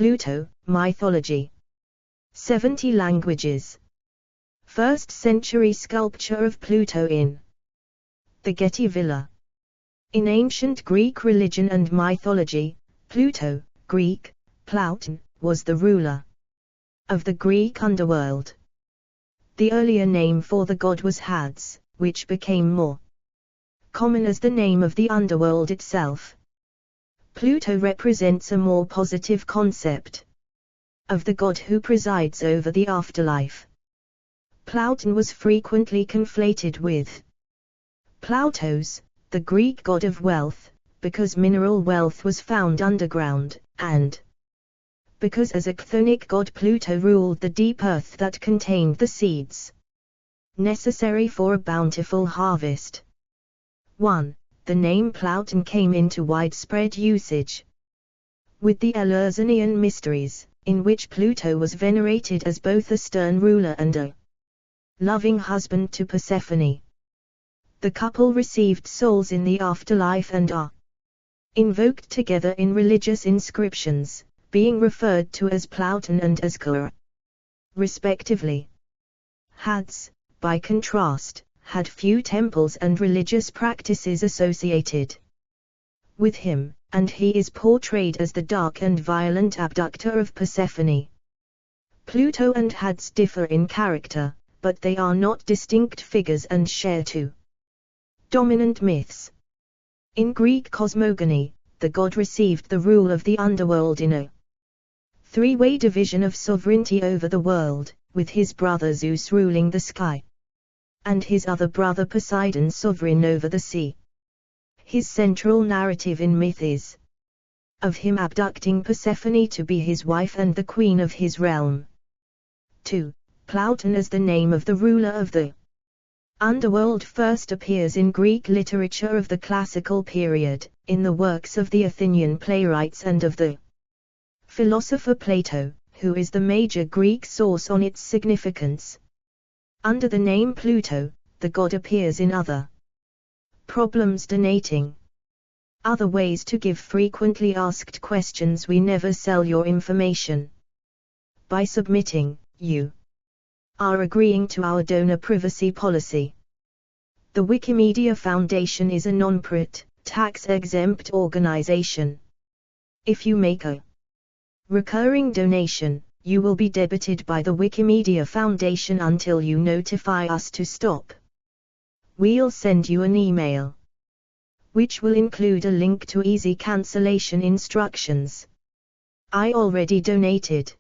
Pluto, mythology. 70 languages. 1st century sculpture of Pluto in the Getty Villa. In ancient Greek religion and mythology, Pluto, Greek, Plouton, was the ruler of the Greek underworld. The earlier name for the god was Hades, which became more common as the name of the underworld itself. Pluto represents a more positive concept of the god who presides over the afterlife. Plouton was frequently conflated with Plautos, the Greek god of wealth, because mineral wealth was found underground, and because as a chthonic god Pluto ruled the deep earth that contained the seeds necessary for a bountiful harvest. 1. The name Plouton came into widespread usage with the Eleusinian mysteries, in which Pluto was venerated as both a stern ruler and a loving husband to Persephone. The couple received souls in the afterlife and are invoked together in religious inscriptions, being referred to as Plouton and Ascura, respectively. Hades, by contrast, had few temples and religious practices associated with him, and he is portrayed as the dark and violent abductor of Persephone. Pluto and Hades differ in character, but they are not distinct figures and share two dominant myths. In Greek cosmogony, the god received the rule of the underworld in a three-way division of sovereignty over the world, with his brother Zeus ruling the sky, and his other brother Poseidon sovereign over the sea. His central narrative in myth is of him abducting Persephone to be his wife and the queen of his realm. 2. Plouton as the name of the ruler of the underworld first appears in Greek literature of the classical period, in the works of the Athenian playwrights and of the philosopher Plato, who is the major Greek source on its significance. Under the name Pluto, the god appears in other problems donating other ways to give frequently asked questions. We never sell your information. By submitting, you are agreeing to our donor privacy policy. The Wikimedia Foundation is a non-profit, tax-exempt organization. If you make a recurring donation, you will be debited by the Wikimedia Foundation until you notify us to stop. We'll send you an email, which will include a link to easy cancellation instructions. I already donated.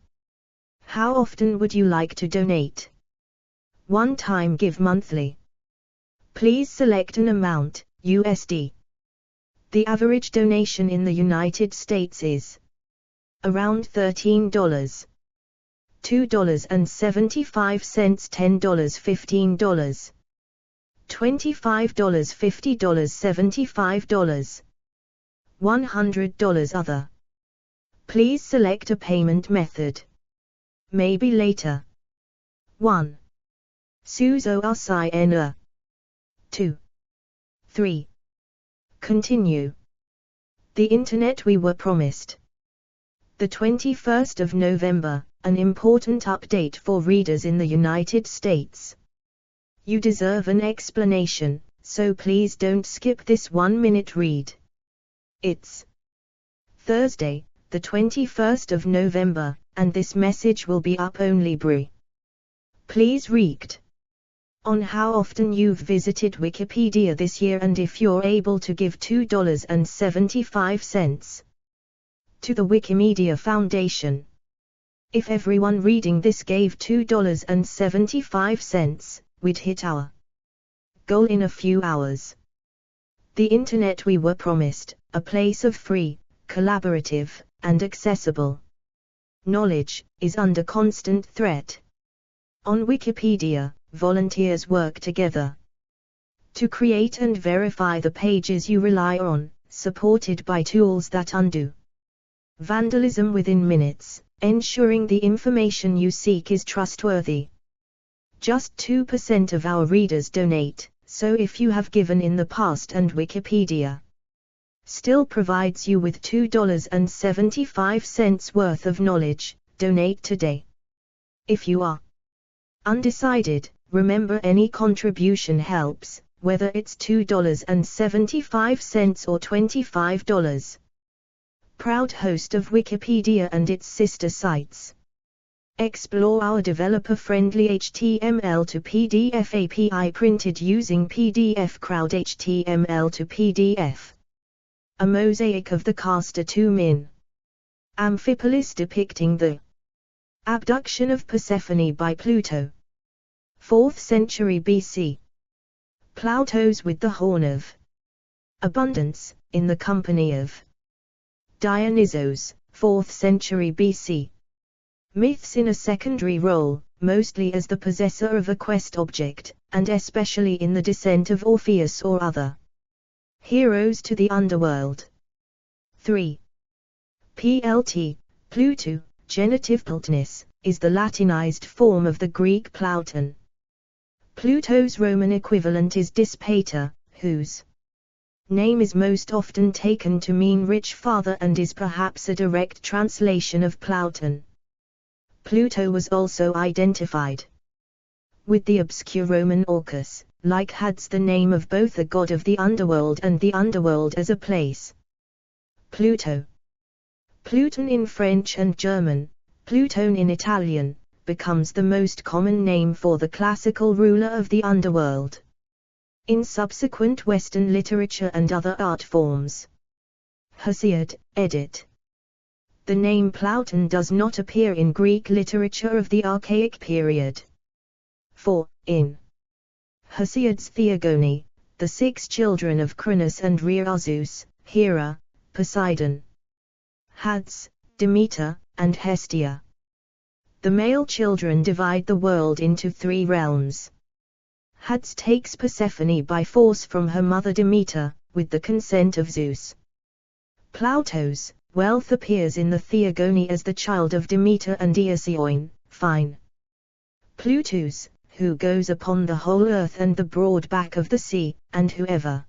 How often would you like to donate? One time give monthly. Please select an amount, USD. The average donation in the United States is around $13. $2.75, $10, $15, $25, $50, $75, $100 other. Please select a payment method. Maybe later. 1. Suzo Asina. 2. 3. Continue. The Internet we were promised. The 21st of November, an important update for readers in the United States. You deserve an explanation, so please don't skip this 1-minute read. It's Thursday, the 21st of November, and this message will be up only Please read on how often you've visited Wikipedia this year and if you're able to give $2.75 to the Wikimedia Foundation. If everyone reading this gave $2.75, we'd hit our goal in a few hours. The Internet we were promised, a place of free, collaborative, and accessible knowledge, is under constant threat. On Wikipedia, volunteers work together to create and verify the pages you rely on, supported by tools that undo vandalism within minutes, ensuring the information you seek is trustworthy. Just 2% of our readers donate, so if you have given in the past and Wikipedia still provides you with $2.75 worth of knowledge. Donate today. If you are undecided, remember any contribution helps, whether it's $2.75 or $25. Proud host of Wikipedia and its sister sites. Explore our developer-friendly HTML to PDF API printed using PDF Crowd HTML to PDF. A mosaic of the Castor 2 Min. Amphipolis depicting the abduction of Persephone by Pluto. 4th century BC. Plautos with the horn of abundance, in the company of Dionysos, 4th century BC. Myths in a secondary role, mostly as the possessor of a quest object, and especially in the descent of Orpheus or other heroes to the underworld. 3. Plt. Pluto, genitive Plutnus, is the Latinized form of the Greek Plauton. Pluto's Roman equivalent is Dispater, whose name is most often taken to mean rich father and is perhaps a direct translation of Plauton. Pluto was also identified with the obscure Roman Orcus, like Hades, the name of both a god of the underworld and the underworld as a place. Pluto. Pluton in French and German, Pluton in Italian, becomes the most common name for the classical ruler of the underworld. In subsequent Western literature and other art forms. Hesiod, edit. The name Plauton does not appear in Greek literature of the Archaic period. 4. In Hesiod's Theogony, the 6 children of Cronus and Rhea are Zeus, Hera, Poseidon, Hades, Demeter, and Hestia. The male children divide the world into 3 realms. Hades takes Persephone by force from her mother Demeter, with the consent of Zeus. Plautos, wealth, appears in the Theogony as the child of Demeter and Iasioin, fine. Plutus, who goes upon the whole earth and the broad back of the sea, and whoever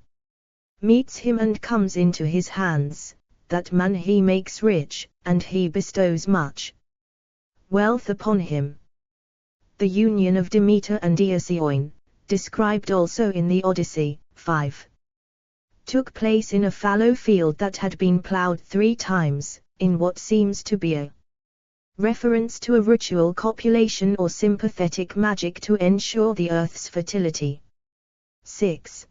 meets him and comes into his hands, that man he makes rich, and he bestows much wealth upon him. The union of Demeter and Iasioin, described also in the Odyssey, 5. Took place in a fallow field that had been ploughed 3 times, in what seems to be a reference to a ritual copulation or sympathetic magic to ensure the earth's fertility. 6.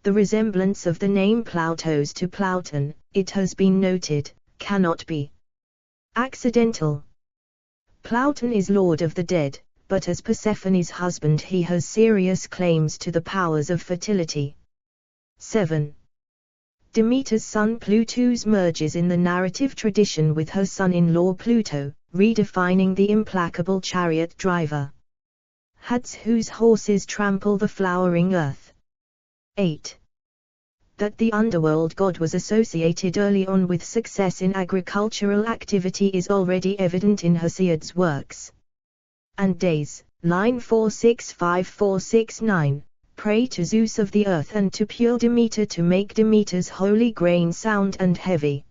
The resemblance of the name Plautos to Plauton, it has been noted, cannot be accidental. Plauton is lord of the dead, but as Persephone's husband he has serious claims to the powers of fertility. 7. Demeter's son Plutus merges in the narrative tradition with her son-in-law Pluto, redefining the implacable chariot driver Hades, whose horses trample the flowering earth. 8. That the underworld god was associated early on with success in agricultural activity is already evident in Hesiod's works. And Days, line 465469. Pray to Zeus of the earth and to pure Demeter to make Demeter's holy grain sound and heavy.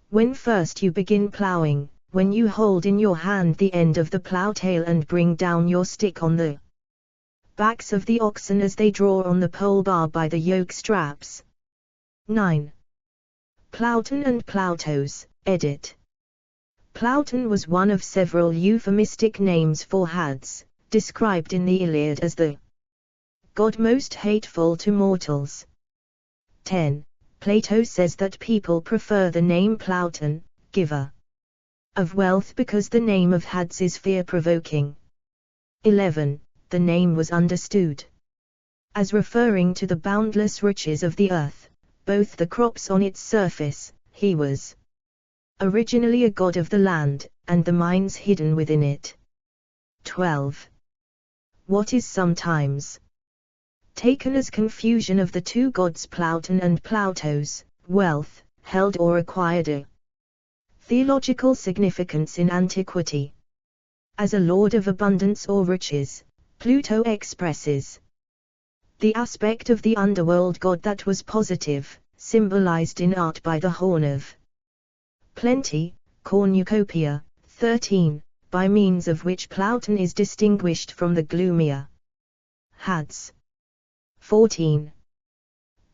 When first you begin plowing, when you hold in your hand the end of the plow tail and bring down your stick on the backs of the oxen as they draw on the pole bar by the yoke straps. 9. Plauton and Plautos, edit. Plauton was one of several euphemistic names for Hades, described in the Iliad as the god most hateful to mortals. 10. Plato says that people prefer the name Plauton, giver of wealth, because the name of Hades is fear-provoking. 11. The name was understood as referring to the boundless riches of the earth, both the crops on its surface. He was originally a god of the land, and the mines hidden within it. 12. What is sometimes taken as confusion of the 2 gods Plauton and Plautos, wealth, held or acquired a theological significance in antiquity. As a lord of abundance or riches, Pluto expresses the aspect of the underworld god that was positive, symbolized in art by the horn of plenty, cornucopia. 13, by means of which Pluto is distinguished from the gloomier Hades. 14.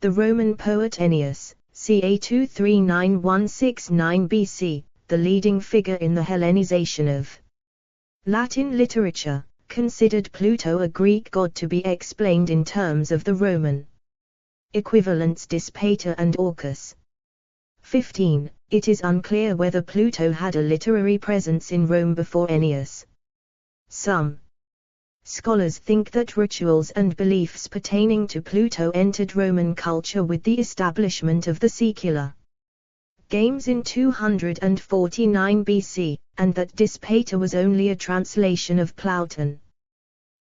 The Roman poet Ennius, ca. 239–169 BC, the leading figure in the Hellenization of Latin literature, considered Pluto a Greek god to be explained in terms of the Roman equivalents Dispater and Orcus. 15. It is unclear whether Pluto had a literary presence in Rome before Ennius. Some scholars think that rituals and beliefs pertaining to Pluto entered Roman culture with the establishment of the secular games in 249 BC, and that Dispater was only a translation of Platon.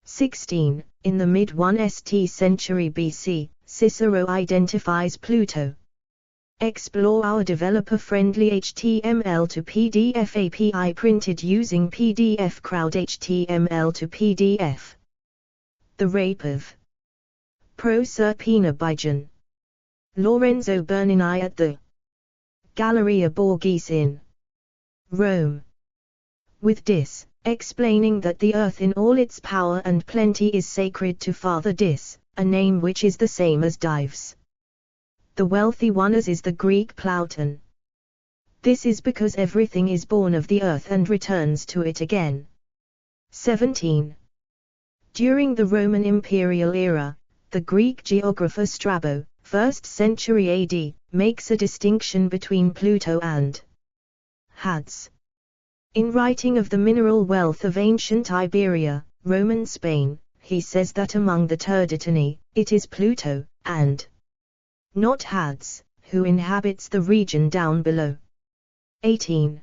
16. In the mid-1st century BC, Cicero identifies Pluto. Explore our developer-friendly HTML to PDF API printed using PDF Crowd HTML to PDF. The Rape of Proserpina by Gian Lorenzo Bernini at the Galleria Borghese in Rome. With Dis, explaining that the earth in all its power and plenty is sacred to Father Dis, a name which is the same as Dives, the wealthy one, as is the Greek Platon. This is because everything is born of the earth and returns to it again. 17. During the Roman imperial era, the Greek geographer Strabo, 1st century AD, makes a distinction between Pluto and Hades. In writing of the mineral wealth of ancient Iberia, Roman Spain, he says that among the Turdetani, it is Pluto, and not Hades, who inhabits the region down below. 18.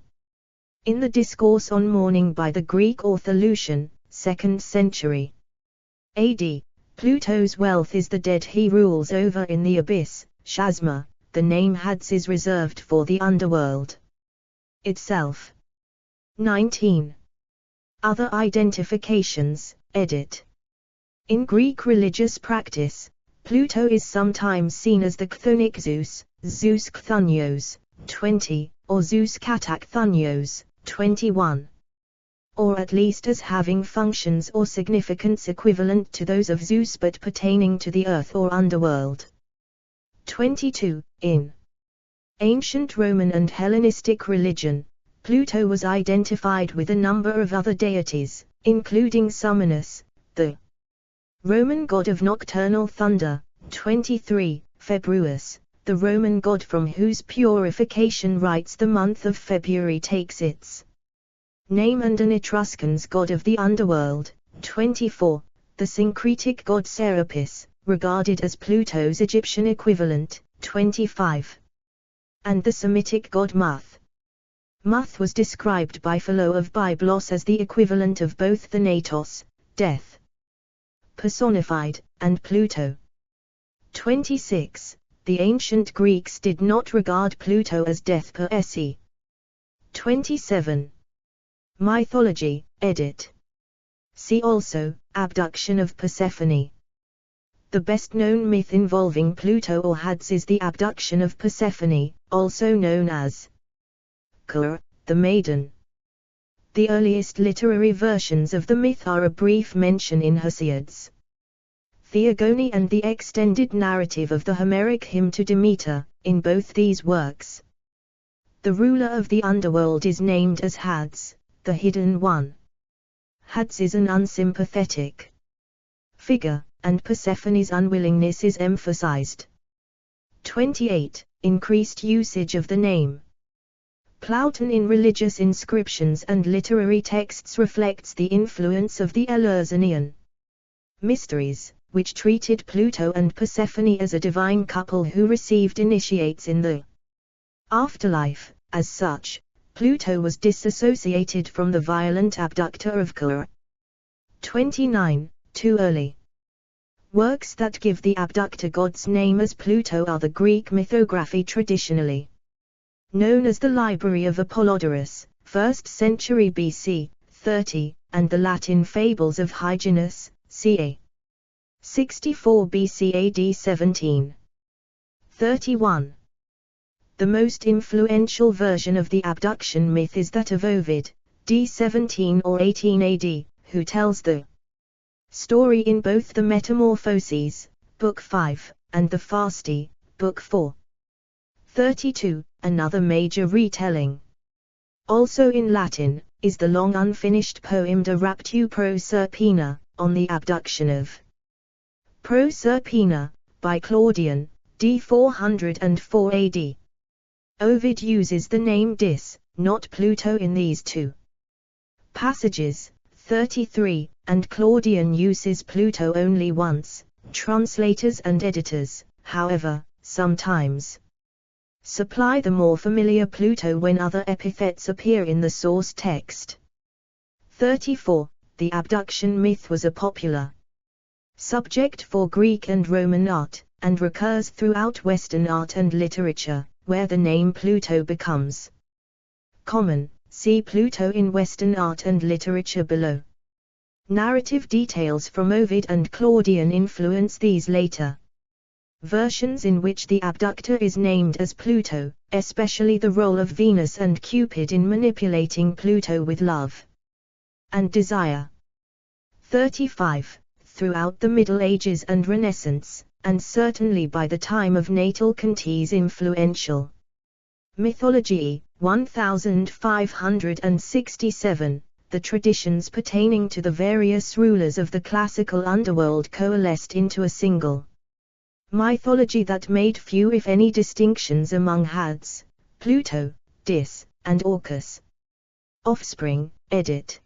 In the Discourse on Mourning by the Greek author Lucian, 2nd century AD, Pluto's wealth is the dead he rules over in the abyss, Chasma. The name Hades is reserved for the underworld itself. 19. Other identifications, edit. In Greek religious practice, Pluto is sometimes seen as the chthonic Zeus, Zeus Chthonios, 20, or Zeus Katakthonios, 21. Or at least as having functions or significance equivalent to those of Zeus but pertaining to the earth or underworld. 22. In ancient Roman and Hellenistic religion, Pluto was identified with a number of other deities, including Summonus, the Roman god of nocturnal thunder, 23, Februus, the Roman god from whose purification rites the month of February takes its name, and an Etruscan's god of the underworld, 24, the syncretic god Serapis, regarded as Pluto's Egyptian equivalent, 25. And the Semitic god Muth. Muth was described by Philo of Byblos as the equivalent of both Thanatos, death personified, and Pluto. 26. The ancient Greeks did not regard Pluto as death per se. 27. Mythology, edit. See also, Abduction of Persephone. The best-known myth involving Pluto or Hades is the abduction of Persephone, also known as Kur, the Maiden. The earliest literary versions of the myth are a brief mention in Hesiod's Theogony and the extended narrative of the Homeric hymn to Demeter. In both these works, the ruler of the underworld is named as Hades, the hidden one. Hades is an unsympathetic figure, and Persephone's unwillingness is emphasized. 28. Increased usage of the name Platon in religious inscriptions and literary texts reflects the influence of the Eleusinian mysteries, which treated Pluto and Persephone as a divine couple who received initiates in the afterlife. As such, Pluto was disassociated from the violent abductor of Kur. 29. Too early. Works that give the abductor god's name as Pluto are the Greek mythography traditionally known as the Library of Apollodorus, 1st century BC, 30, and the Latin Fables of Hyginus, ca. 64 BC AD 17. 31. The most influential version of the abduction myth is that of Ovid, d. 17 or 18 AD, who tells the story in both the Metamorphoses, Book 5, and the Fasti, Book 4. 32. Another major retelling, also in Latin, is the long unfinished poem De Raptu Proserpina, on the abduction of Proserpina, by Claudian, d. 404 AD. Ovid uses the name Dis, not Pluto in these two passages, 33, and Claudian uses Pluto only once. Translators and editors, however, sometimes supply the more familiar Pluto when other epithets appear in the source text. 34. The abduction myth was a popular subject for Greek and Roman art, and recurs throughout Western art and literature, where the name Pluto becomes common. See Pluto in Western art and literature below. Narrative details from Ovid and Claudian influence these later versions in which the abductor is named as Pluto, especially the role of Venus and Cupid in manipulating Pluto with love and desire. 35. Throughout the Middle Ages and Renaissance, and certainly by the time of Natal Conti's influential mythology, 1567, the traditions pertaining to the various rulers of the classical underworld coalesced into a single mythology that made few if any distinctions among Hades, Pluto, Dis, and Orcus. Offspring, edit.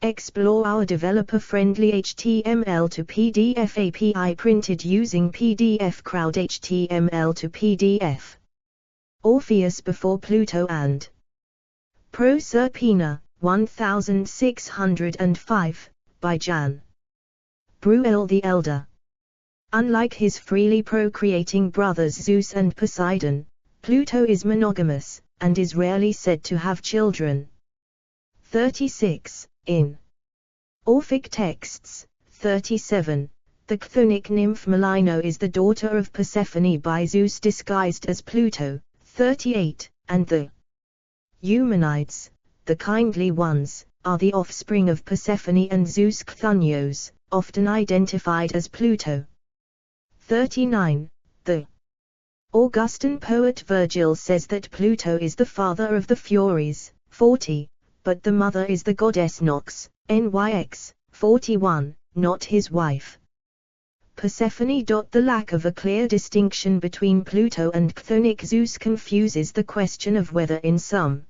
Explore our developer-friendly HTML to PDF API printed using PDF Crowd HTML to PDF. Orpheus before Pluto and Proserpina, 1605, by Jan Bruel the Elder. Unlike his freely procreating brothers Zeus and Poseidon, Pluto is monogamous, and is rarely said to have children. 36. In Orphic texts, 37, the chthonic nymph Melino is the daughter of Persephone by Zeus disguised as Pluto. 38, and the Eumenides, the kindly ones, are the offspring of Persephone and Zeus Chthonios, often identified as Pluto. 39. The Augustan poet Virgil says that Pluto is the father of the Furies. 40, but the mother is the goddess Nox, Nyx. 41, not his wife. Persephone. The lack of a clear distinction between Pluto and chthonic Zeus confuses the question of whether in some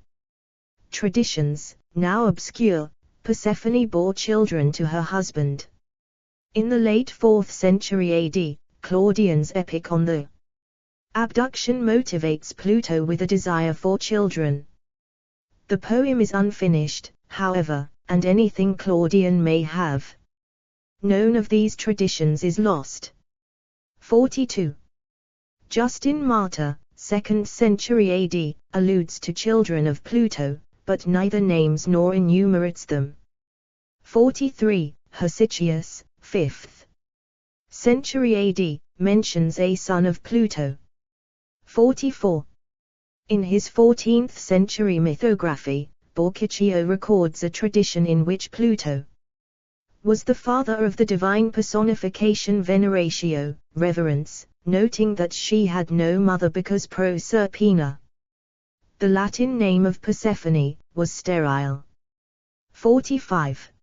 traditions, now obscure, Persephone bore children to her husband. In the late 4th century AD, Claudian's epic on the abduction motivates Pluto with a desire for children. The poem is unfinished, however, and anything Claudian may have known of these traditions is lost. 42. Justin Martyr, 2nd century AD, alludes to children of Pluto, but neither names nor enumerates them. 43. Hesychius, 5th century AD, mentions a son of Pluto. 44. In his 14th century mythography, Boccaccio records a tradition in which Pluto was the father of the divine personification Veneratio, reverence, noting that she had no mother because Proserpina, the Latin name of Persephone, was sterile. 45.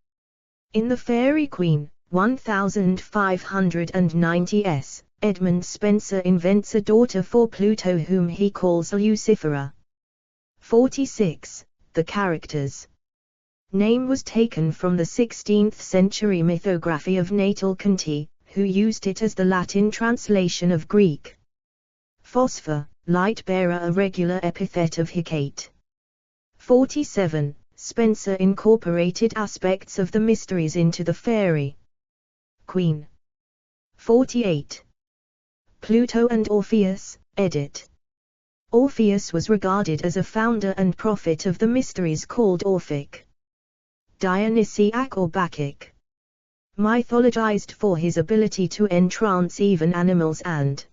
In The Fairy Queen, 1590s, Edmund Spenser invents a daughter for Pluto whom he calls Lucifera. 46. The character's name was taken from the 16th century mythography of Natal Conti, who used it as the Latin translation of Greek. Phosphor, light-bearer, a regular epithet of Hecate. 47. Spenser incorporated aspects of the mysteries into the Fairy Queen. 48. Pluto and Orpheus, edit. Orpheus was regarded as a founder and prophet of the mysteries called Orphic, Dionysiac or Bacchic, mythologized for his ability to entrance even animals and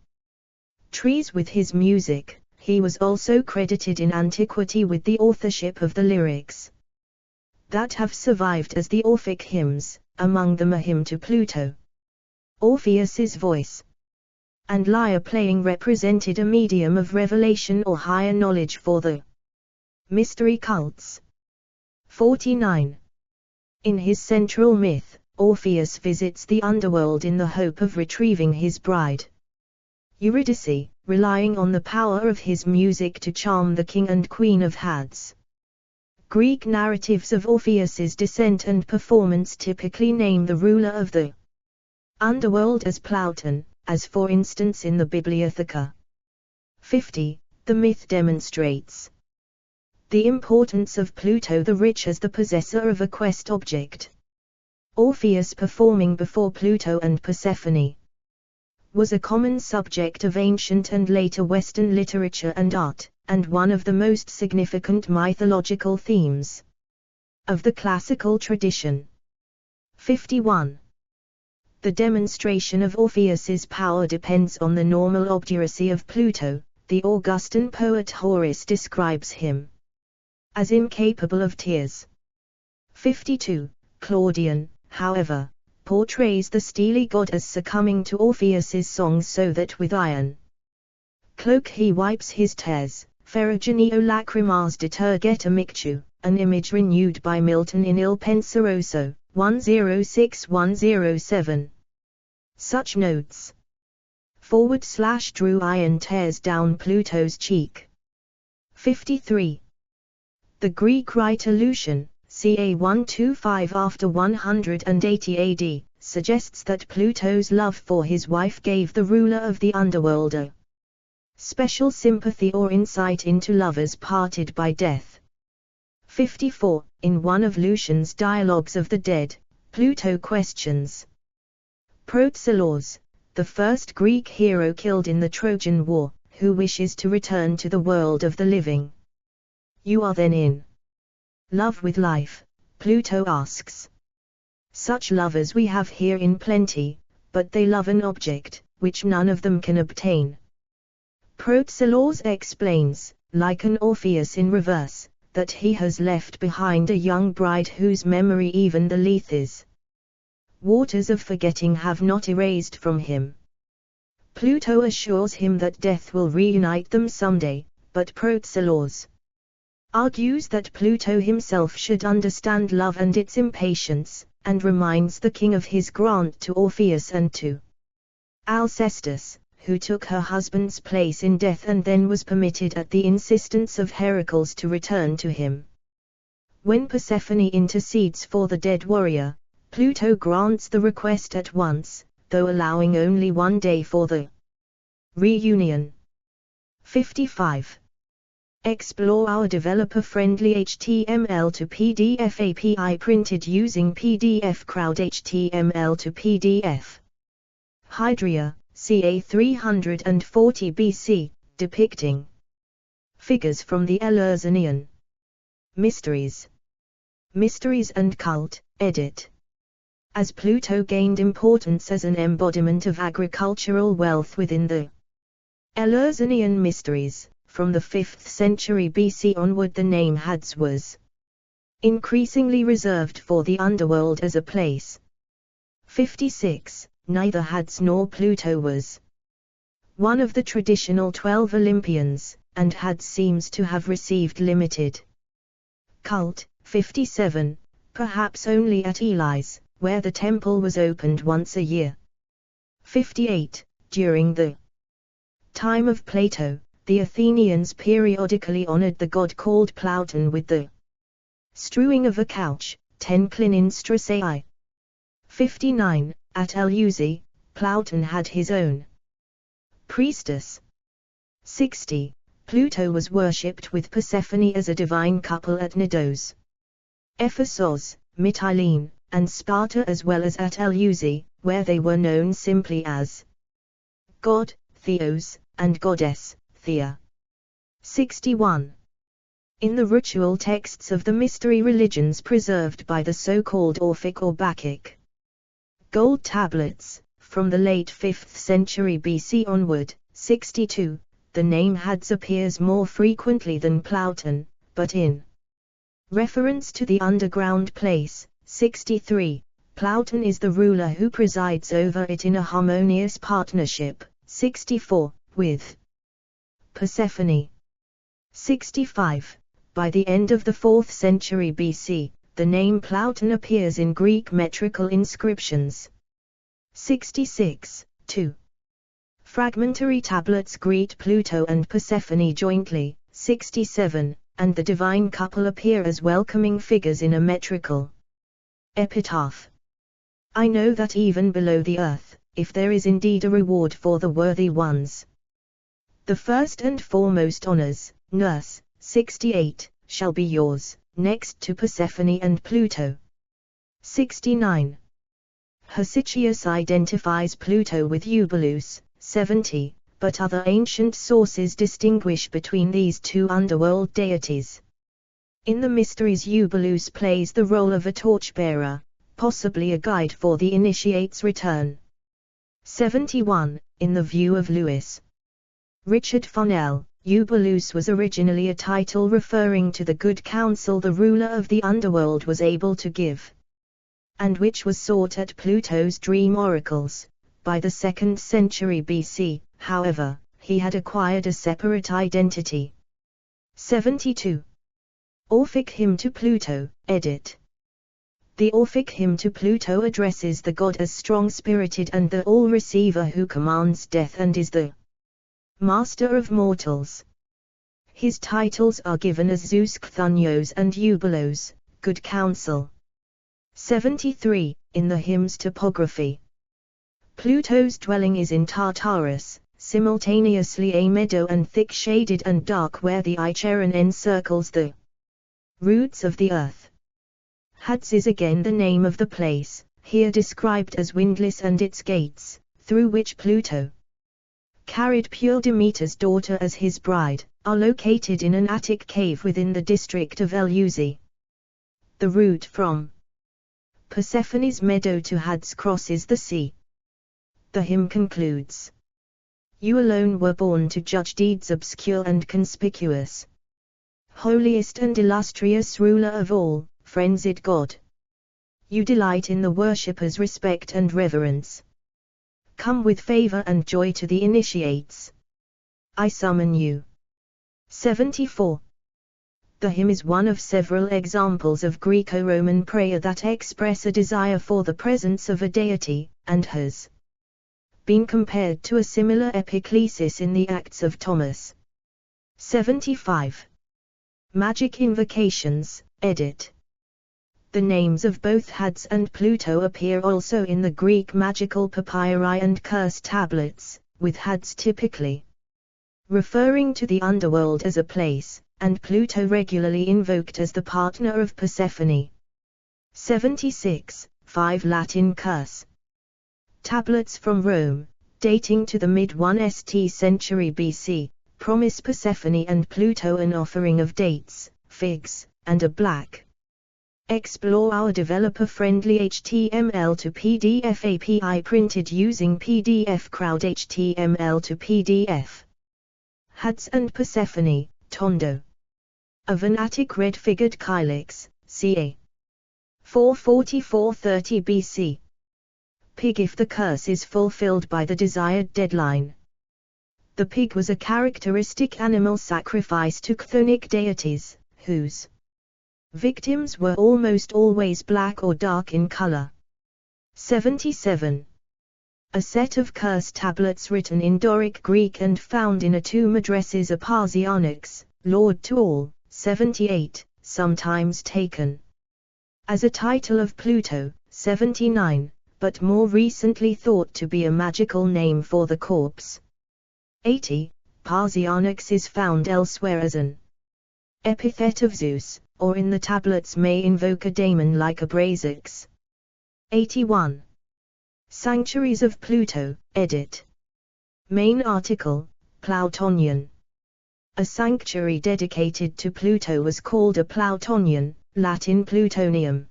trees with his music. He was also credited in antiquity with the authorship of the lyrics that have survived as the Orphic hymns, among them a hymn to Pluto. Orpheus's voice and lyre playing represented a medium of revelation or higher knowledge for the mystery cults. 49. In his central myth, Orpheus visits the underworld in the hope of retrieving his bride Eurydice, relying on the power of his music to charm the king and queen of Hades. Greek narratives of Orpheus's descent and performance typically name the ruler of the underworld as Pluto, as for instance in the Bibliotheca. 50. The myth demonstrates the importance of Pluto the Rich as the possessor of a quest object. Orpheus performing before Pluto and Persephone was a common subject of ancient and later Western literature and art, and one of the most significant mythological themes of the classical tradition. 51. The demonstration of Orpheus's power depends on the normal obduracy of Pluto. The Augustan poet Horace describes him as incapable of tears. 52. Claudian, however, portrays the steely god as succumbing to Orpheus's songs so that with iron cloak he wipes his tears. Ferrugineo lacrimas de tergeta mictu, an image renewed by Milton in Il Penseroso, 106-107. Such notes. / drew iron tears down Pluto's cheek. 53. The Greek writer Lucian, ca. 125 after 180 AD, suggests that Pluto's love for his wife gave the ruler of the underworld a special sympathy or insight into lovers parted by death. 54. In one of Lucian's Dialogues of the Dead, Pluto questions Protesilaus, the first Greek hero killed in the Trojan War, who wishes to return to the world of the living. You are then in love with life, Pluto asks. Such lovers we have here in plenty, but they love an object, which none of them can obtain. Protesilaus explains, like an Orpheus in reverse, that he has left behind a young bride whose memory even the Lethes waters of forgetting have not erased from him. Pluto assures him that death will reunite them someday, but Protesilaus argues that Pluto himself should understand love and its impatience, and reminds the king of his grant to Orpheus and to Alcestis, who took her husband's place in death and then was permitted at the insistence of Heracles to return to him. When Persephone intercedes for the dead warrior, Pluto grants the request at once, though allowing only 1 day for the reunion. 55. Explore our developer-friendly HTML to PDF API printed using PDF Crowd HTML to PDF. Hydria, ca. 340 BC, depicting figures from the Eleusinian Mysteries. Mysteries and Cult, edit. As Pluto gained importance as an embodiment of agricultural wealth within the Eleusinian Mysteries, from the 5th century BC onward the name Hades was increasingly reserved for the underworld as a place. 56. Neither Hades nor Pluto was one of the traditional 12 Olympians, and Hades seems to have received limited cult. 57. Perhaps only at Elis, where the temple was opened once a year. 58. During the time of Plato, the Athenians periodically honored the god called Plauton with the strewing of a couch, 10 Clininstraceae. 59. At Eleusis, Plauton had his own priestess. 60. Pluto was worshipped with Persephone as a divine couple at Knidos, Ephesos, Mytilene, and Sparta, as well as at Eleusis, where they were known simply as God, Theos, and Goddess, Thea. 61. In the ritual texts of the mystery religions preserved by the so-called Orphic or Bacchic gold tablets, from the late 5th century BC onward, 62, the name Hades appears more frequently than Ploughton, but in reference to the underground place. 63, Ploughton is the ruler who presides over it in a harmonious partnership. 64, with Persephone. 65, by the end of the 4th century BC, the name Ploughton appears in Greek metrical inscriptions. 66, 2. Fragmentary tablets greet Pluto and Persephone jointly. 67, and the divine couple appear as welcoming figures in a metrical epitaph. I know that even below the earth, if there is indeed a reward for the worthy ones, the first and foremost honors, nurse. 68, shall be yours, next to Persephone and Pluto. 69. Hesychius identifies Pluto with Eubulus. 70, but other ancient sources distinguish between these two underworld deities. In the mysteries, Eubulus plays the role of a torchbearer, possibly a guide for the initiate's return. 71, in the view of Lewis Richard Funnell, Eubulus was originally a title referring to the good counsel the ruler of the underworld was able to give, and which was sought at Pluto's dream oracles. By the 2nd century BC, however, he had acquired a separate identity. 72. Orphic Hymn to Pluto, edit. The Orphic Hymn to Pluto addresses the god as strong-spirited and the all-receiver who commands death and is the master of mortals. His titles are given as Zeus Chthonios and Eubulos, good counsel. 73, in the hymn's topography. Pluto's dwelling is in Tartarus, simultaneously a meadow and thick-shaded and dark where the Icheron encircles the roots of the earth. Hades is again the name of the place, here described as windless, and its gates, through which Pluto carried pure Demeter's daughter as his bride, are located in an attic cave within the district of Eleusis. The route from Persephone's meadow to Hades crosses the sea. The hymn concludes, "You alone were born to judge deeds obscure and conspicuous. Holiest and illustrious ruler of all, frenzied God. You delight in the worshipper's respect and reverence. Come with favor and joy to the initiates. I summon you." 74. The hymn is one of several examples of Greco-Roman prayer that express a desire for the presence of a deity, and has been compared to a similar epiclesis in the Acts of Thomas. 75. Magic Invocations, edit. The names of both Hades and Pluto appear also in the Greek magical papyri and curse tablets, with Hades typically referring to the underworld as a place, and Pluto regularly invoked as the partner of Persephone. 76. 5 Latin curse tablets from Rome, dating to the mid-1st century BC, promise Persephone and Pluto an offering of dates, figs, and a black. Explore our developer-friendly HTML to PDF API printed using PDF Crowd HTML to PDF. Hades and Persephone, Tondo. A Venatic red-figured kylix, ca. 444-30 BC. Pig if the curse is fulfilled by the desired deadline. The pig was a characteristic animal sacrificed to chthonic deities, whose victims were almost always black or dark in color. 77. A set of curse tablets written in Doric Greek and found in a tomb addresses Aparsianix, Lord to all. 78, sometimes taken as a title of Pluto. 79, but more recently thought to be a magical name for the corpse. 80, Parsianix is found elsewhere as an epithet of Zeus, or in the tablets may invoke a daemon like Abrasix. 81. Sanctuaries of Pluto, edit. Main article, Plautonian. A sanctuary dedicated to Pluto was called a Plautonion, Latin Plutonium.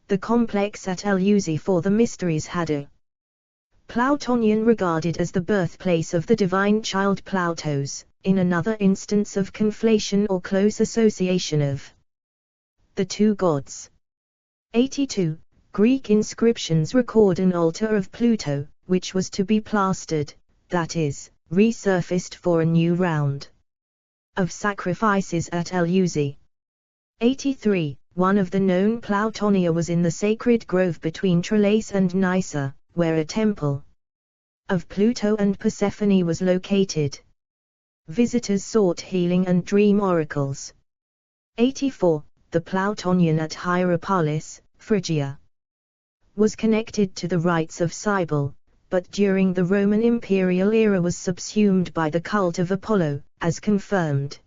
The complex at Eleusis for the mysteries had a Plutonian regarded as the birthplace of the divine child Plutos, in another instance of conflation or close association of the two gods. 82. Greek inscriptions record an altar of Pluto, which was to be plastered, that is, resurfaced for a new round of sacrifices at Eleusis. 83. One of the known Plutonia was in the sacred grove between Tralles and Nysa, where a temple of Pluto and Persephone was located. Visitors sought healing and dream oracles. 84. The Plutonian at Hierapolis, Phrygia, was connected to the rites of Cybele, but during the Roman imperial era was subsumed by the cult of Apollo, as confirmed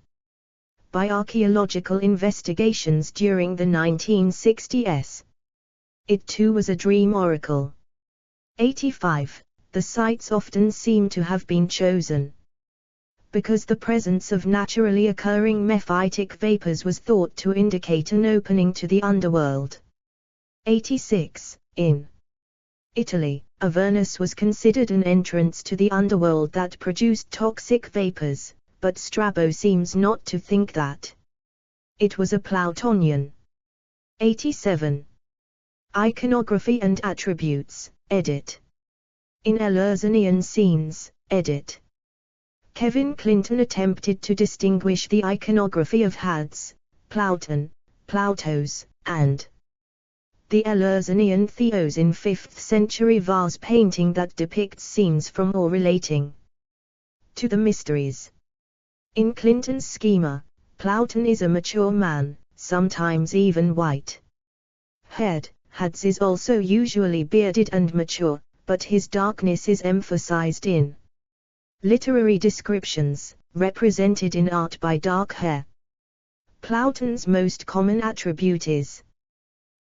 by archaeological investigations during the 1960s. It too was a dream oracle. 85. The sites often seem to have been chosen because the presence of naturally occurring mephitic vapors was thought to indicate an opening to the underworld. 86. In Italy, Avernus was considered an entrance to the underworld that produced toxic vapors, but Strabo seems not to think that it was a Plutonian. 87. Iconography and attributes, edit. In Eleusinian scenes, edit. Kevin Clinton attempted to distinguish the iconography of Hades, Pluton, Plutos, and the Eleusinian Theos in 5th century vase painting that depicts scenes from or relating to the mysteries. In Clinton's schema, Pluton is a mature man, sometimes even white haired. Hades is also usually bearded and mature, but his darkness is emphasized in literary descriptions, represented in art by dark hair. Pluton's most common attribute is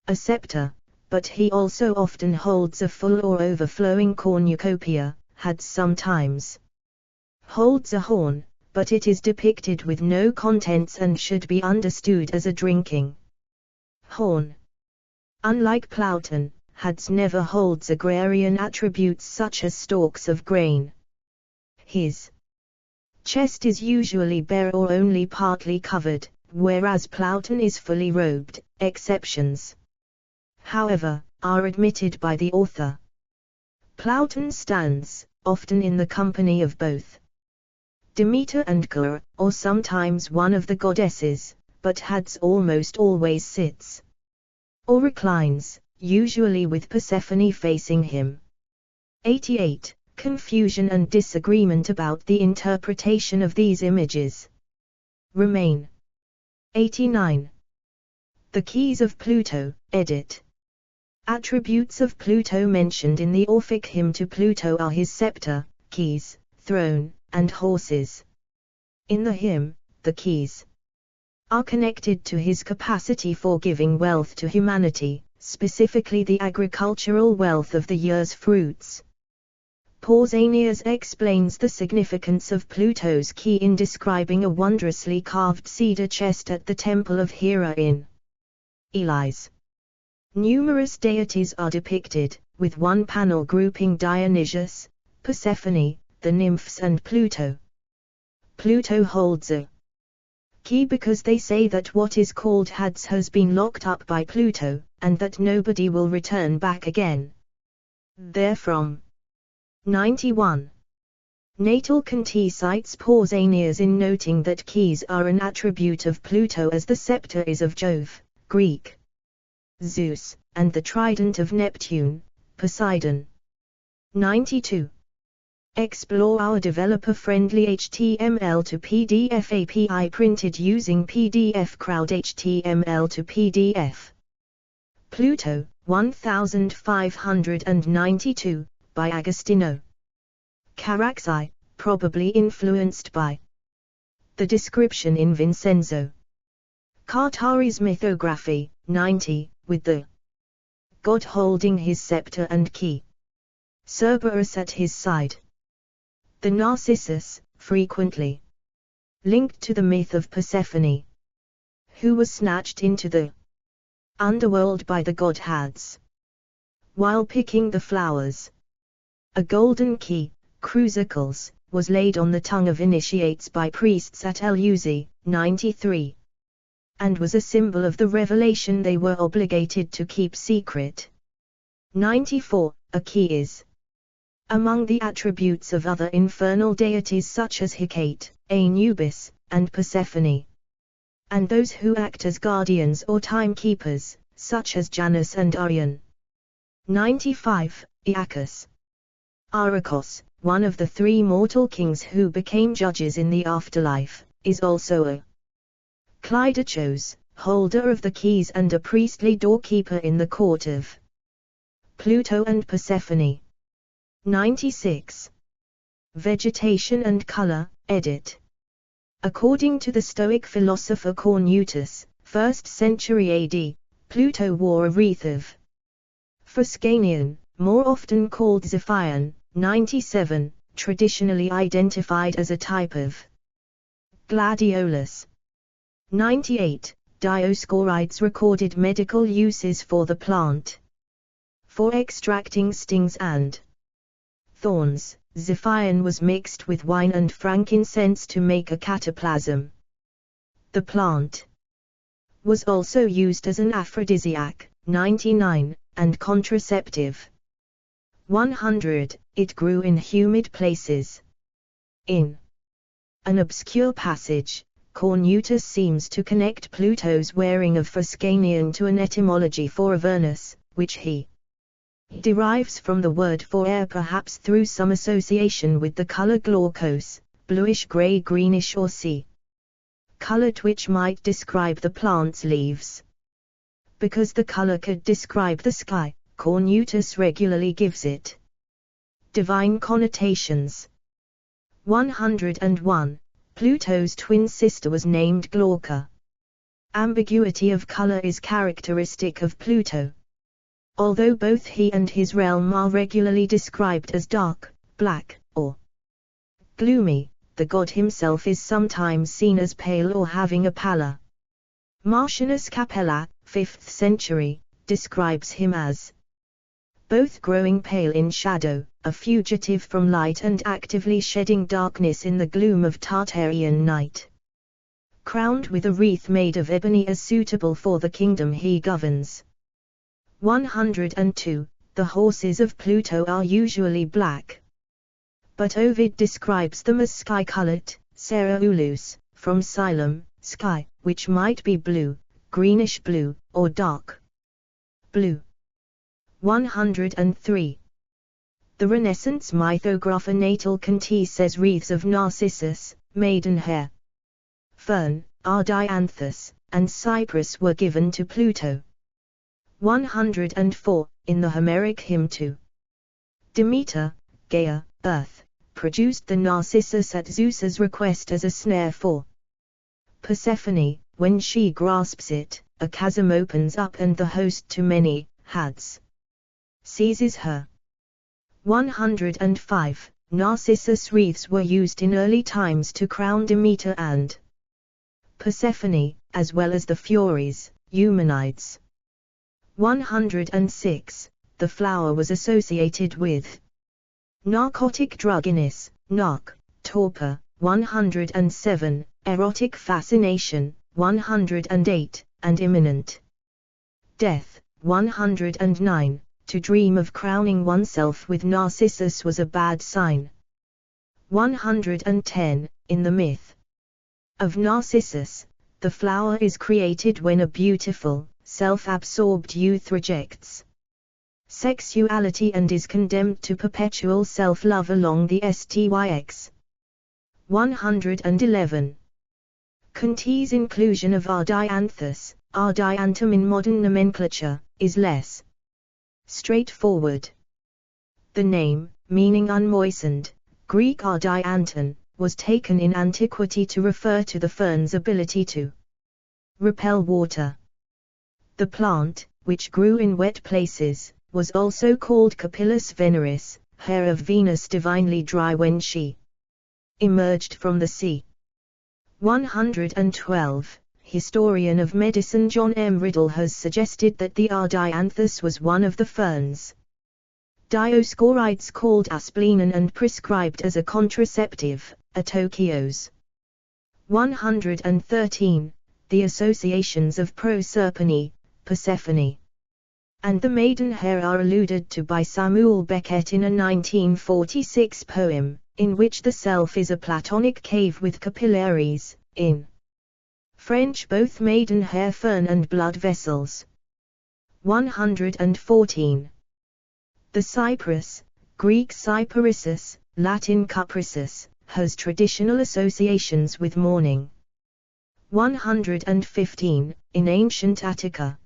a scepter, but he also often holds a full or overflowing cornucopia. Hades sometimes holds a horn, but it is depicted with no contents and should be understood as a drinking horn. Unlike Pluton, Hades never holds agrarian attributes such as stalks of grain. His chest is usually bare or only partly covered, whereas Pluton is fully robed. Exceptions, however, are admitted by the author. Pluton stands, often in the company of both Demeter and Gur, or sometimes one of the goddesses, but Hades almost always sits or reclines, usually with Persephone facing him. 88. Confusion and disagreement about the interpretation of these images remain. 89. The keys of Pluto, edit. Attributes of Pluto mentioned in the Orphic hymn to Pluto are his scepter, keys, throne, and horses. In the hymn, the keys are connected to his capacity for giving wealth to humanity, specifically the agricultural wealth of the year's fruits. Pausanias explains the significance of Pluto's key in describing a wondrously carved cedar chest at the temple of Hera in Elis. Numerous deities are depicted, with one panel grouping Dionysius, Persephone, the nymphs and Pluto. Pluto holds a key because they say that what is called Hades has been locked up by Pluto, and that nobody will return back again therefrom. 91. Natal Conti cites Pausanias in noting that keys are an attribute of Pluto as the scepter is of Jove, Greek Zeus, and the trident of Neptune, Poseidon. 92. Explore our developer-friendly HTML to PDF API printed using PDF Crowd HTML to PDF. Pluto, 1592, by Agostino Caraxi, probably influenced by the description in Vincenzo Cartari's mythography. 90, with the god holding his scepter and key. Cerberus at his side. The Narcissus, frequently linked to the myth of Persephone, who was snatched into the underworld by the god Hades while picking the flowers. A golden key, crucicles, was laid on the tongue of initiates by priests at Eleusis, 93. And was a symbol of the revelation they were obligated to keep secret. 94. A key is among the attributes of other infernal deities such as Hecate, Anubis, and Persephone. And those who act as guardians or timekeepers, such as Janus and Orion. 95. Iacchus. Arachos, one of the three mortal kings who became judges in the afterlife, is also a Cleidachos, holder of the keys and a priestly doorkeeper in the court of Pluto and Persephone. 96. Vegetation and color, edit. According to the Stoic philosopher Cornutus, 1st century AD, Pluto wore a wreath of Fuscanian, more often called Ziphion. 97, traditionally identified as a type of gladiolus. 98. Dioscorides recorded medical uses for the plant. For extracting stings and thorns, Ziphion was mixed with wine and frankincense to make a cataplasm. The plant was also used as an aphrodisiac, 99, and contraceptive. 100. It grew in humid places. In an obscure passage, Cornutus seems to connect Pluto's wearing of Fuscanian to an etymology for Avernus, which he derives from the word for air, perhaps through some association with the color glaucose, bluish-gray, greenish or sea colored, which might describe the plant's leaves. Because the color could describe the sky, Cornutus regularly gives it divine connotations. 101. Pluto's twin sister was named Glauca. Ambiguity of color is characteristic of Pluto. Although both he and his realm are regularly described as dark, black, or gloomy, the god himself is sometimes seen as pale or having a pallor. Martianus Capella, 5th century, describes him as both growing pale in shadow, a fugitive from light, and actively shedding darkness in the gloom of Tartarian night. Crowned with a wreath made of ebony as suitable for the kingdom he governs. 102. The horses of Pluto are usually black. But Ovid describes them as sky-colored, Seraulus, from Xylem, sky, which might be blue, greenish-blue, or dark blue. 103. The Renaissance mythographer Natal Conti says wreaths of narcissus, maidenhair, fern, ardianthus, and cypress were given to Pluto. 104. In the Homeric hymn to Demeter, Gaia, Earth, produced the narcissus at Zeus's request as a snare for Persephone. When she grasps it, a chasm opens up and the host to many Hads seizes her. 105. Narcissus wreaths were used in early times to crown Demeter and Persephone, as well as the Furies, Eumenides. 106. The flower was associated with narcotic drugginess, narc, torpor. 107. Erotic fascination. 108. And imminent death. 109. To dream of crowning oneself with Narcissus was a bad sign. 110. In the myth of Narcissus, the flower is created when a beautiful, self-absorbed youth rejects sexuality and is condemned to perpetual self-love along the styx. 111. Conti's inclusion of ardianthus, ardiantum in modern nomenclature, is less straightforward. The name, meaning unmoistened, Greek ardianton, was taken in antiquity to refer to the fern's ability to repel water. The plant, which grew in wet places, was also called Capillus veneris, hair of Venus divinely dry when she emerged from the sea. 112. Historian of medicine John M. Riddle has suggested that the ardianthus was one of the ferns Dioscorides called asplenon and prescribed as a contraceptive, Atokios. 113. The associations of Proserpine, Persephone, and the maidenhair are alluded to by Samuel Beckett in a 1946 poem, in which the self is a Platonic cave with capillaries, in French both maidenhair fern and blood vessels. 114. The cypress, Greek cyparissus, Latin cupressus, has traditional associations with mourning. 115. In ancient Attica,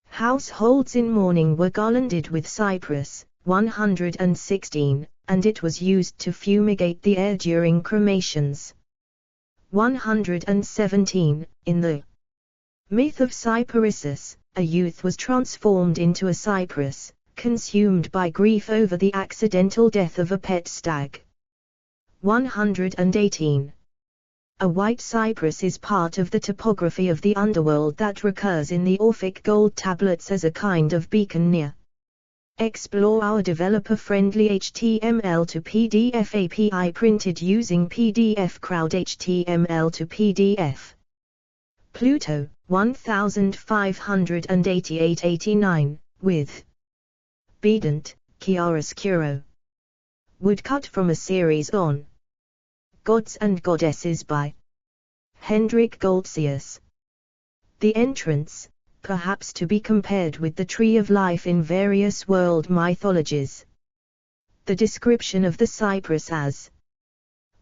households in mourning were garlanded with cypress. 116, and it was used to fumigate the air during cremations. 117. In the myth of Cyparissus, a youth was transformed into a cypress, consumed by grief over the accidental death of a pet stag. 118. A white cypress is part of the topography of the underworld that recurs in the Orphic gold tablets as a kind of beacon near. Explore our developer-friendly HTML to PDF API printed using PDF Crowd HTML to PDF. Pluto, 1588-89, with Bedant, chiaroscuro. Woodcut from a series on Gods and Goddesses by Hendrik Goltzius. The entrance, perhaps to be compared with the tree of life in various world mythologies. The description of the cypress as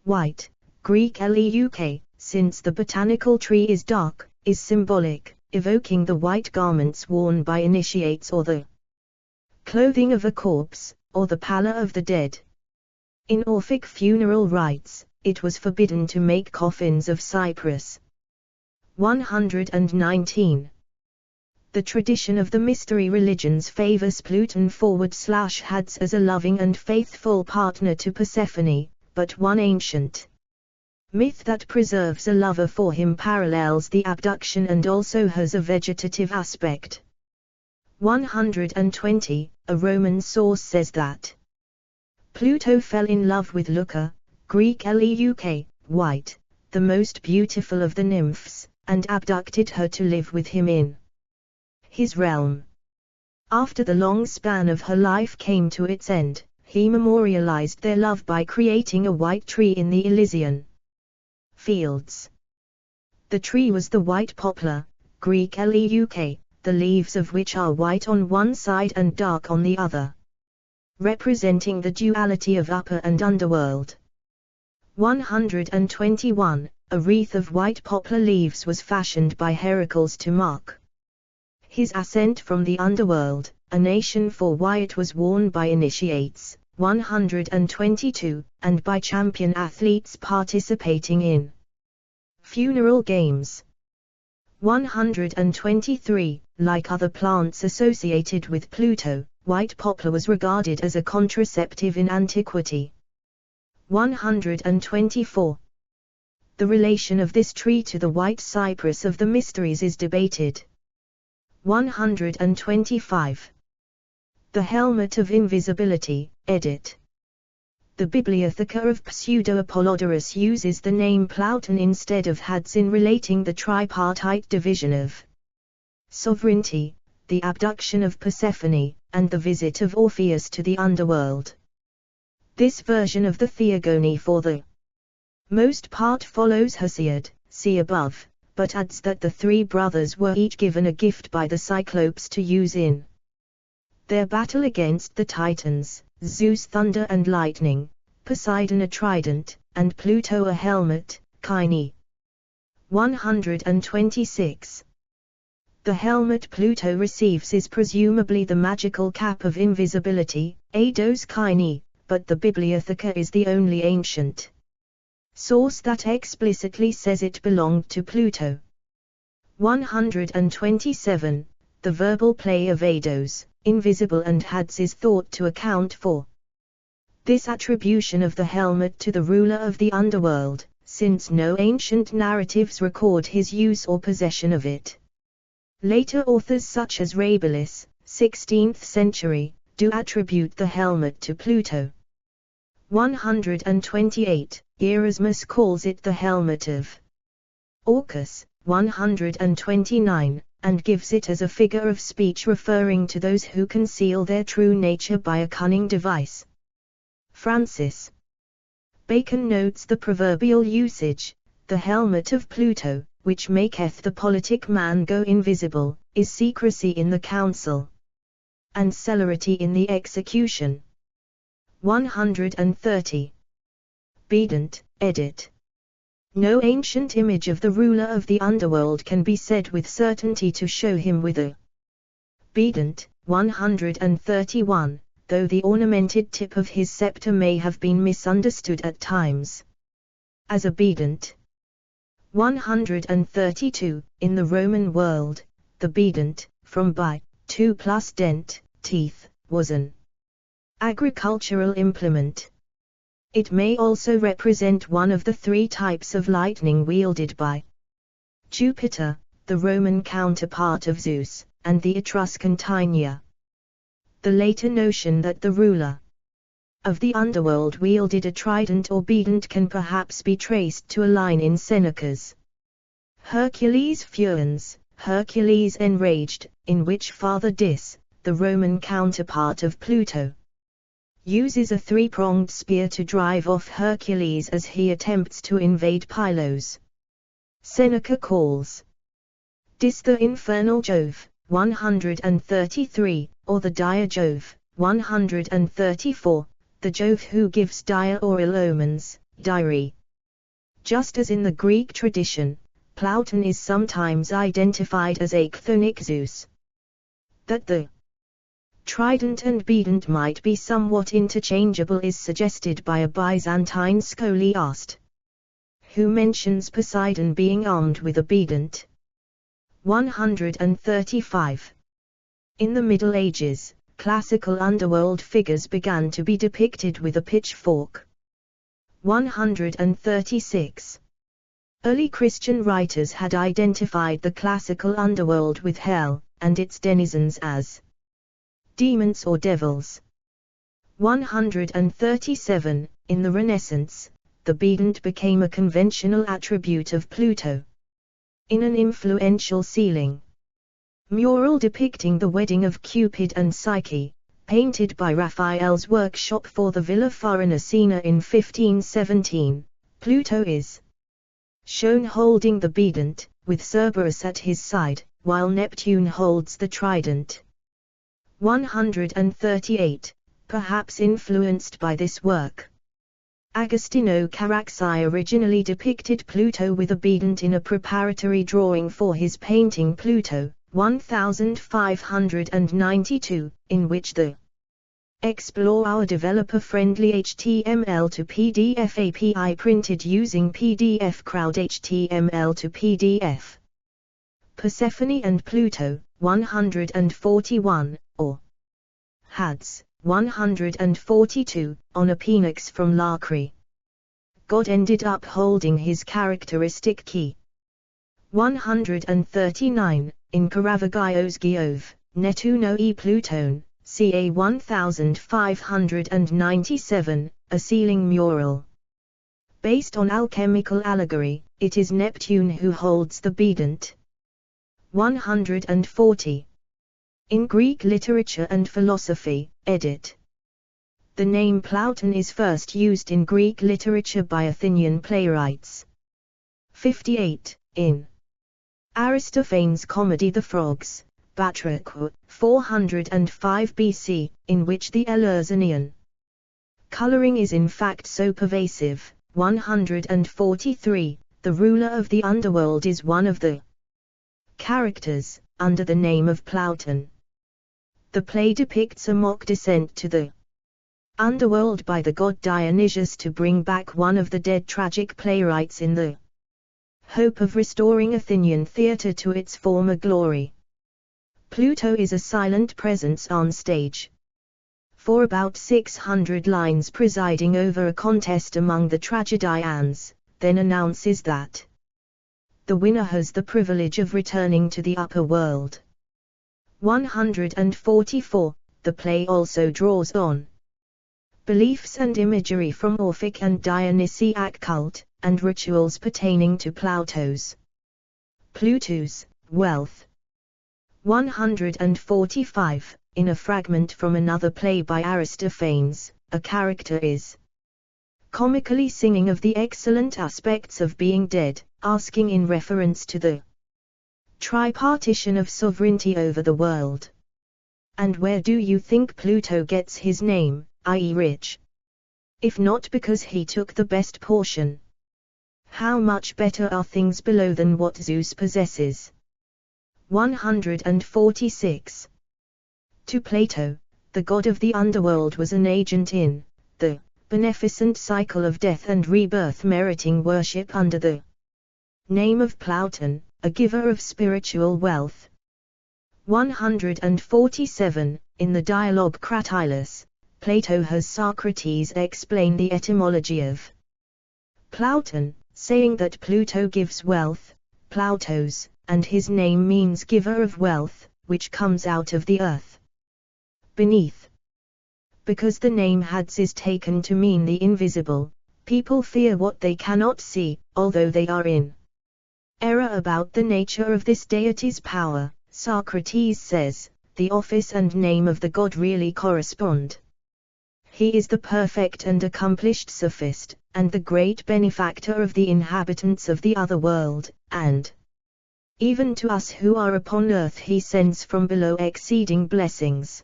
white, Greek leuk, since the botanical tree is dark, is symbolic, evoking the white garments worn by initiates or the clothing of a corpse, or the pallor of the dead. In Orphic funeral rites, it was forbidden to make coffins of cypress. 119. The tradition of the mystery religions favors Pluton/Hades as a loving and faithful partner to Persephone, but one ancient myth that preserves a lover for him parallels the abduction and also has a vegetative aspect. 120. A Roman source says that Pluto fell in love with Leuca, Greek leuk, white, the most beautiful of the nymphs, and abducted her to live with him in his realm. After the long span of her life came to its end, he memorialized their love by creating a white tree in the Elysian fields. The tree was the white poplar, Greek leuk, the leaves of which are white on one side and dark on the other, representing the duality of upper and underworld. 121. A wreath of white poplar leaves was fashioned by Heracles to mark his ascent from the underworld, a nation for why it was worn by initiates. 122, and by champion athletes participating in funeral games. 123. Like other plants associated with Pluto, white poplar was regarded as a contraceptive in antiquity. 124. The relation of this tree to the white cypress of the mysteries is debated. 125. The helmet of invisibility, edit. The Bibliotheca of Pseudo-Apollodorus uses the name Plauton instead of Hades in relating the tripartite division of sovereignty, the abduction of Persephone, and the visit of Orpheus to the underworld. This version of the theogony for the most part follows Hesiod, see above, but adds that the three brothers were each given a gift by the Cyclopes to use in their battle against the Titans, Zeus thunder and lightning, Poseidon a trident, and Pluto a helmet, Kyne. 126. The helmet Pluto receives is presumably the magical cap of invisibility, Eidos Kyne, but the Bibliotheca is the only ancient source that explicitly says it belonged to Pluto. 127. The verbal play of Eidos, invisible and Hades is thought to account for this attribution of the helmet to the ruler of the underworld, since no ancient narratives record his use or possession of it. Later authors such as Rabelais, 16th century, do attribute the helmet to Pluto. 128, Erasmus calls it the helmet of Orcus. 129, and gives it as a figure of speech referring to those who conceal their true nature by a cunning device. Francis Bacon notes the proverbial usage, the helmet of Pluto, which maketh the politic man go invisible, is secrecy in the council, and celerity in the execution. 130. Bedant, edit. No ancient image of the ruler of the underworld can be said with certainty to show him with a bedant. 131, though the ornamented tip of his scepter may have been misunderstood at times as a bedant. 132, in the Roman world, the bedant, from by, 2 plus dent, teeth, was an agricultural implement. It may also represent one of the 3 types of lightning wielded by Jupiter, the Roman counterpart of Zeus, and the Etruscan Tynia. The later notion that the ruler of the underworld wielded a trident or bedant can perhaps be traced to a line in Seneca's Hercules Furens, Hercules Enraged, in which Father Dis, the Roman counterpart of Pluto, uses a 3-pronged spear to drive off Hercules as he attempts to invade Pylos. Seneca calls Dis the infernal Jove, 133, or the dire Jove, 134, the Jove who gives dire or ill omens, diary. Just as in the Greek tradition, Platon is sometimes identified as a chthonic Zeus. That the trident and bedant might be somewhat interchangeable is suggested by a Byzantine scholiast, who mentions Poseidon being armed with a bedant. 135. In the Middle Ages, classical underworld figures began to be depicted with a pitchfork. 136. Early Christian writers had identified the classical underworld with hell, and its denizens as demons or devils. 137. In the Renaissance, the bedant became a conventional attribute of Pluto. In an influential ceiling mural depicting the wedding of Cupid and Psyche, painted by Raphael's workshop for the Villa Farnesina in 1517, Pluto is shown holding the bedant, with Cerberus at his side, while Neptune holds the trident. 138, perhaps influenced by this work, Agostino Carracci originally depicted Pluto with a bedant in a preparatory drawing for his painting Pluto, 1592, in which the Explore our developer-friendly HTML to PDF API printed using PDF Crowd HTML to PDF. Persephone and Pluto, 141, or Hades, 142, on a Phoenix from Lacri. God ended up holding his characteristic key. 139, in Caravaggio's Giove, Nettuno e Plutone, ca. 1597, a ceiling mural. Based on alchemical allegory, it is Neptune who holds the bedant. 140. In Greek literature and philosophy, edit. The name Platon is first used in Greek literature by Athenian playwrights. 58. In Aristophanes' comedy The Frogs, Batraque, 405 BC, in which the Eleusinian coloring is in fact so pervasive. 143. The ruler of the underworld is one of the characters, under the name of Platon. The play depicts a mock descent to the underworld by the god Dionysius to bring back one of the dead tragic playwrights in the hope of restoring Athenian theatre to its former glory. Pluto is a silent presence on stage. For about 600 lines presiding over a contest among the tragedians, then announces that the winner has the privilege of returning to the upper world. 144. the play also draws on beliefs and imagery from Orphic and Dionysiac cult, and rituals pertaining to Pluto's wealth. 145. In a fragment from another play by Aristophanes, a character is comically singing of the excellent aspects of being dead, asking in reference to the tripartition of sovereignty over the world. And where do you think Pluto gets his name, i.e. rich? If not because he took the best portion. How much better are things below than what Zeus possesses? 146. To Plato, the god of the underworld was an agent in the beneficent cycle of death and rebirth, meriting worship under the name of Plauton, a giver of spiritual wealth. 147. In the dialogue Cratylus, Plato has Socrates explain the etymology of Plauton, saying that Pluto gives wealth, Plautos, and his name means giver of wealth, which comes out of the earth beneath. Because the name Hades is taken to mean the invisible, people fear what they cannot see, although they are in error about the nature of this deity's power. Socrates says, the office and name of the god really correspond. He is the perfect and accomplished sophist, and the great benefactor of the inhabitants of the other world, and even to us who are upon earth he sends from below exceeding blessings.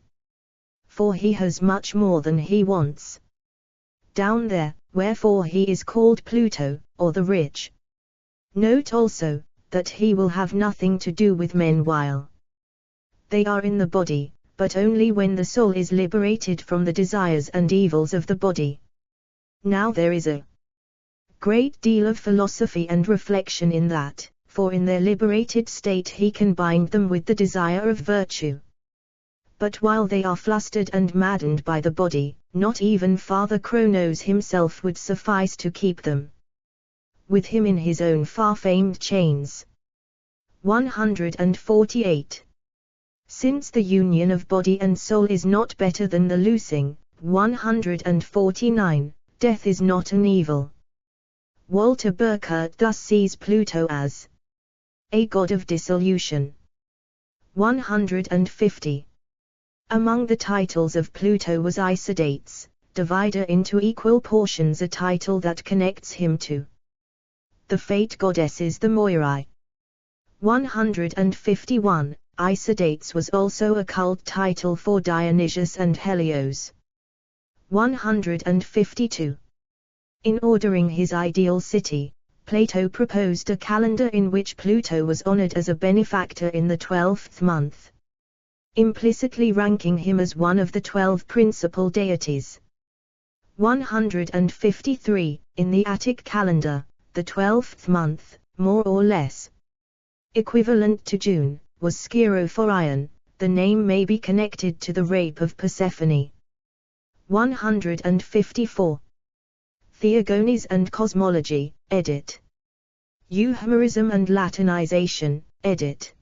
For he has much more than he wants down there, wherefore he is called Pluto, or the rich. Note also, that he will have nothing to do with men while they are in the body, but only when the soul is liberated from the desires and evils of the body. Now there is a great deal of philosophy and reflection in that, for in their liberated state he can bind them with the desire of virtue. But while they are flustered and maddened by the body, not even Father Kronos himself would suffice to keep them with him in his own far-famed chains. 148. Since the union of body and soul is not better than the loosing. 149. Death is not an evil. Walter Burkert thus sees Pluto as a god of dissolution. 150. Among the titles of Pluto was Isidates, divider into equal portions, a title that connects him to the fate goddesses the Moirai. 151. Isidates was also a cult title for Dionysius and Helios. 152. In ordering his ideal city, Plato proposed a calendar in which Pluto was honored as a benefactor in the 12th month, implicitly ranking him as one of the 12 principal deities. 153. In the Attic calendar, the 12th month, more or less equivalent to June, was Scirophorion. The name may be connected to the rape of Persephone. 154. Theogonies and Cosmology, edit. Euhemerism and Latinization, edit.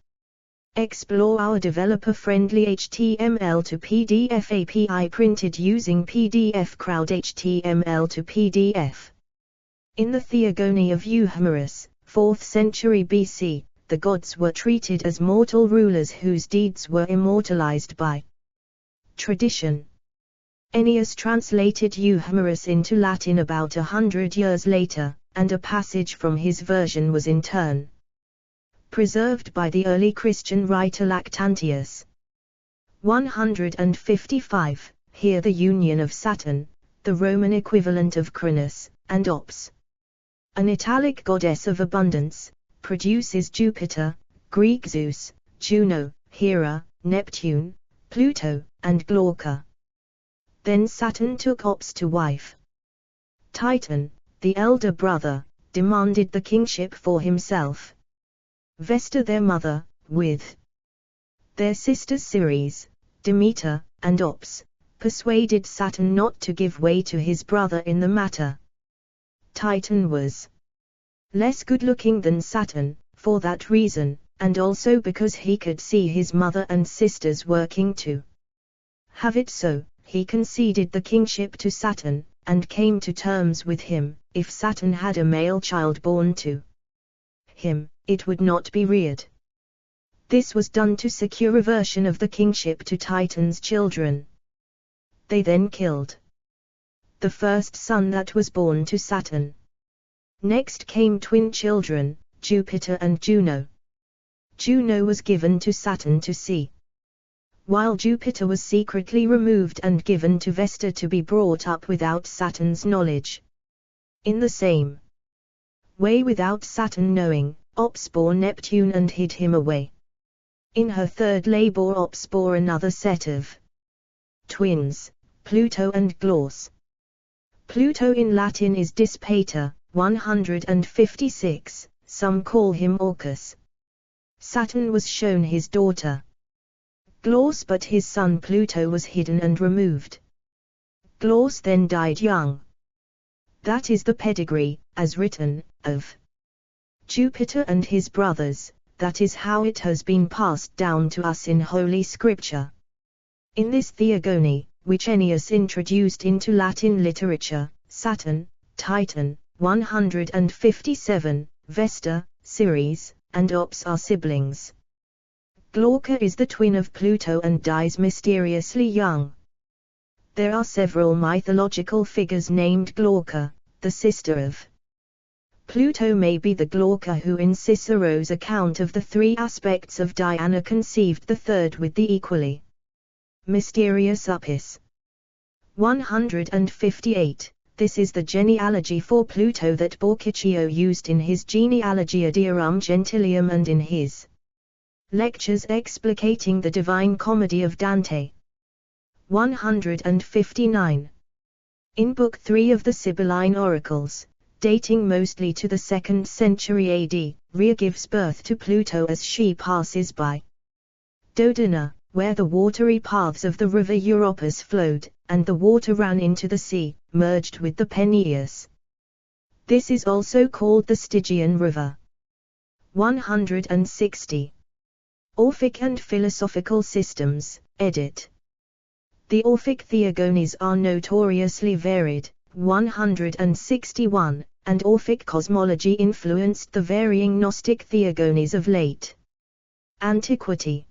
Explore our developer-friendly HTML to PDF API printed using PDF Crowd HTML to PDF. In the Theogony of Euhemerus, 4th century BC, the gods were treated as mortal rulers whose deeds were immortalized by tradition. Ennius translated Euhemerus into Latin about 100 years later, and a passage from his version was in turn preserved by the early Christian writer Lactantius. 155. Here the union of Saturn, the Roman equivalent of Cronus, and Ops, an Italic goddess of abundance, produces Jupiter, Greek Zeus, Juno, Hera, Neptune, Pluto, and Glauca. Then Saturn took Ops to wife. Titan, the elder brother, demanded the kingship for himself. Vesta their mother, with their sisters Ceres, Demeter, and Ops, persuaded Saturn not to give way to his brother in the matter. Titan was less good-looking than Saturn, for that reason, and also because he could see his mother and sisters working to Have it so, he conceded the kingship to Saturn, and came to terms with him. If Saturn had a male child born to him, it would not be reared. This was done to secure reversion of the kingship to Titan's children. They then killed the first son that was born to Saturn. Next came twin children, Jupiter and Juno. Juno was given to Saturn to see, while Jupiter was secretly removed and given to Vesta to be brought up without Saturn's knowledge. In the same way, without Saturn knowing, Ops bore Neptune and hid him away. In her third labor, Ops bore another set of twins, Pluto and Glauce. Pluto in Latin is Dispater, 156, some call him Orcus. Saturn was shown his daughter Glauce, but his son Pluto was hidden and removed. Glauce then died young. That is the pedigree, as written, of Jupiter and his brothers. That is how it has been passed down to us in Holy Scripture. In this theogony, which Ennius introduced into Latin literature, Saturn, Titan, 157, Vesta, Ceres, and Ops are siblings. Glauca is the twin of Pluto and dies mysteriously young. There are several mythological figures named Glauca, the sister of Pluto. May be the Glauca who in Cicero's account of the three aspects of Diana conceived the third with the equally mysterious Apis. 158. This is the genealogy for Pluto that Boccaccio used in his Genealogia Deorum Gentilium and in his lectures explicating the Divine Comedy of Dante. 159. In Book 3 of the Sibylline Oracles, dating mostly to the 2nd century AD, Rhea gives birth to Pluto as she passes by Dodona, where the watery paths of the river Europus flowed, and the water ran into the sea, merged with the Peneus. This is also called the Stygian River. 160. Orphic and Philosophical Systems, edit. The Orphic theogonies are notoriously varied. 161, and Orphic cosmology influenced the varying Gnostic theogonies of late antiquity.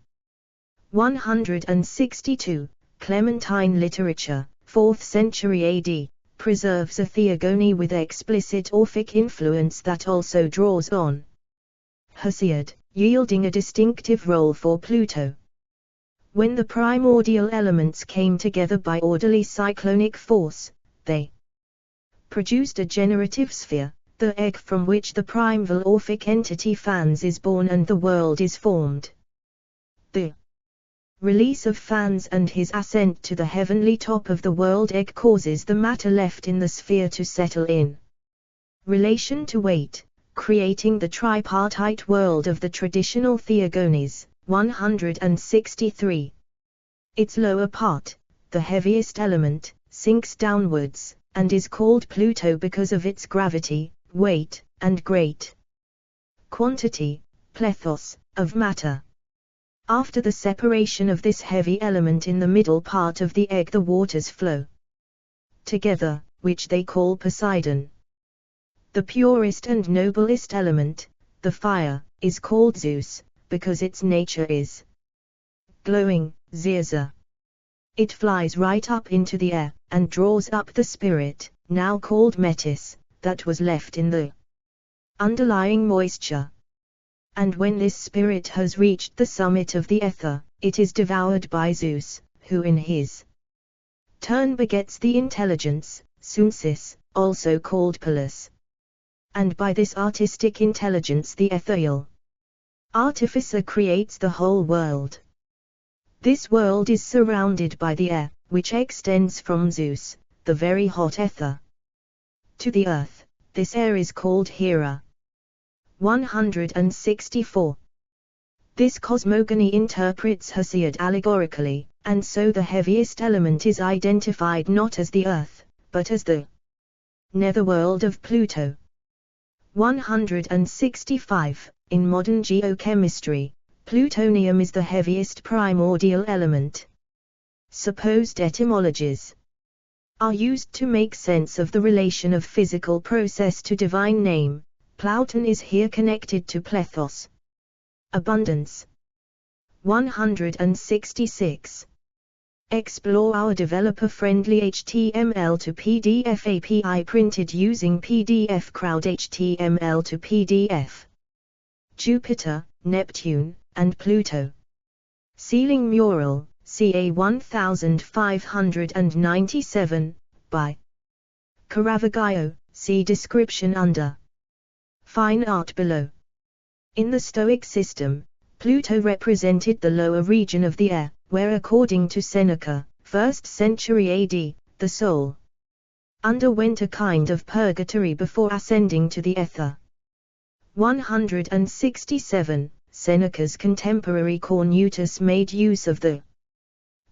162, Clementine literature, 4th century AD, preserves a theogony with explicit Orphic influence that also draws on Hesiod, yielding a distinctive role for Pluto. When the primordial elements came together by orderly cyclonic force, they produced a generative sphere, the egg from which the primeval Orphic entity Fans is born and the world is formed. The release of Fans and his ascent to the heavenly top of the world egg causes the matter left in the sphere to settle in relation to weight, creating the tripartite world of the traditional theogonies. 163. Its lower part, the heaviest element, sinks downwards, and is called Pluto because of its gravity, weight, and great quantity, plethos, of matter. After the separation of this heavy element in the middle part of the egg, the waters flow together, which they call Poseidon. The purest and noblest element, the fire, is called Zeus, because its nature is glowing, Zirza. It flies right up into the air, and draws up the spirit, now called Metis, that was left in the underlying moisture. And when this spirit has reached the summit of the ether, it is devoured by Zeus, who in his turn begets the intelligence, Sunsis, also called Pallas. And by this artistic intelligence the ethereal artificer creates the whole world. This world is surrounded by the air, which extends from Zeus, the very hot ether, to the earth. This air is called Hera. 164. This cosmogony interprets Hesiod allegorically, and so the heaviest element is identified not as the earth, but as the netherworld of Pluto. 165. In modern geochemistry, plutonium is the heaviest primordial element. Supposed etymologies are used to make sense of the relation of physical process to divine name. Plauton is here connected to plethos, abundance. 166. Explore our developer-friendly HTML to PDF API printed using PDF Crowd HTML to PDF. Jupiter, Neptune, and Pluto. Ceiling mural, CA 1597, by Caravaggio, see description under. Fine art below. In the Stoic system, Pluto represented the lower region of the air, where according to Seneca, 1st century AD, the soul underwent a kind of purgatory before ascending to the ether. 167. Seneca's contemporary Cornutus made use of the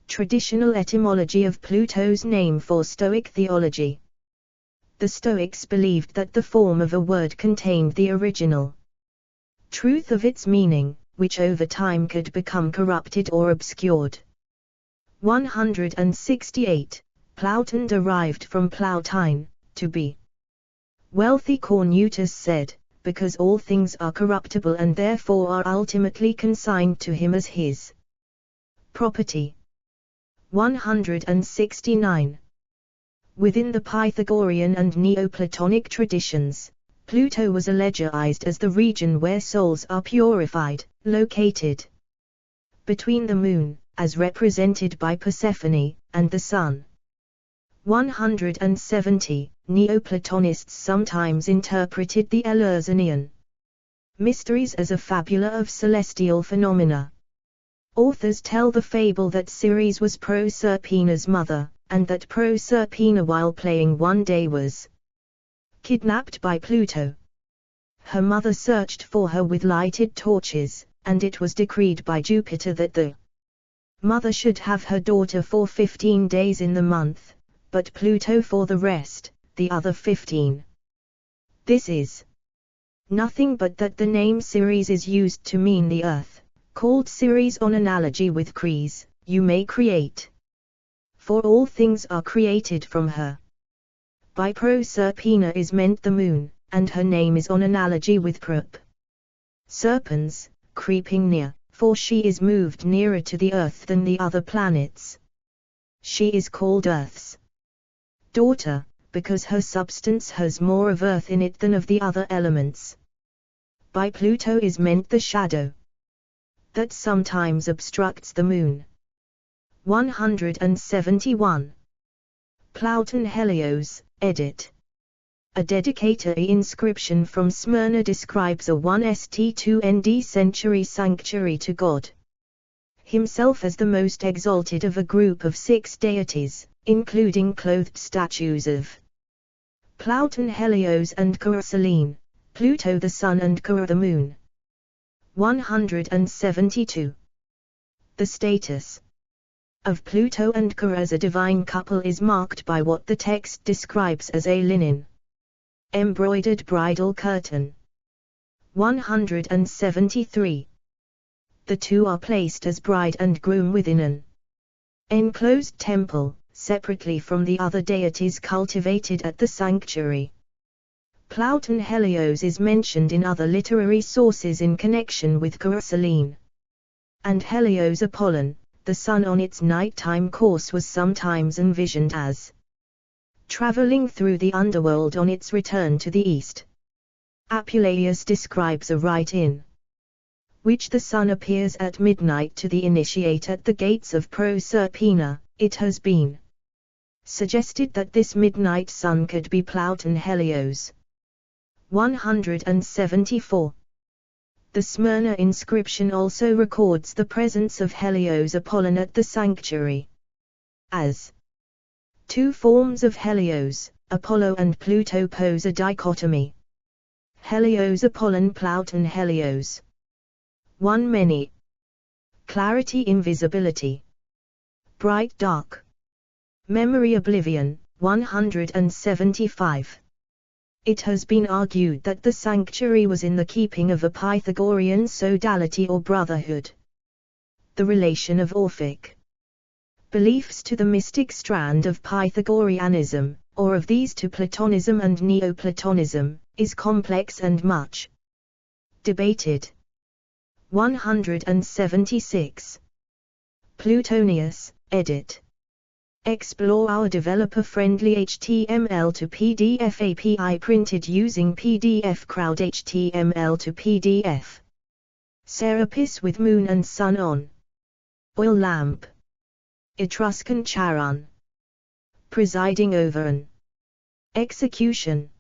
traditional etymology of Pluto's name for Stoic theology. The Stoics believed that the form of a word contained the original truth of its meaning, which over time could become corrupted or obscured. 168. Plauton derived from Plautine, to be wealthy. Cornutus said, because all things are corruptible and therefore are ultimately consigned to him as his property. 169. Within the Pythagorean and Neoplatonic traditions, Pluto was allegoricized as the region where souls are purified, located between the moon, as represented by Persephone, and the sun. 170. Neoplatonists sometimes interpreted the Eleusinian mysteries as a fabula of celestial phenomena. Authors tell the fable that Ceres was Proserpina's mother, and that Proserpina while playing one day was kidnapped by Pluto. Her mother searched for her with lighted torches, and it was decreed by Jupiter that the mother should have her daughter for 15 days in the month, but Pluto for the rest, the other 15. This is nothing but that the name Ceres is used to mean the earth, called Ceres on analogy with Cres, you may create. For all things are created from her. By Proserpina is meant the moon, and her name is on analogy with Serpens, creeping near, for she is moved nearer to the earth than the other planets. She is called Earth's daughter, because her substance has more of earth in it than of the other elements. By Pluto is meant the shadow that sometimes obstructs the moon. 171. Plauton Helios, edit. A dedicatory inscription from Smyrna describes a 1st-2nd century sanctuary to God himself as the most exalted of a group of 6 deities, including clothed statues of Plauton Helios and Kura Selene, Pluto the sun and Kura the moon. 172. The status of Pluto and Kura as a divine couple is marked by what the text describes as a linen embroidered bridal curtain. 173. The two are placed as bride and groom within an enclosed temple, separately from the other deities cultivated at the sanctuary. Plauton Helios is mentioned in other literary sources in connection with Kura Selene. And Helios Apollon, the sun on its nighttime course, was sometimes envisioned as traveling through the underworld on its return to the east. Apuleius describes a rite in which the sun appears at midnight to the initiate at the gates of Proserpina. It has been suggested that this midnight sun could be Plauton Helios. 174. The Smyrna inscription also records the presence of Helios Apollon at the sanctuary. As two forms of Helios, Apollo and Pluto, pose a dichotomy. Helios Apollon Plauton Helios. 1 Many. Clarity invisibility. Bright dark. Memory oblivion. 175. It has been argued that the sanctuary was in the keeping of a Pythagorean sodality or brotherhood. The relation of Orphic Beliefs to the mystic strand of Pythagoreanism, or of these to Platonism and Neoplatonism, is complex and much debated. 176. Plutonius, edit. Explore our developer-friendly HTML to PDF API printed using PDF Crowd HTML to PDF. Serapis with moon and sun on. Oil lamp. Etruscan charon. Presiding over an execution.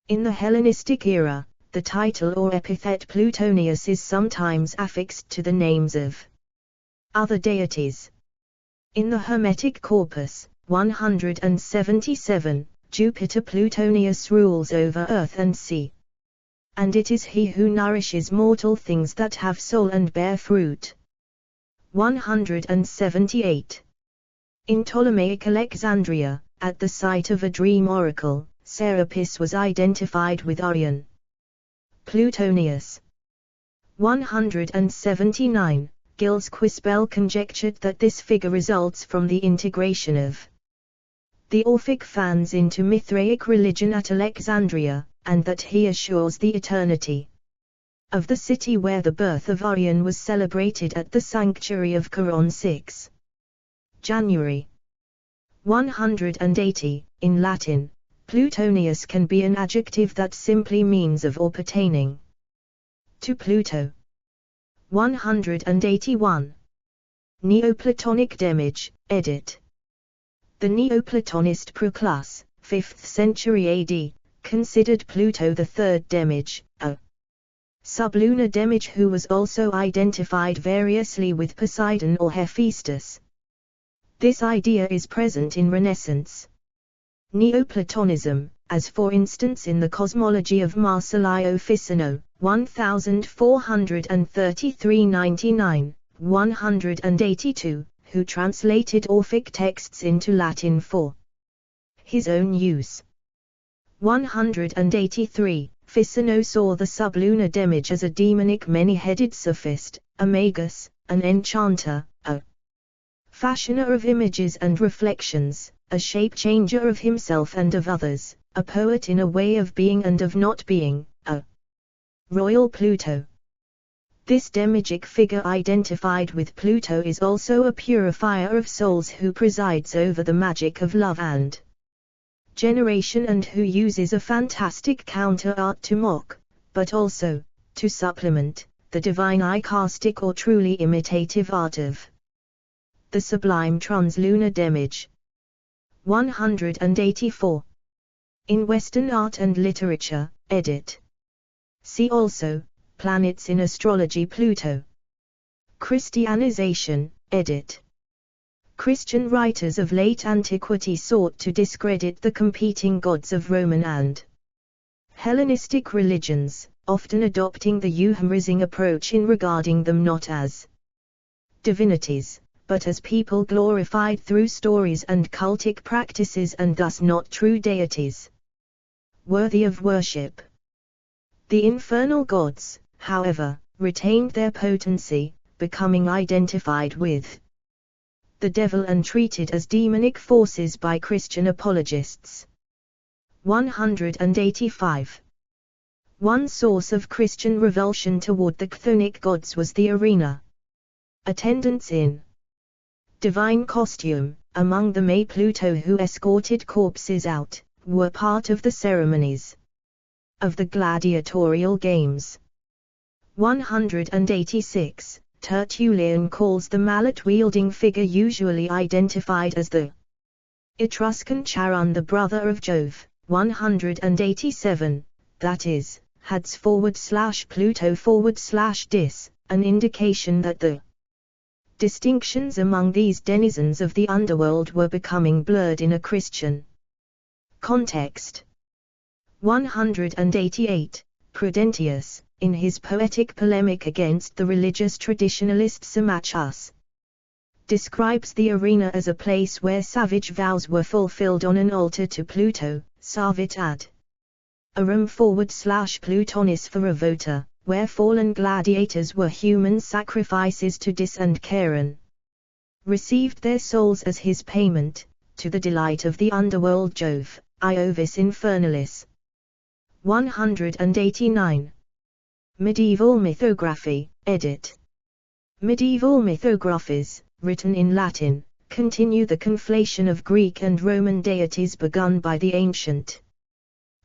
In the Hellenistic era, the title or epithet Plutonius is sometimes affixed to the names of other deities. In the Hermetic Corpus, 177, Jupiter Plutonius rules over earth and sea. And it is he who nourishes mortal things that have soul and bear fruit. 178. In Ptolemaic Alexandria, at the site of a dream oracle, Serapis was identified with Orion. Plutonius. 179. Gilles Quispel conjectured that this figure results from the integration of the Orphic fans into Mithraic religion at Alexandria, and that he assures the eternity of the city where the birth of Orion was celebrated at the sanctuary of Charon 6. January. 180. In Latin, Plutonius can be an adjective that simply means of or pertaining to Pluto. 181. Neoplatonic Demage, edit. The Neoplatonist Proclus, 5th century AD, considered Pluto the third demige, a sublunar demige who was also identified variously with Poseidon or Hephaestus. This idea is present in Renaissance Neoplatonism, as for instance in the cosmology of Marsilio Ficino, 1433–99, 182, who translated Orphic texts into Latin for his own use. 183. Ficino saw the sublunar demige as a demonic many-headed sophist, a magus, an enchanter, a fashioner of images and reflections, a shape-changer of himself and of others, a poet in a way of being and of not being, a royal Pluto. This demiurgic figure identified with Pluto is also a purifier of souls who presides over the magic of love and generation and who uses a fantastic counter-art to mock, but also, to supplement, the divine icastic or truly imitative art of the sublime translunar demige. 184. In Western Art and Literature, edit. See also, Planets in Astrology Pluto. Christianization, edit. Christian writers of late antiquity sought to discredit the competing gods of Roman and Hellenistic religions, often adopting the euhemerizing approach in regarding them not as divinities, but as people glorified through stories and cultic practices and thus not true deities, worthy of worship. The infernal gods, however, retained their potency, becoming identified with the devil and treated as demonic forces by Christian apologists. 185. One source of Christian revulsion toward the chthonic gods was the arena. Attendants in divine costume, among them a Pluto who escorted corpses out, were part of the ceremonies of the gladiatorial games. 186. Tertullian calls the mallet-wielding figure usually identified as the Etruscan Charon the brother of Jove. 187, that is, Hades /Pluto /dis, an indication that the distinctions among these denizens of the underworld were becoming blurred in a Christian context. 188. Prudentius, in his poetic polemic against the religious traditionalist Symmachus, describes the arena as a place where savage vows were fulfilled on an altar to Pluto, Savit ad Arum /Plutonis for a vota, where fallen gladiators were human sacrifices to Dis and Charon. received their souls as his payment, to the delight of the underworld Jove, Iovis Infernalis. 189. Medieval mythography, edit. Medieval mythographies, written in Latin, continue the conflation of Greek and Roman deities begun by the ancient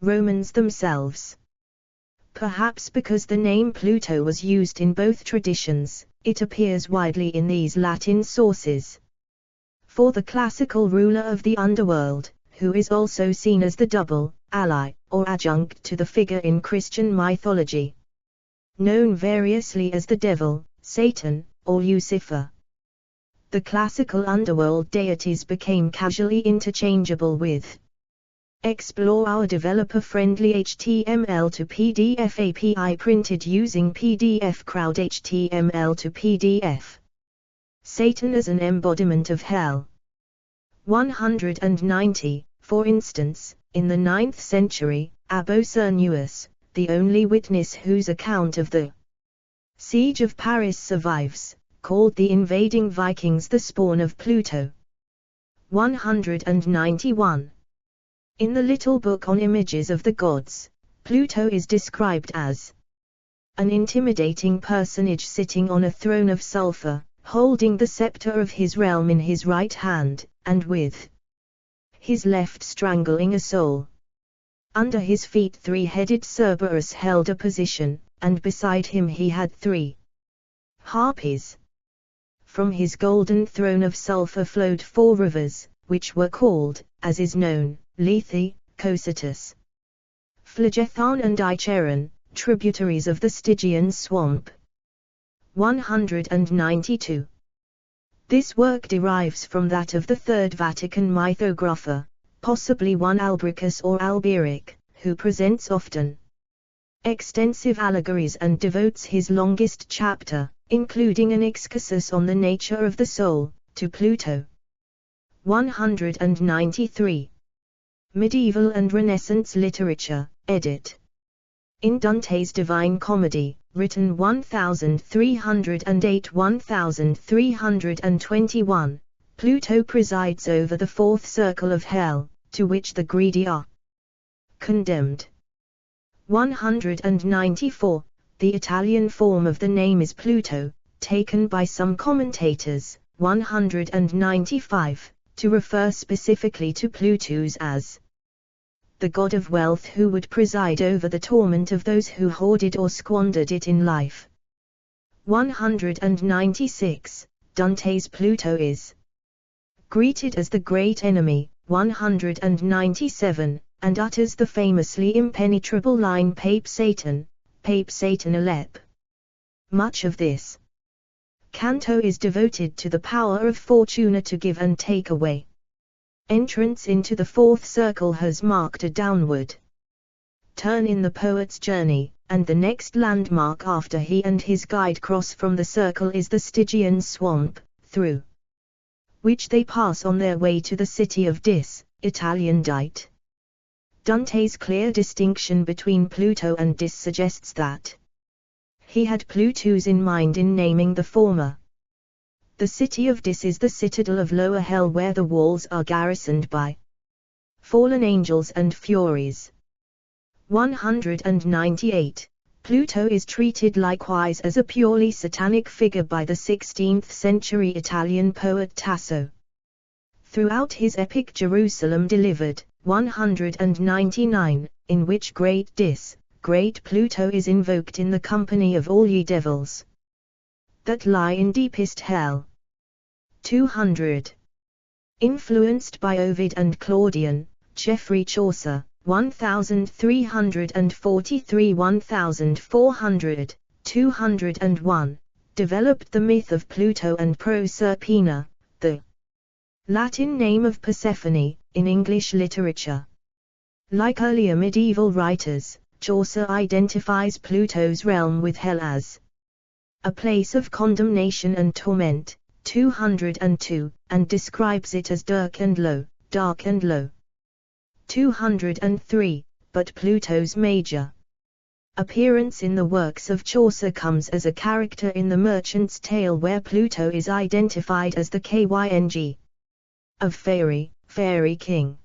Romans themselves. Perhaps because the name Pluto was used in both traditions, it appears widely in these Latin sources. For the classical ruler of the underworld, who is also seen as the double, ally, or adjunct to the figure in Christian mythology, known variously as the devil, Satan, or Lucifer. The classical underworld deities became casually interchangeable with. Explore our developer-friendly HTML to PDF API printed using PDF Crowd HTML to PDF. Satan as an embodiment of hell. 190. For instance, in the 9th century, Abbo Cernuus, the only witness whose account of the siege of Paris survives, called the invading Vikings the spawn of Pluto. 191. In the Little Book on Images of the Gods, Pluto is described as an intimidating personage sitting on a throne of sulfur, holding the scepter of his realm in his right hand, and with his left strangling a soul. Under his feet three-headed Cerberus held a position, and beside him he had 3 harpies. From his golden throne of sulfur flowed 4 rivers, which were called, as is known, Lethe, Cocytus, Phlegethon and Icheron, tributaries of the Stygian swamp. 192. This work derives from that of the Third Vatican mythographer, possibly one Albricus or Alberic, who presents often extensive allegories and devotes his longest chapter, including an excursus on the nature of the soul, to Pluto. 193. Medieval and Renaissance literature, edit. In Dante's Divine Comedy, written 1308–1321, Pluto presides over the 4th circle of hell, to which the greedy are condemned. 194. The Italian form of the name is Pluto, taken by some commentators, 195, to refer specifically to Plutus as the god of wealth who would preside over the torment of those who hoarded or squandered it in life. 196. Dante's Pluto is greeted as the great enemy, 197, and utters the famously impenetrable line Pape Satan Alep. Much of this canto is devoted to the power of Fortuna to give and take away. Entrance into the 4th circle has marked a downward turn in the poet's journey, and the next landmark after he and his guide cross from the circle is the Stygian swamp, through which they pass on their way to the city of Dis, Italian Dite. Dante's clear distinction between Pluto and Dis suggests that he had Plutus in mind in naming the former. The city of Dis is the citadel of lower hell where the walls are garrisoned by fallen angels and furies. 198. Pluto is treated likewise as a purely satanic figure by the 16th century Italian poet Tasso. Throughout his epic Jerusalem Delivered, 199, in which great Dis, great Pluto is invoked in the company of all ye devils that lie in deepest hell. 200. Influenced by Ovid and Claudian, Geoffrey Chaucer, 1343–1400, 201, developed the myth of Pluto and Proserpina, the Latin name of Persephone, in English literature. Like earlier medieval writers, Chaucer identifies Pluto's realm with hell as a place of condemnation and torment, 202, and describes it as dark and low. 203, but Pluto's major Appearance in the works of Chaucer comes as a character in the Merchant's Tale where Pluto is identified as the king of Fairy King.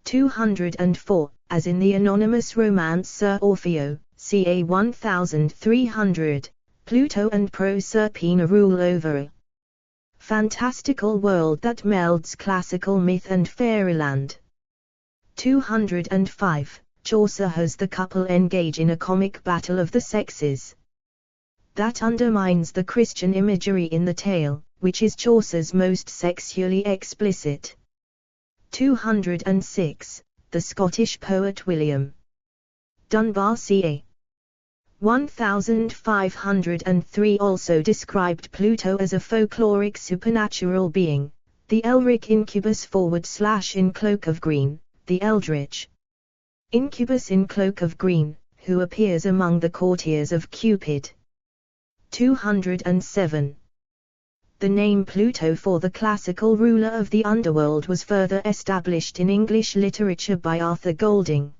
204, as in the anonymous romance Sir Orfeo, ca. 1300, Pluto and Proserpina rule over a fantastical world that melds classical myth and fairyland. 205, Chaucer has the couple engage in a comic battle of the sexes. That undermines the Christian imagery in the tale, which is Chaucer's most sexually explicit. 206, the Scottish poet William Dunbar ca. 1503 also described Pluto as a folkloric supernatural being, the Elric incubus / in Cloak of Green, the eldritch incubus in Cloak of Green, who appears among the courtiers of Cupid. 207. The name Pluto for the classical ruler of the underworld was further established in English literature by Arthur Golding,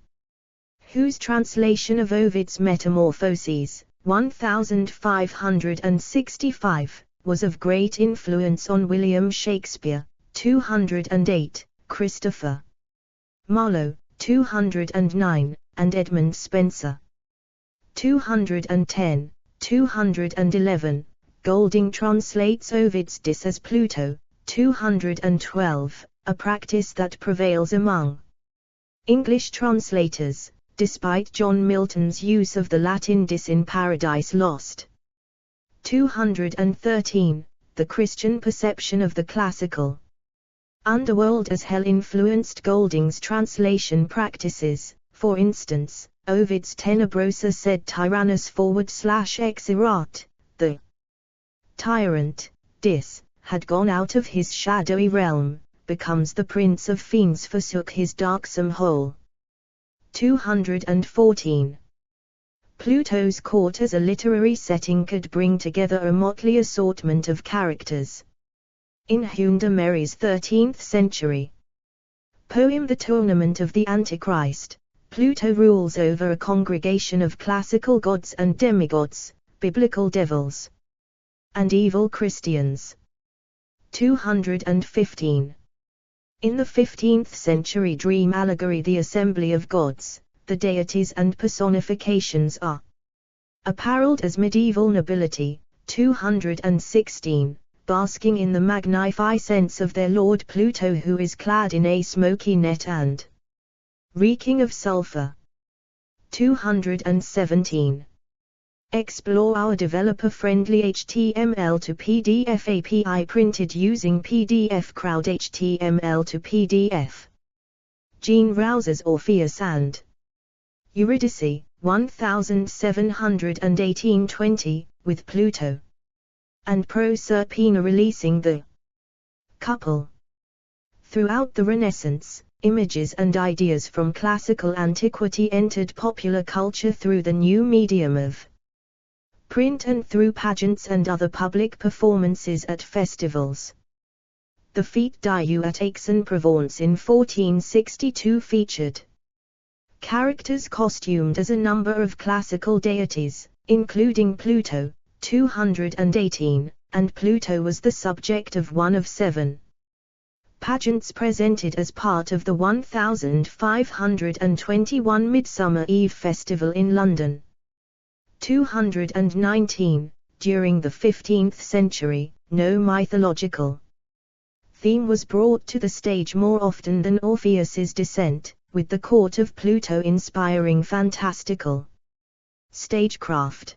whose translation of Ovid's Metamorphoses, 1565, was of great influence on William Shakespeare. 208, Christopher Marlowe, 209, and Edmund Spenser. 210, 211, Golding translates Ovid's Dis as Pluto. 212, a practice that prevails among English translators, despite John Milton's use of the Latin Dis in Paradise Lost. 213, the Christian perception of the classical underworld as hell influenced Golding's translation practices. For instance, Ovid's Tenebrosa sed tyrannus / exirat, the tyrant, Dis, had gone out of his shadowy realm, becomes the prince of fiends forsook his darksome hole. 214. Pluto's court as a literary setting could bring together a motley assortment of characters. In Hyunda Mary's 13th century poem The Tournament of the Antichrist, Pluto rules over a congregation of classical gods and demigods, biblical devils, and evil Christians. 215. In the 15th century dream allegory The Assembly of Gods, the deities and personifications are apparelled as medieval nobility. 216. Basking in the magnificence of their lord Pluto, who is clad in a smoky net and reeking of sulfur. 217. Explore our developer-friendly HTML to PDF API printed using PDF Crowd HTML to PDF. Gene Rouser's Orpheus and Eurydice, 1718-20, with Pluto and Proserpina releasing the couple. Throughout the Renaissance, images and ideas from classical antiquity entered popular culture through the new medium of print and through pageants and other public performances at festivals. The Fête d'Yeux at Aix-en-Provence in 1462 featured characters costumed as a number of classical deities, including Pluto. 218, and Pluto was the subject of one of 7 pageants presented as part of the 1521 Midsummer Eve Festival in London. 219, during the 15th century, no mythological theme was brought to the stage more often than Orpheus's descent, with the court of Pluto inspiring fantastical stagecraft.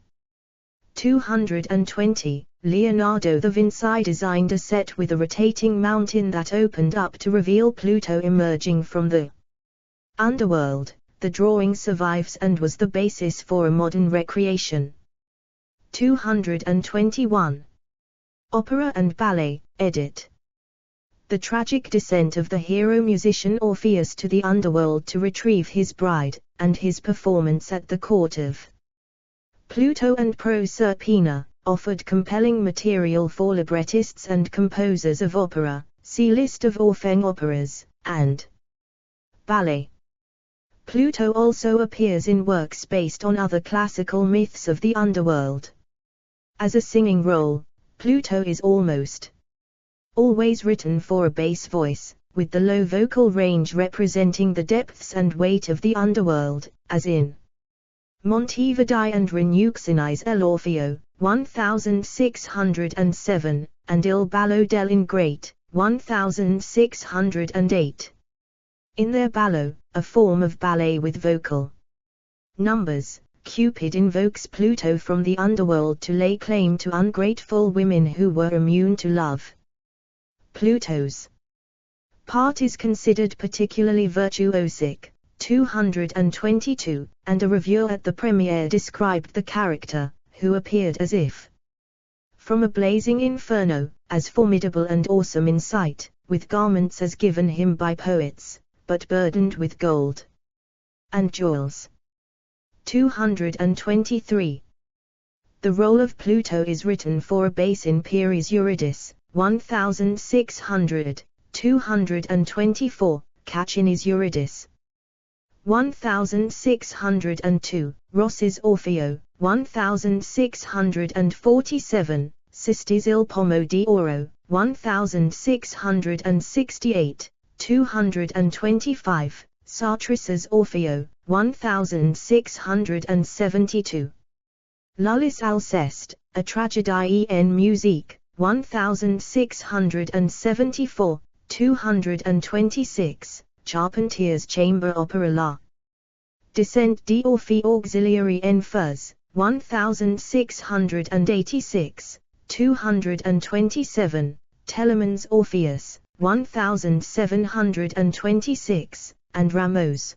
220, Leonardo da Vinci designed a set with a rotating mountain that opened up to reveal Pluto emerging from the underworld. The drawing survives and was the basis for a modern recreation. 221. Opera and Ballet, edit. The tragic descent of the hero-musician Orpheus to the underworld to retrieve his bride, and his performance at the court of Pluto and Proserpina, offered compelling material for librettists and composers of opera. See List of Orphean operas, and ballet. Pluto also appears in works based on other classical myths of the underworld. As a singing role, Pluto is almost always written for a bass voice, with the low vocal range representing the depths and weight of the underworld, as in Montevideo and Renuxini's L'Orfeo, 1607, and Il Ballo dell'Ingrate, 1608. In their ballo, a form of ballet with vocal numbers, Cupid invokes Pluto from the underworld to lay claim to ungrateful women who were immune to love. Pluto's part is considered particularly virtuosic, 222, and a reviewer at the premiere described the character, who appeared as if from a blazing inferno, as formidable and awesome in sight, with garments as given him by poets, but burdened with gold and jewels. 223. The role of Pluto is written for a bass in Peres Eurydice, 1600, 224, Caccini's Eurydice, 1602, Rossi's Orfeo, 1647, Sisti's Il Pomo di Oro, 1668, 225, Sartris's Orfeo, 1672. Lullis Alceste, a tragédie en musique, 1674, 226, Charpentier's Chamber Opera La Descente d'Orphée Auxiliary en Furs, 1686, 227, Telemann's Orpheus, 1726, and Rameau's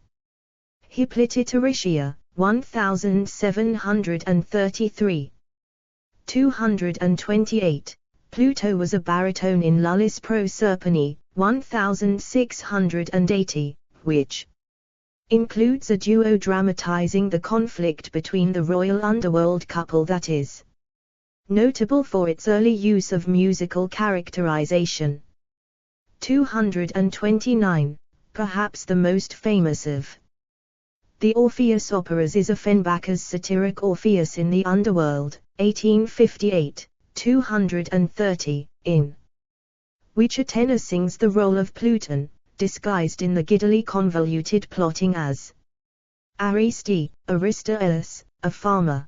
Hippolytaritia, 1733. 228. Pluto was a baritone in Lullis Proserpine, 1680, which includes a duo dramatizing the conflict between the royal underworld couple that is notable for its early use of musical characterization. 229. Perhaps the most famous of the Orpheus operas is Offenbacher's satiric Orpheus in the Underworld, 1858, 230, in which a tenor sings the role of Pluton, disguised in the giddily convoluted plotting as Aristaeus, a farmer.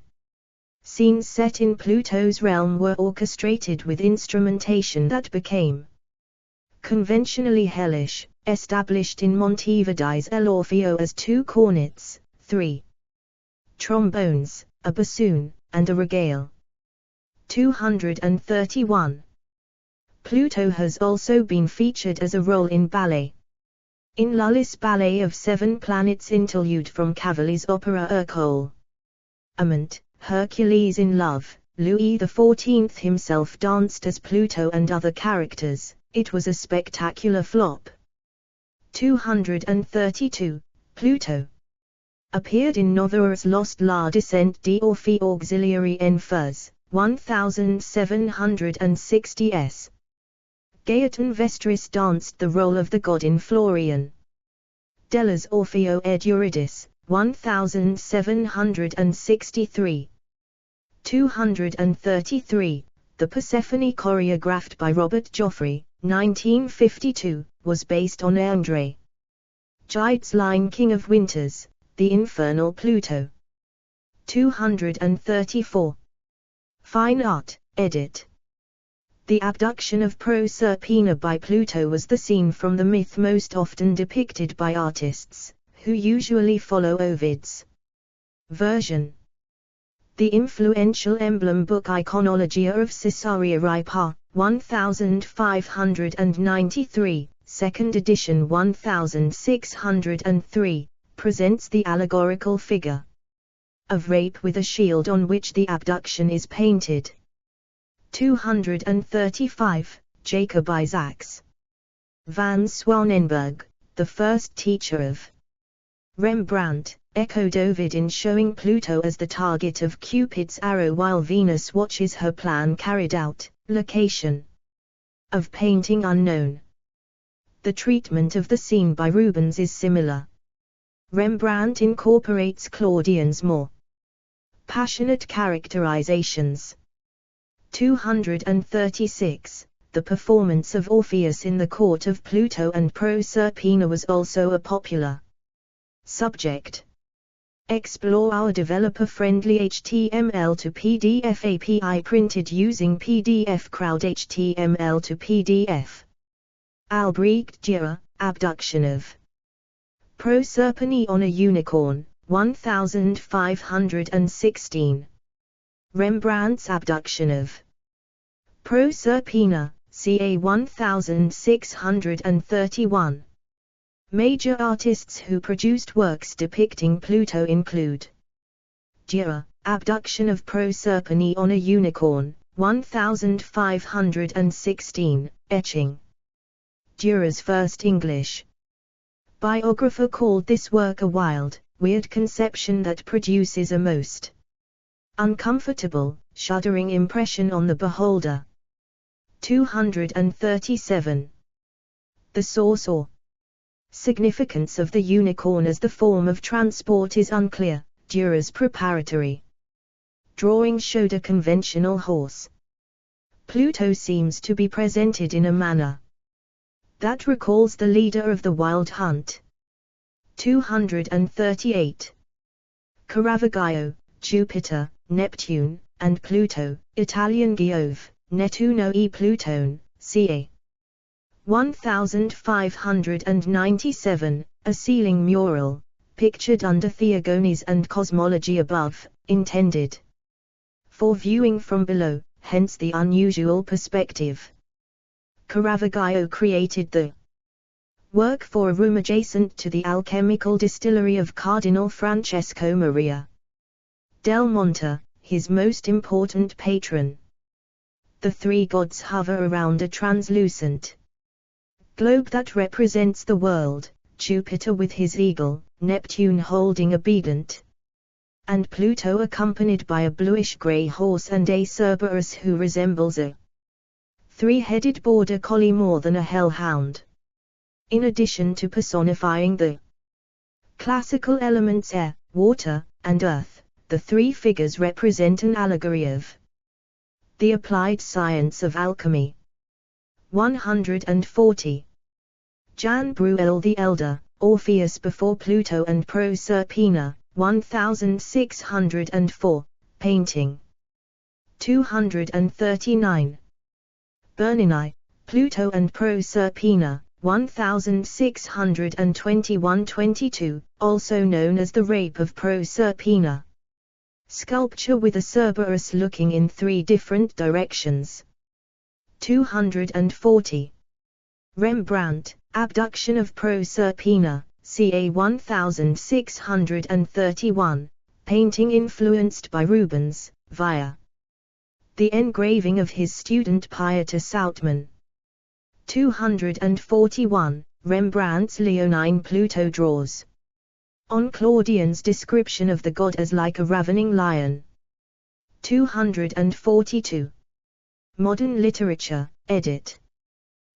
Scenes set in Pluto's realm were orchestrated with instrumentation that became conventionally hellish, established in Montevideo's L'Orfeo as 2 cornets, 3 trombones, a bassoon, and a regale. 231. Pluto has also been featured as a role in ballet. In Lullis' Ballet of 7 Planets interlude from Cavalli's opera Ercole. Amant, Hercules in Love, Louis XIV himself danced as Pluto and other characters. It was a spectacular flop. 232. Pluto appeared in Novare's Lost La Descente d'Orphée Auxiliary en Furs, 1760s. Gaëtan Vestris danced the role of the god in Florian Della's Orfeo ed Eurydice, 1763. 233. The Persephone choreographed by Robert Joffrey, 1952, was based on André Gide's line King of Winters, the Infernal Pluto. 234. Fine Art, edit. The abduction of Proserpina by Pluto was the scene from the myth most often depicted by artists, who usually follow Ovid's version. The influential emblem book Iconologia of Caesarea Ripa, 1593, 2nd edition 1603, presents the allegorical figure of rape with a shield on which the abduction is painted. 235. Jacob Isaacs van Swanenburg, the first teacher of Rembrandt, echoed Ovid in showing Pluto as the target of Cupid's arrow while Venus watches her plan carried out. Location of painting unknown. The treatment of the scene by Rubens is similar. Rembrandt incorporates Claudian's more passionate characterizations. 236. The performance of Orpheus in the court of Pluto and Proserpina was also a popular subject. Explore our developer-friendly HTML to PDF API printed using PDF Crowd HTML to PDF. Albrecht Dürer, Abduction of Proserpine on a Unicorn, 1516. Rembrandt's Abduction of Proserpina, ca. 1631. Major artists who produced works depicting Pluto include Dürer, Abduction of Proserpine on a Unicorn, 1516, etching. Dürer's first English biographer called this work a wild, weird conception that produces a most uncomfortable, shuddering impression on the beholder. 237. The source or significance of the unicorn as the form of transport is unclear. Dürer's preparatory drawing showed a conventional horse. Pluto seems to be presented in a manner that recalls the leader of the wild hunt. 238. Caravaggio, Jupiter, Neptune, and Pluto, Italian Giove, Nettuno e Plutone, ca. 1597, a ceiling mural, pictured under Theogonies and cosmology above, intended for viewing from below, hence the unusual perspective. Caravaggio created the work for a room adjacent to the alchemical distillery of Cardinal Francesco Maria del Monte, his most important patron. The three gods hover around a translucent globe that represents the world, Jupiter with his eagle, Neptune holding a bident, and Pluto accompanied by a bluish-grey horse and a Cerberus who resembles a three-headed border collie more than a hellhound. In addition to personifying the classical elements air, water, and earth, the three figures represent an allegory of the applied science of alchemy. 140. Jan Bruel the Elder, Orpheus before Pluto and Proserpina, 1604, painting. 239. Bernini, Pluto and Proserpina, 1621-22, also known as the Rape of Proserpina. Sculpture with a Cerberus looking in three different directions. 240. Rembrandt, Abduction of Proserpina, ca. 1631, painting influenced by Rubens, via the engraving of his student Pieter Soutman. 241. Rembrandt's Leonine Pluto draws on Claudian's description of the god as like a ravening lion. 242. Modern literature, edit.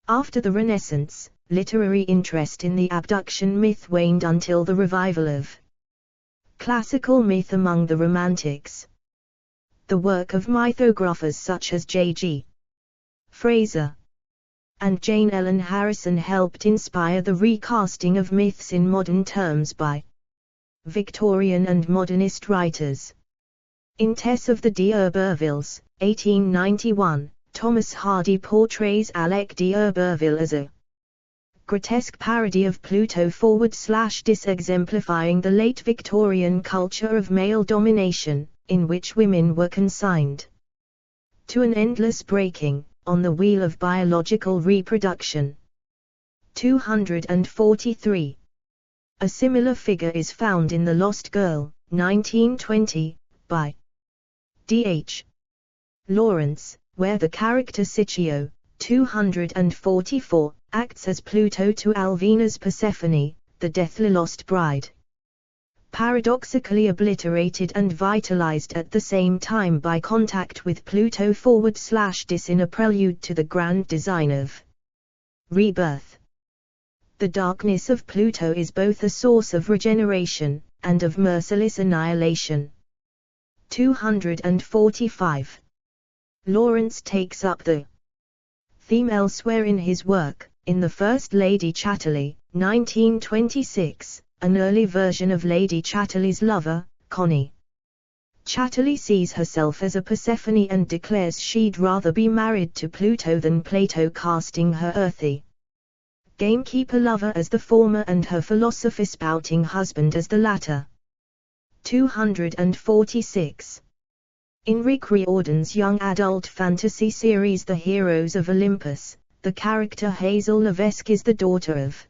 After the Renaissance, literary interest in the abduction myth waned until the revival of classical myth among the Romantics. The work of mythographers such as J.G. Fraser and Jane Ellen Harrison helped inspire the recasting of myths in modern terms by Victorian and modernist writers. In Tess of the d'Urbervilles, 1891, Thomas Hardy portrays Alec d'Urberville as a grotesque parody of Pluto / exemplifying the late Victorian culture of male domination, in which women were consigned to an endless breaking on the wheel of biological reproduction. 243. A similar figure is found in The Lost Girl, 1920, by D.H. Lawrence, where the character Sitchio, 244, acts as Pluto to Alvina's Persephone, the deathly lost bride. Paradoxically obliterated and vitalized at the same time by contact with Pluto / dis in a prelude to the grand design of rebirth. The darkness of Pluto is both a source of regeneration, and of merciless annihilation. 245. Lawrence takes up the theme elsewhere in his work, in The First Lady Chatterley, 1926, an early version of Lady Chatterley's lover, Connie. Chatterley sees herself as a Persephone and declares she'd rather be married to Pluto than Plato, casting her earthy gamekeeper lover as the former and her philosophy-spouting husband as the latter. 246. In Rick Riordan's young adult fantasy series The Heroes of Olympus, the character Hazel Levesque is the daughter of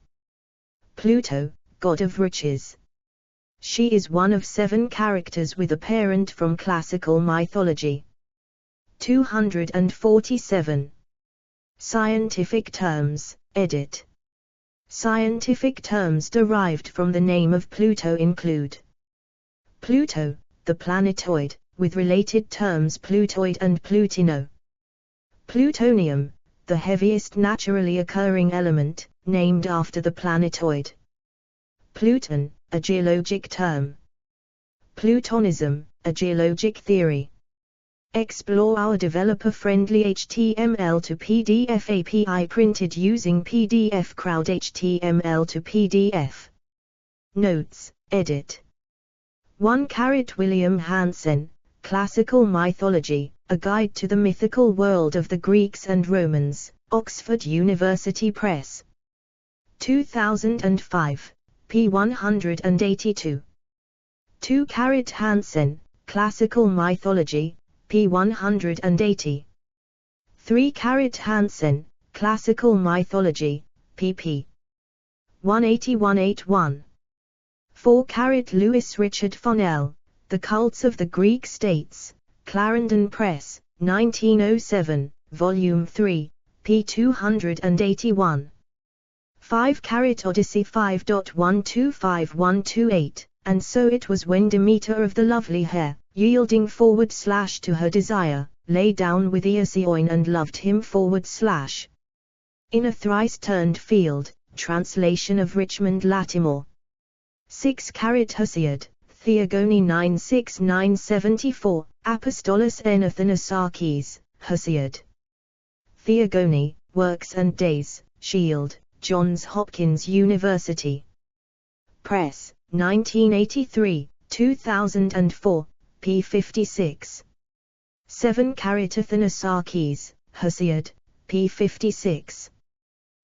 Pluto, god of riches. She is one of 7 characters with a parent from classical mythology. 247. Scientific terms, edit. Scientific terms derived from the name of Pluto include Pluto, the planetoid, with related terms Plutoid and Plutino. Plutonium, the heaviest naturally occurring element, named after the planetoid. Pluton, a geologic term. Plutonism, a geologic theory. Explore our developer-friendly HTML to PDF API printed using PDF Crowd HTML to PDF. Notes, edit. 1. William Hansen, Classical Mythology, A Guide to the Mythical World of the Greeks and Romans, Oxford University Press. 2005, p. 182. 2. Hansen, Classical Mythology, p. 180. 3. Hansen, Classical Mythology, pp. 180-181. 4. Lewis Richard Fonnell, The Cults of the Greek States, Clarendon Press, 1907, Volume 3, p. 281. 5. Odyssey 5.125128, and so it was when Demeter of the lovely hair, yielding / to her desire, lay down with Eosion and loved him / in a thrice-turned field, translation of Richmond Lattimore. 6. Hesiod, Theogony 96974, Apostolos en Athanasarches, Hesiod. Theogony, Works and Days, Shield, Johns Hopkins University Press, 1983, 2004, p. 56. 7. Athanasarches, Hesiod, p. 56.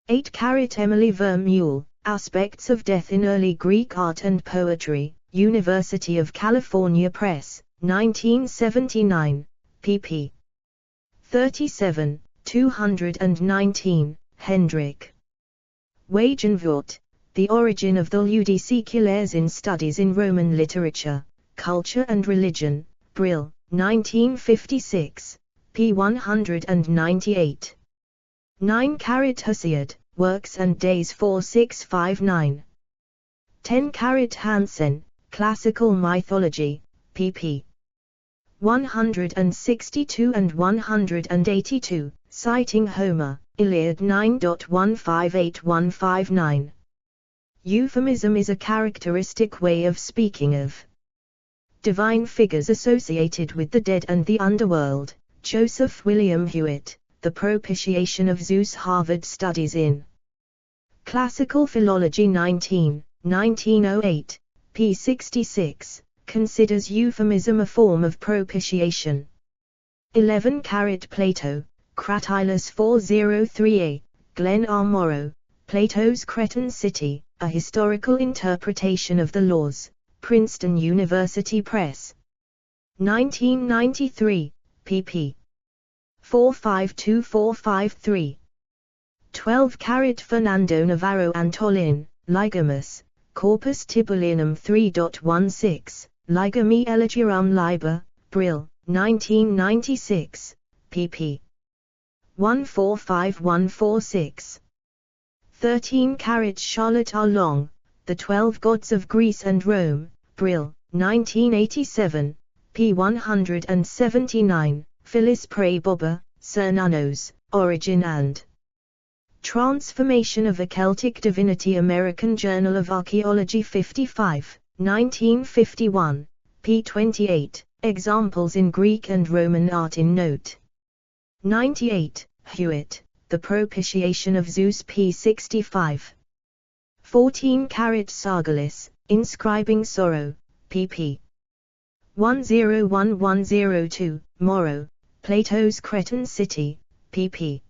8. Emily Vermeulen, Aspects of Death in Early Greek Art and Poetry, University of California Press, 1979, pp. 37, 219, Hendrik. Wagenvoort, The Origin of the Ludiciculares in Studies in Roman Literature, Culture and Religion, Brill, 1956, p. 198. 9. Hesiod, Works and Days 4659. 10. Hansen, Classical Mythology, pp. 162 and 182, citing Homer, Iliad 9.158159. Euphemism is a characteristic way of speaking of divine figures associated with the dead and the underworld. Joseph William Hewitt, The Propitiation of Zeus. Harvard Studies in Classical Philology 1908, p. 66, considers euphemism a form of propitiation. 11. Plato, Cratylus 403a, Glenn R. Morrow, Plato's Cretan City, A Historical Interpretation of the Laws, Princeton University Press. 1993, pp. 452-453. 12. Fernando Navarro Antolin, Ligamus, Corpus Tibulinum 3.16, Ligami Elegiarum Liber, Brill, 1996, pp. 145146. 13. Charlotte R. Long, The 12 Gods of Greece and Rome, Brill, 1987, p. 179, Phyllis Pray Bobber, Cernanos, Origin and Transformation of a Celtic Divinity, American Journal of Archaeology 55, 1951, p. 28, examples in Greek and Roman art in note. 98, Hewitt, The Propitiation of Zeus, p. 65. 14 Sargalis, Inscribing Sorrow, pp. 101102, Morrow, Plato's Cretan City, pp.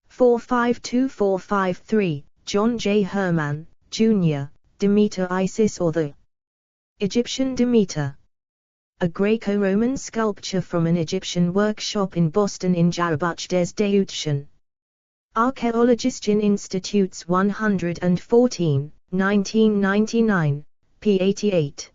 452453, John J. Herman, Jr., Demeter Isis or the Egyptian Demeter. A Greco-Roman sculpture from an Egyptian workshop in Boston in Jarabuch des Deutschen. Archaeologischen Institutes 114, 1999, p. 88.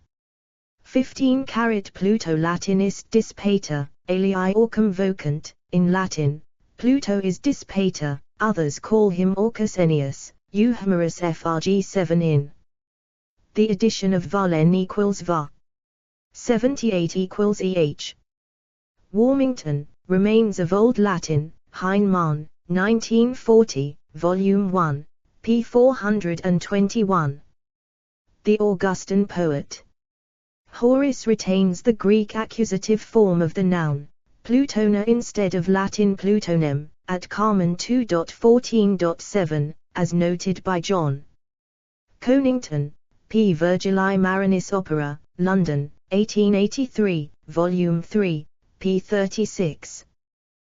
15 Pluto Latin ist Dispater, alii Orcum vocant, in Latin, Pluto is Dispater, others call him Orcus Ennius, Euhemerus frg 7 in. The addition of Valen equals Va. 78 equals EH. Warmington, Remains of Old Latin, Heinemann, 1940, Volume 1, p. 421. The Augustan poet. Horace retains the Greek accusative form of the noun, Plutona instead of Latin Plutonem, at Carmen 2.14.7, as noted by John Conington, P. Virgili Marinis Opera, London, 1883, Volume 3, p. 36.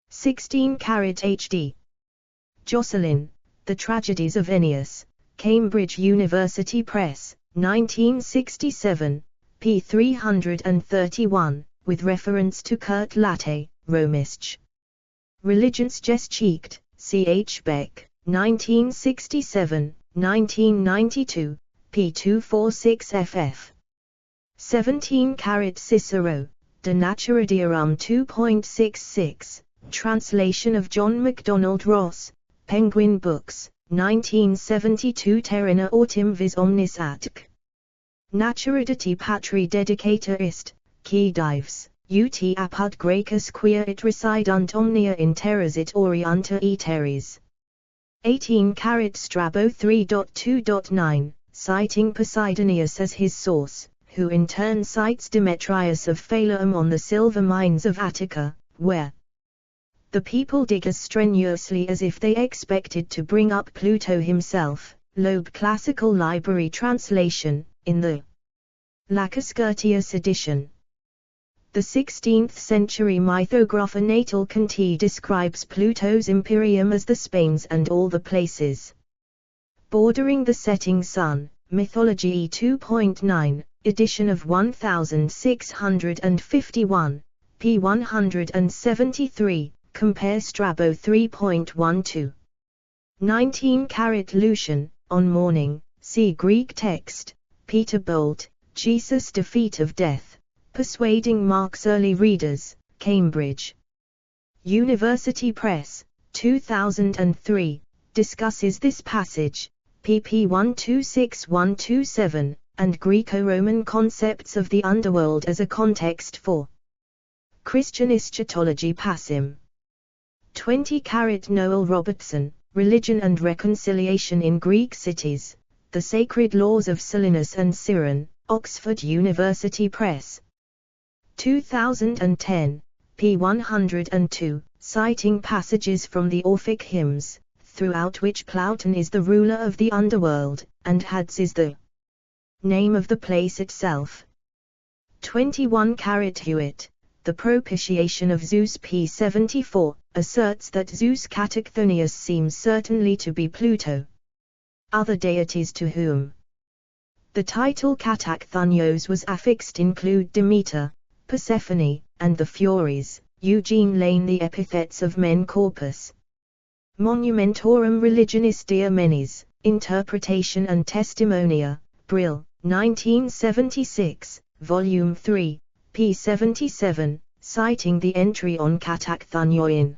16 HD. Jocelyn, The Tragedies of Ennius, Cambridge University Press, 1967, p. 331, with reference to Kurt Latte, Romisch. Religionsgeschichte, C. H. Beck, 1967, 1992, p. 246 ff. 17 Cicero, De Natura Deorum 2.66, translation of John MacDonald Ross, Penguin Books, 1972. Terrena autem vis omnis atque. Naturidity patri dedicator ist, qui dives, ut apud Graecus quia it residunt omnia in terras it oriunta e terres. 18 Strabo 3.2.9, citing Posidonius as his source, who in turn cites Demetrius of Phaleum on the silver mines of Attica, where the people dig as strenuously as if they expected to bring up Pluto himself. Loeb Classical Library translation, in the Lacuscurtius edition. The 16th century mythographer Natal Conti describes Pluto's imperium as the Spains and all the places bordering the setting sun, Mythology 2.9, edition of 1651, p. 173, compare Strabo 3.12. 19 Lucian, on morning, see Greek text, Peter Bolt, Jesus' Defeat of Death, Persuading Mark's Early Readers, Cambridge University Press, 2003, discusses this passage, pp 126127, and Greco-Roman concepts of the underworld as a context for Christian eschatology passim. 20 Noel Robertson, Religion and Reconciliation in Greek Cities, The Sacred Laws of Silenus and Cyrene, Oxford University Press. 2010, p. 102, citing passages from the Orphic hymns, throughout which Ploughton is the ruler of the underworld, and Hades is the name of the place itself. 21 Hewitt, The Propitiation of Zeus, p. 74, asserts that Zeus Catacthonius seems certainly to be Pluto. Other deities to whom the title Catacthonios was affixed include Demeter, Persephone, and the Furies. Eugene Lane. The epithets of Men Corpus Monumentorum Religionis Diomenes, Interpretation and Testimonia, Brill, 1976, Volume 3, p. 77, citing the entry on Catacthonio in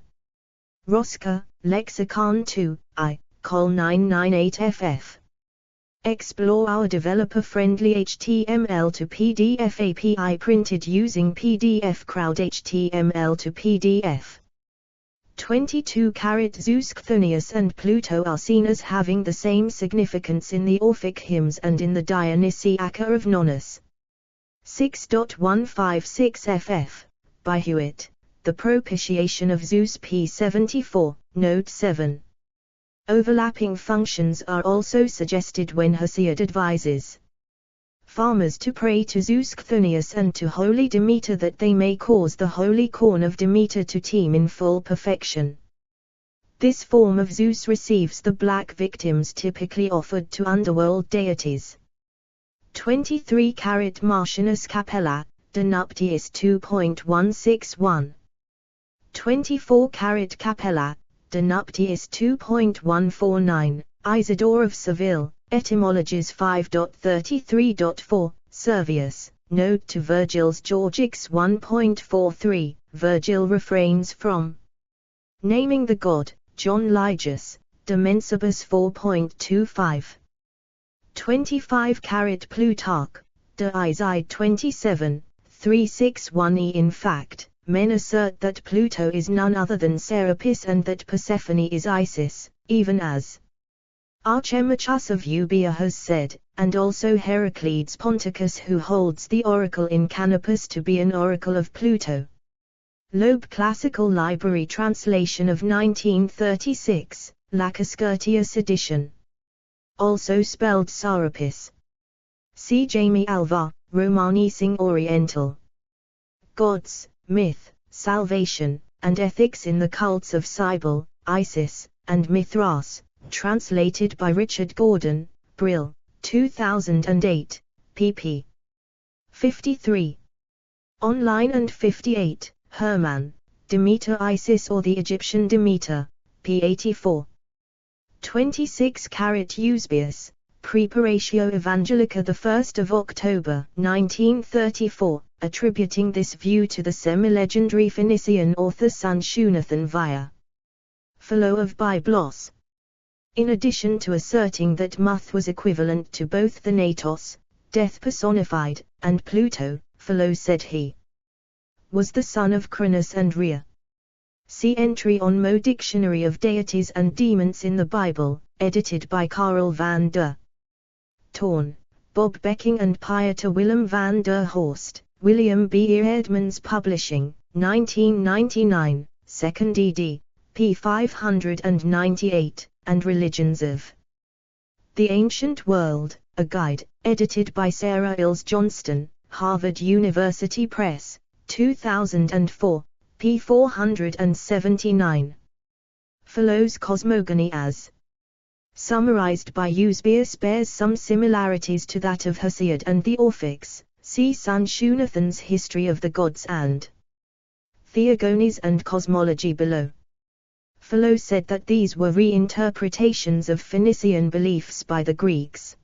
Rosca, Lexicon 2, I, Col 998 ff. Explore our developer-friendly HTML to PDF API printed using PDF Crowd HTML to PDF. 22 Zeus Chthonius and Pluto are seen as having the same significance in the Orphic hymns and in the Dionysiaca of Nonnus. 6.156 ff. By Hewitt, The Propitiation of Zeus p. 74, note 7. Overlapping functions are also suggested when Hesiod advises farmers to pray to Zeus Chthonius and to holy Demeter that they may cause the holy corn of Demeter to teem in full perfection. This form of Zeus receives the black victims typically offered to underworld deities. 23 Martianus Capella, De Nuptiis 2.161. 24 Capella, De Nuptiis 2.149, Isidore of Seville, Etymologies 5.33.4, Servius, Note to Virgil's Georgics 1.43, Virgil refrains from naming the god, John Ligius, De Mensibus 4.25. 25 Plutarch, De Iside 27, 361e. In fact, men assert that Pluto is none other than Serapis and that Persephone is Isis, even as Archemachus of Euboea has said, and also Heraclides Ponticus, who holds the oracle in Canopus to be an oracle of Pluto. Loeb Classical Library translation of 1936, Lacuscurtius edition. Also spelled Sarapis. See Jamie Alvar, Romanising Oriental. Gods, Myth, Salvation, and Ethics in the Cults of Cybele, Isis, and Mithras. Translated by Richard Gordon, Brill, 2008, pp. 53. Online and 58, Hermann, Demeter Isis or the Egyptian Demeter, p. 84. 26 Eusebius, Preparatio Evangelica 1 October 1934, attributing this view to the semi-legendary Phoenician author Sanchuniathon via Philo of Byblos. In addition to asserting that Muth was equivalent to both Thanatos, death personified, and Pluto, Philo said he was the son of Cronus and Rhea. See entry on Mo Dictionary of Deities and Demons in the Bible, edited by Karel van der Toorn, Bob Becking and Pieter Willem van der Horst, William B. Edmonds Publishing, 1999, 2nd ed., p. 598. And Religions of the Ancient World, a Guide, edited by Sarah Ills Johnston, Harvard University Press, 2004, p. 479. Philo's cosmogony as summarized by Eusebius bears some similarities to that of Hesiod and the Orphics, see Sanchuniathon's History of the Gods and Theogonies and Cosmology below. Philo said that these were reinterpretations of Phoenician beliefs by the Greeks.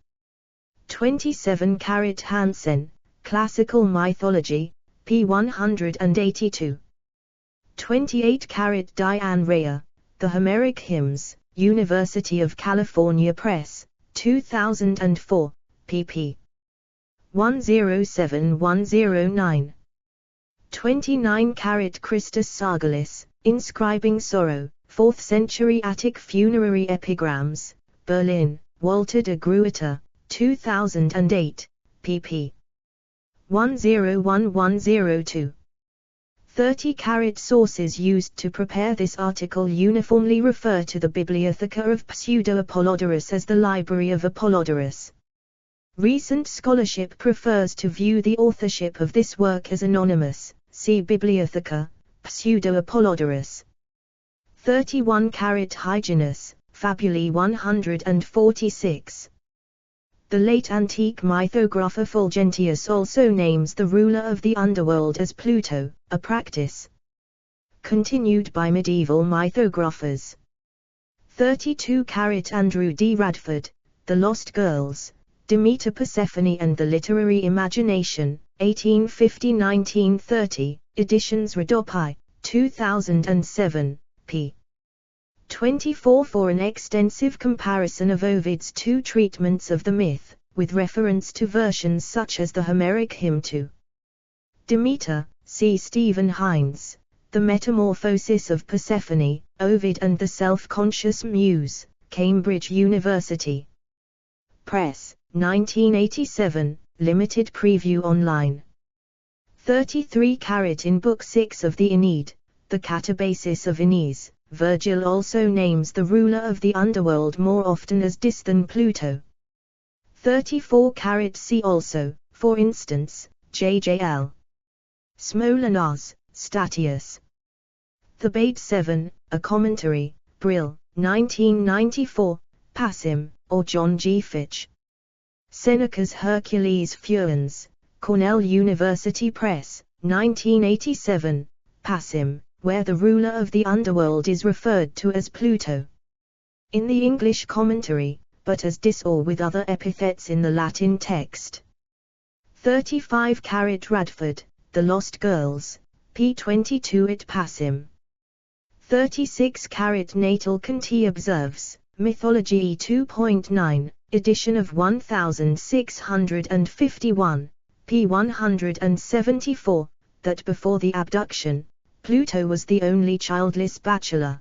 27 Hansen, Classical Mythology, p. 182. 28 Diane Rea, The Homeric Hymns, University of California Press, 2004, pp. 107-109. 29 Christus Sargalis, Inscribing Sorrow, 4th century Attic funerary epigrams, Berlin, Walter de Gruyter, 2008, pp. 101-102. 30 Sources used to prepare this article uniformly refer to the Bibliotheca of Pseudo-Apollodorus as the Library of Apollodorus. Recent scholarship prefers to view the authorship of this work as anonymous, see Bibliotheca, Pseudo-Apollodorus. 31 Hyginus, Fabulae 146. The late antique mythographer Fulgentius also names the ruler of the underworld as Pluto, a practice continued by medieval mythographers. 32 Andrew D. Radford, The Lost Girls, Demeter Persephone and the Literary Imagination, 1850-1930, Editions Rodopi, 2007, p. 24 for an extensive comparison of Ovid's two treatments of the myth, with reference to versions such as the Homeric hymn to Demeter, see Stephen Hines, The Metamorphosis of Persephone, Ovid and the Self-Conscious Muse, Cambridge University Press, 1987, limited preview online. 33 in Book 6 of the Aeneid, the catabasis of Aeneas, Virgil also names the ruler of the underworld more often as Dis than Pluto. 34 see also, for instance, J.J.L. Smolinas, Statius. Thebaid 7, a commentary, Brill, 1994, Passim, or John G. Fitch. Seneca's Hercules Furens, Cornell University Press, 1987, Passim, where the ruler of the underworld is referred to as Pluto. In the English commentary, but as Dis or with other epithets in the Latin text. 35 Radford, The Lost Girls, p. 22 at Passim. 36 Natal Conti observes, Mythology 2.9, edition of 1651, p. 174, that before the abduction, Pluto was the only childless bachelor.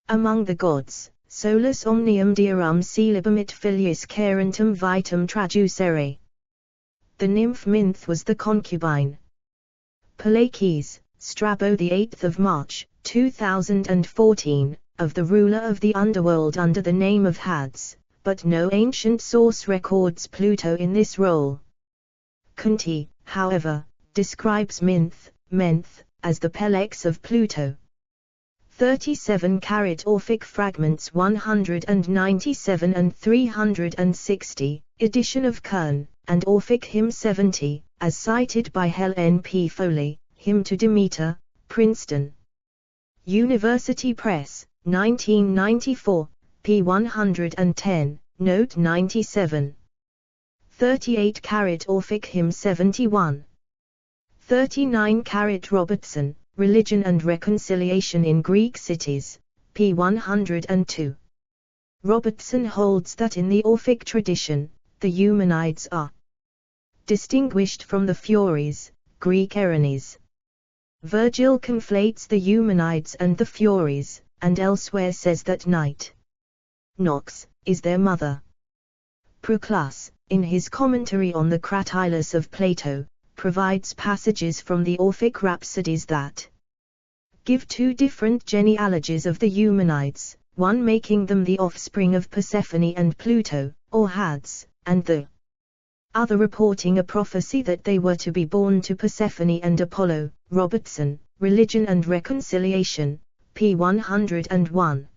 Among the gods, solus omnium dearum celibum it filius carentum vitam traducere. The nymph Minth was the concubine. Palakes, Strabo the 8th of March, 2014, of the ruler of the underworld under the name of Hades, but no ancient source records Pluto in this role. Conti, however, describes Menth, as the Pelex of Pluto. 37 Orphic Fragments 197 and 360, edition of Kern, and Orphic Hymn 70, as cited by Helen P. Foley, Hymn to Demeter, Princeton University Press, 1994, p. 110, note 97. 38 Orphic Hymn 71. 39 Robertson, Religion and Reconciliation in Greek Cities, p. 102. Robertson holds that in the Orphic tradition, the Eumenides are distinguished from the Furies, Greek Erinyes. Virgil conflates the Eumenides and the Furies, and elsewhere says that Night, Nox, is their mother. Proclus, in his commentary on the Cratylus of Plato, provides passages from the Orphic Rhapsodies that give two different genealogies of the Eumenides, one making them the offspring of Persephone and Pluto, or Hades, and the other reporting a prophecy that they were to be born to Persephone and Apollo. Robertson, Religion and Reconciliation, p. 101.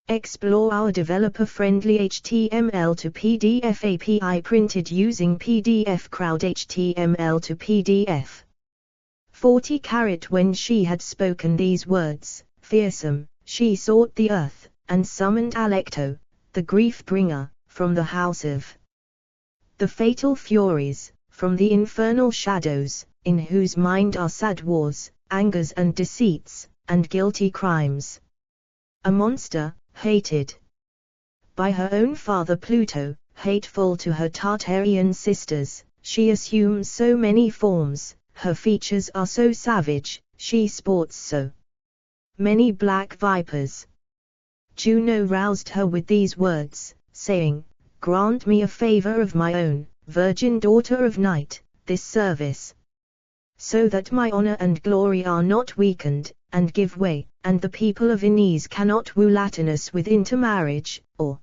Explore our developer-friendly HTML to PDF API printed using PDF Crowd HTML to PDF. 40 When she had spoken these words, fearsome, she sought the earth, and summoned Alecto, the grief-bringer, from the house of the fatal Furies, from the infernal shadows, in whose mind are sad wars, angers and deceits, and guilty crimes. A monster, hated by her own father Pluto, hateful to her Tartarian sisters, she assumes so many forms, her features are so savage, she sports so many black vipers. Juno roused her with these words, saying, "Grant me a favor of my own, virgin daughter of night, this service, so that my honor and glory are not weakened, and give way, and the people of Aeneas cannot woo Latinus with intermarriage, or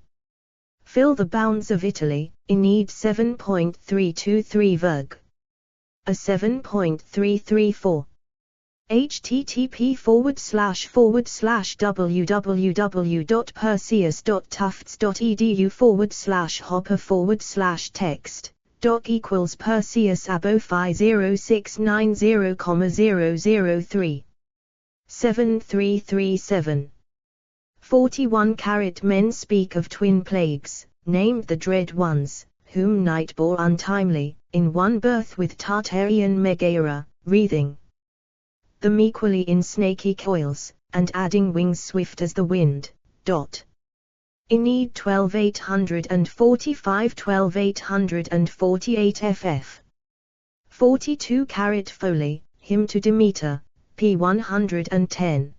fill the bounds of Italy." Aeneid 7.323 Verg. A 7.334. http://www.perseus.tufts.edu/hopper/text doc equals Perseus abo phi 0690,003. 7337. 41 Men speak of twin plagues, named the dread ones, whom night bore untimely, in one birth with Tartarian Megaera, wreathing them equally in snaky coils, and adding wings swift as the wind. Aeneid 12845 12848 ff. 42 Foley, Hymn to Demeter, p. 110.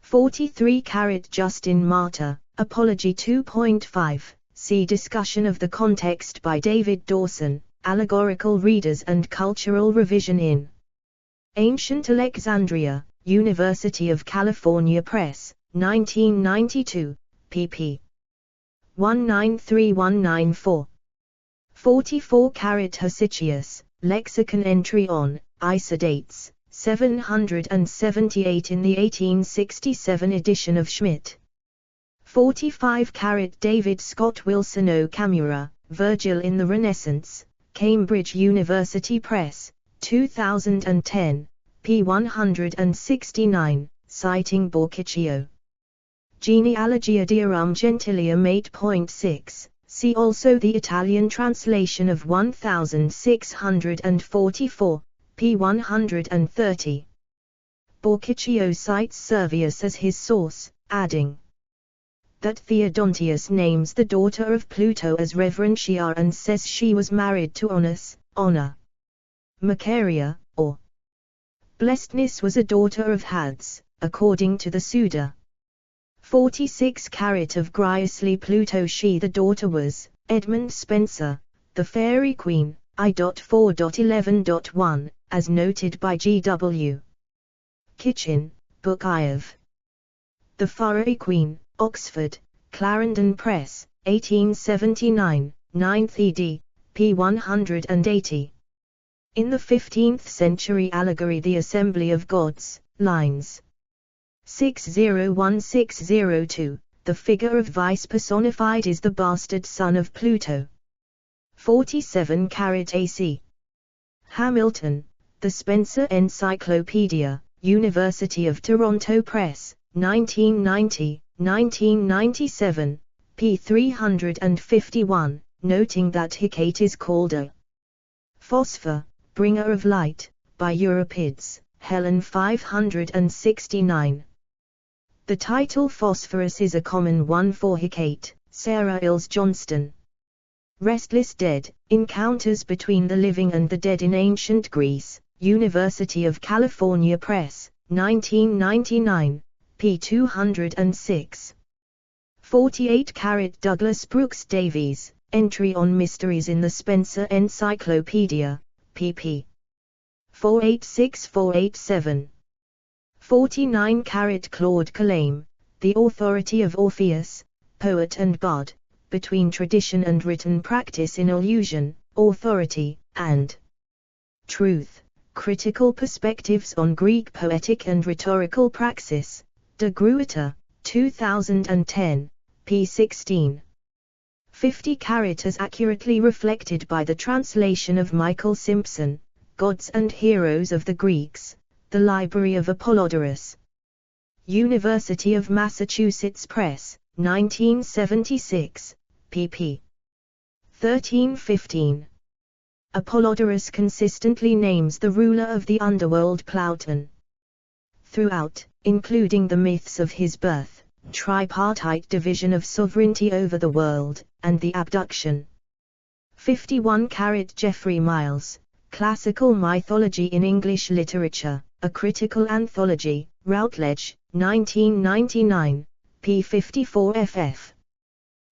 43 Justin Martyr, Apology 2.5, see discussion of the context by David Dawson, Allegorical Readers and Cultural Revision in Ancient Alexandria, University of California Press, 1992, pp. 193194. 44 Hesychius, Lexicon entry on isodates, 778 in the 1867 edition of Schmidt. 45 David Scott Wilson Okamura, Virgil in the Renaissance, Cambridge University Press, 2010, p. 169, citing Boccaccio. Genealogia Deorum Gentilium 8.6, see also the Italian translation of 1644, p. 130. Boccaccio cites Servius as his source, adding that Theodontius names the daughter of Pluto as Reverentia and says she was married to Honor. Macaria, or Blessedness was a daughter of Hades, according to the Suda. 46 of Griously Pluto she the daughter was, Edmund Spenser, the Fairy Queen, I.4.11.1, as noted by G.W. Kitchin, Book I of The Fairy Queen, Oxford, Clarendon Press, 1879, 9th ed., p. 180. In the 15th century allegory The Assembly of Gods, lines 601-602, the figure of vice personified is the bastard son of Pluto. 47 AC. Hamilton, The Spencer Encyclopedia, University of Toronto Press, 1990, 1997, p. 351, noting that Hecate is called a phosphor, bringer of light, by Euripides, Helen 569. The title Phosphorus is a common one for Hecate, Sarah Ills Johnston. Restless Dead, Encounters Between the Living and the Dead in Ancient Greece, University of California Press, 1999, p. 206. 48 Douglas Brooks Davies, Entry on Mysteries in the Spencer Encyclopedia, pp. 486-487. 49 Claude Calame, The Authority of Orpheus, Poet and Bard, Between Tradition and Written Practice in Illusion, Authority, and Truth, Critical Perspectives on Greek Poetic and Rhetorical Praxis, De Gruyter, 2010, p. 16. 50 as accurately reflected by the translation of Michael Simpson, Gods and Heroes of the Greeks, The Library of Apollodorus. University of Massachusetts Press, 1976, pp. 13-15. Apollodorus consistently names the ruler of the underworld Plauton. Throughout, including the myths of his birth, tripartite division of sovereignty over the world, and the abduction. 51 Geoffrey Miles, Classical Mythology in English Literature, A Critical Anthology, Routledge, 1999, p. 54 ff.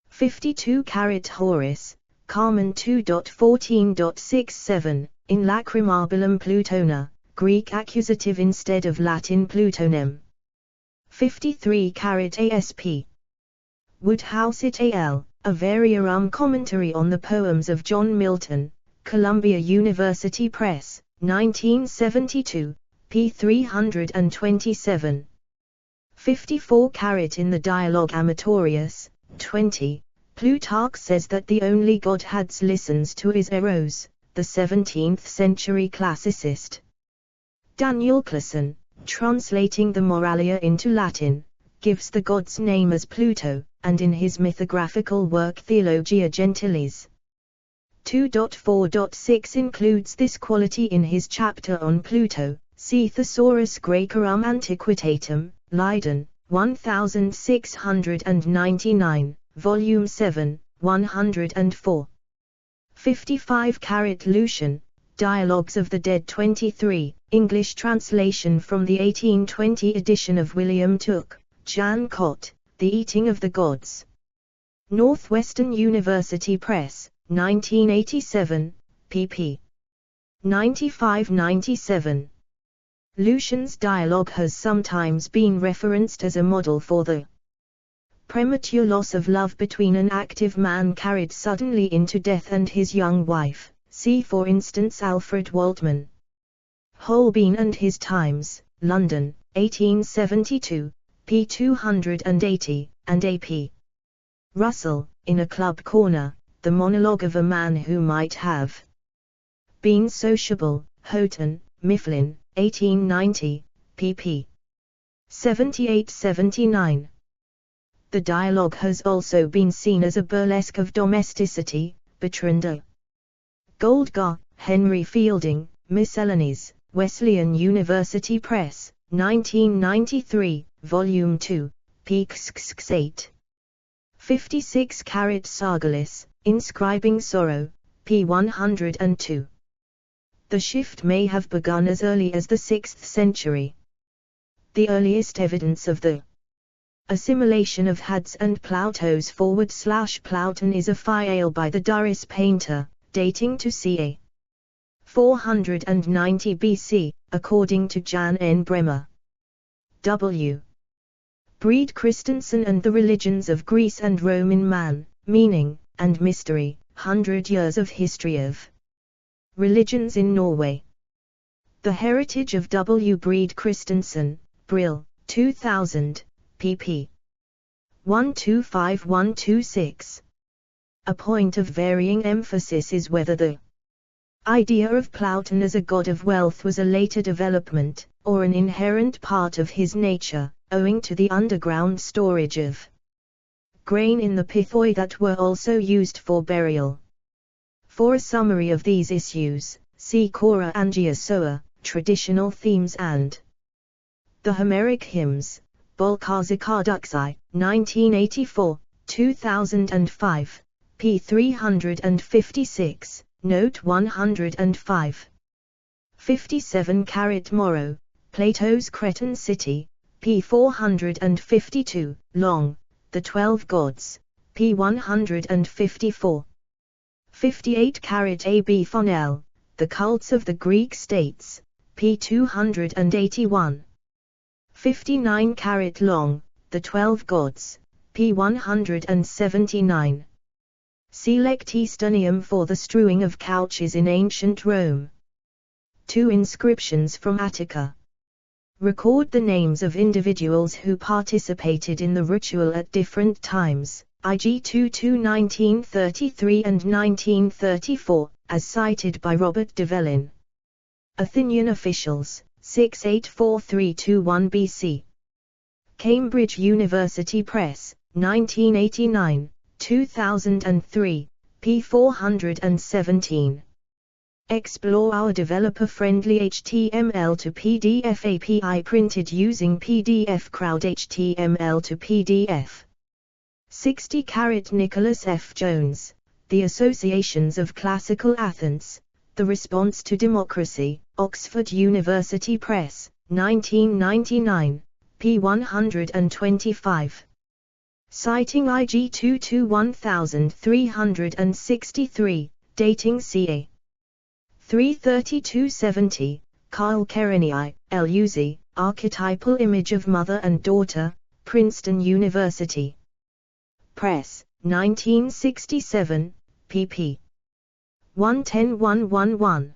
52 Horace, Carmen 2.14.67, In Lacrimabilum Plutona, Greek accusative instead of Latin Plutonem. 53 ASP. Woodhouse et al., A Variorum Commentary on the Poems of John Milton, Columbia University Press, 1972, p. 327. 54 In the Dialogue Amatorius, 20, Plutarch says that the only god Hades listens to is Eros, the 17th century classicist. Daniel Clason, translating the Moralia into Latin, gives the god's name as Pluto, and in his mythographical work Theologia Gentilis 2.4.6 includes this quality in his chapter on Pluto, see Thesaurus Graecorum Antiquitatum, Leiden, 1699, Volume 7, 104. 55 Lucian, Dialogues of the Dead 23, English translation from the 1820 edition of William Tooke, Jan Cott, The Eating of the Gods. Northwestern University Press, 1987, pp. 95-97. Lucian's dialogue has sometimes been referenced as a model for the premature loss of love between an active man carried suddenly into death and his young wife. See for instance Alfred Waltman. Holbein and His Times, London, 1872, p. 280, and A.P. Russell, In a Club Corner, The Monologue of a Man Who Might Have Been Sociable, Houghton, Mifflin, 1890, pp. 78-79. The dialogue has also been seen as a burlesque of domesticity. Bertrand A. Goldgar, Henry Fielding, Miscellanies, Wesleyan University Press, 1993, Volume 2, p. 8. 56 Sargalis, Inscribing Sorrow, p. 102. The shift may have begun as early as the 6th century. The earliest evidence of the assimilation of Hads and Plautos /Plauten is a file by the Durris painter, dating to ca. 490 BC, according to Jan N. Bremer. W. Brede Christensen and the Religions of Greece and Rome in Man, Meaning, and Mystery, 100 Years of History of Religions in Norway. The Heritage of W. Brede Christensen, Brill, 2000, pp. 125-126. A point of varying emphasis is whether the idea of Plauten as a god of wealth was a later development, or an inherent part of his nature, owing to the underground storage of grain in the pithoi that were also used for burial. For a summary of these issues, see Cora Angiosoa, Traditional Themes and the Homeric Hymns, Bolkazikaduxi, 1984, 2005, p. 356, note 105. 57 Morrow, Plato's Cretan City, p. 452, long, The 12 Gods, p. 154. 58 A. B. Fonnell, The Cults of the Greek States, p. 281. 59 long, The 12 Gods, p. 179. Selectistunium for the strewing of couches in ancient Rome. 2 inscriptions from Attica record the names of individuals who participated in the ritual at different times, IG 22 1933 and 1934, as cited by Robert de Velin. Athenian officials, 684321 BC. Cambridge University Press, 1989, 2003, p. 417. Explore our developer-friendly HTML to PDF API printed using PDF Crowd HTML to PDF. 60 Nicholas F. Jones, The Associations of Classical Athens, The Response to Democracy, Oxford University Press, 1999, p. 125. Citing IG 221363, dating ca. 33270, Carl Kerenyi, L-Uzi, Archetypal Image of Mother and Daughter, Princeton University Press, 1967, pp. 110-111.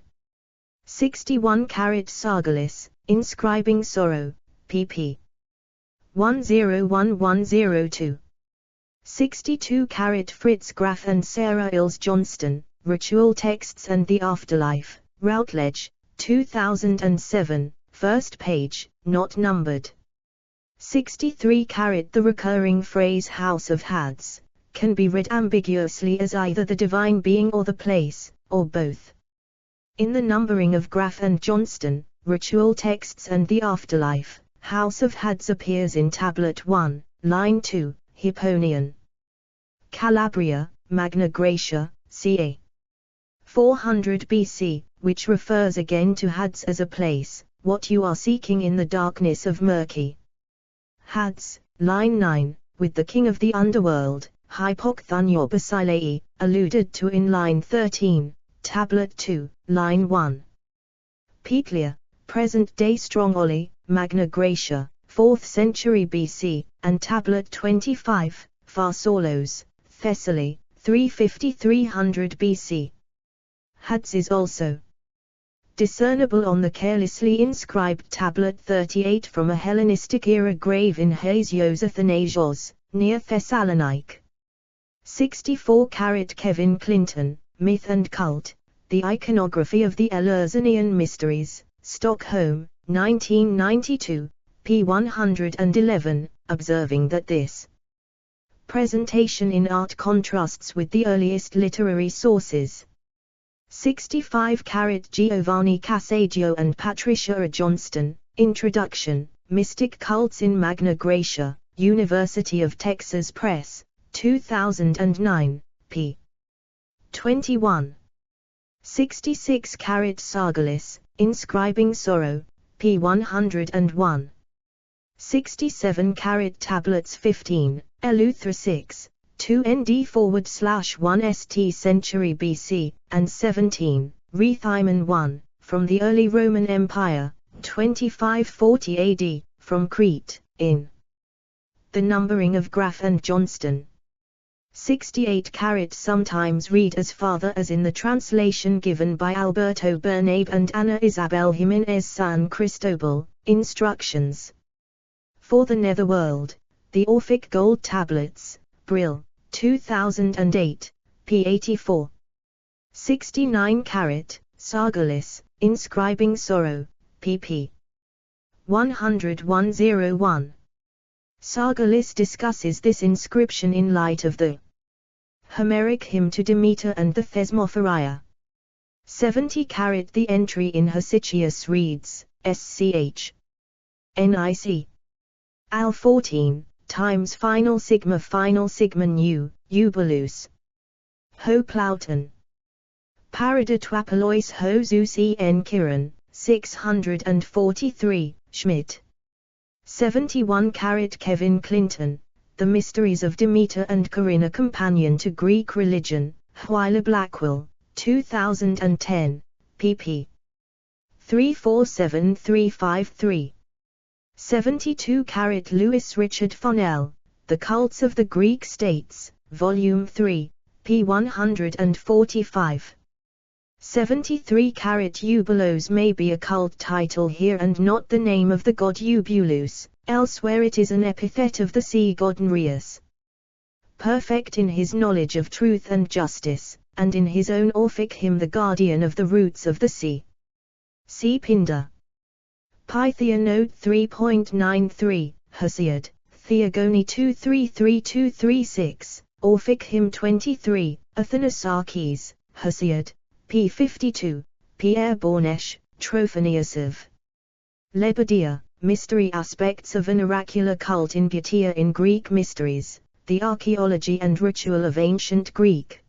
61 Sargalis, Inscribing Sorrow, pp. 101102. 62 Fritz Graf and Sarah Ilse Johnston, Ritual Texts and the Afterlife, Routledge, 2007, first page, not numbered. 63 The recurring phrase House of Hads can be read ambiguously as either the divine being or the place, or both. In the numbering of Graf and Johnston, Ritual Texts and the Afterlife, House of Hads appears in Tablet 1, Line 2, Hipponian. Calabria, Magna Graecia, ca. 400 BC, which refers again to Hades as a place, what you are seeking in the darkness of murky. Hades, line 9, with the king of the underworld, Hypochthonior Basilei, alluded to in line 13, tablet 2, line 1. Petlia, present-day Strongoli, Magna Graecia, 4th century BC, and tablet 25, Pharsalos, Thessaly, 350–300 BC. Hades is also discernible on the carelessly inscribed tablet 38 from a Hellenistic-era grave in Hasios Athanasios, near Thessaloniki. 64-carat Kevin Clinton, Myth and Cult, The Iconography of the Eleusinian Mysteries, Stockholm, 1992, p. 111, observing that this presentation in art contrasts with the earliest literary sources. 65-carat Giovanni Cassaggio and Patricia Johnston, Introduction, Mystic Cults in Magna Graecia, University of Texas Press, 2009, p. 21. 66-carat Sargalis, Inscribing Sorrow, p. 101. 67-carat Tablets 15, Eleuthera 6, 2 ND/1 St century BC, and 17, Rethymon 1, from the early Roman Empire, 2540 AD, from Crete, in The Numbering of Graff and Johnston. 68-carat sometimes read as Father as in the translation given by Alberto Bernabe and Ana Isabel Jimenez San Cristobal, Instructions for the Netherworld, the Orphic Gold Tablets, Brill, 2008, p. 84. 69-carat, Sargalis, Inscribing Sorrow, pp. 101–101. Sargalis discusses this inscription in light of the Homeric hymn to Demeter and the Thesmophoria. 70-carat The entry in Hesychius reads, sch. Nic. Al 14, times final sigma nu, Eubulus. Ho Plauton. Paradotwapalois ho Zeus en Chiron, 643, Schmidt. 71-carat Kevin Clinton, The Mysteries of Demeter and Corinna Companion to Greek Religion, Huyler Blackwell, 2010, pp. 347–353. 72-carat Louis Richard Fonnell, The Cults of the Greek States, Volume 3, p. 145. 73-carat Eubulos may be a cult title here and not the name of the god Eubulus, elsewhere it is an epithet of the sea god Nereus. Perfect in his knowledge of truth and justice, and in his own Orphic hymn the guardian of the roots of the sea. See Pindar. Pythia Note 3.93, Hesiod, Theogony 233236, Orphic Hymn 23, Athanasarches, Hesiod, p. 52, Pierre Bornesch, Trophonius of Lebedia, Mystery Aspects of an Oracular Cult in Galatia in Greek Mysteries, The Archaeology and Ritual of Ancient Greek.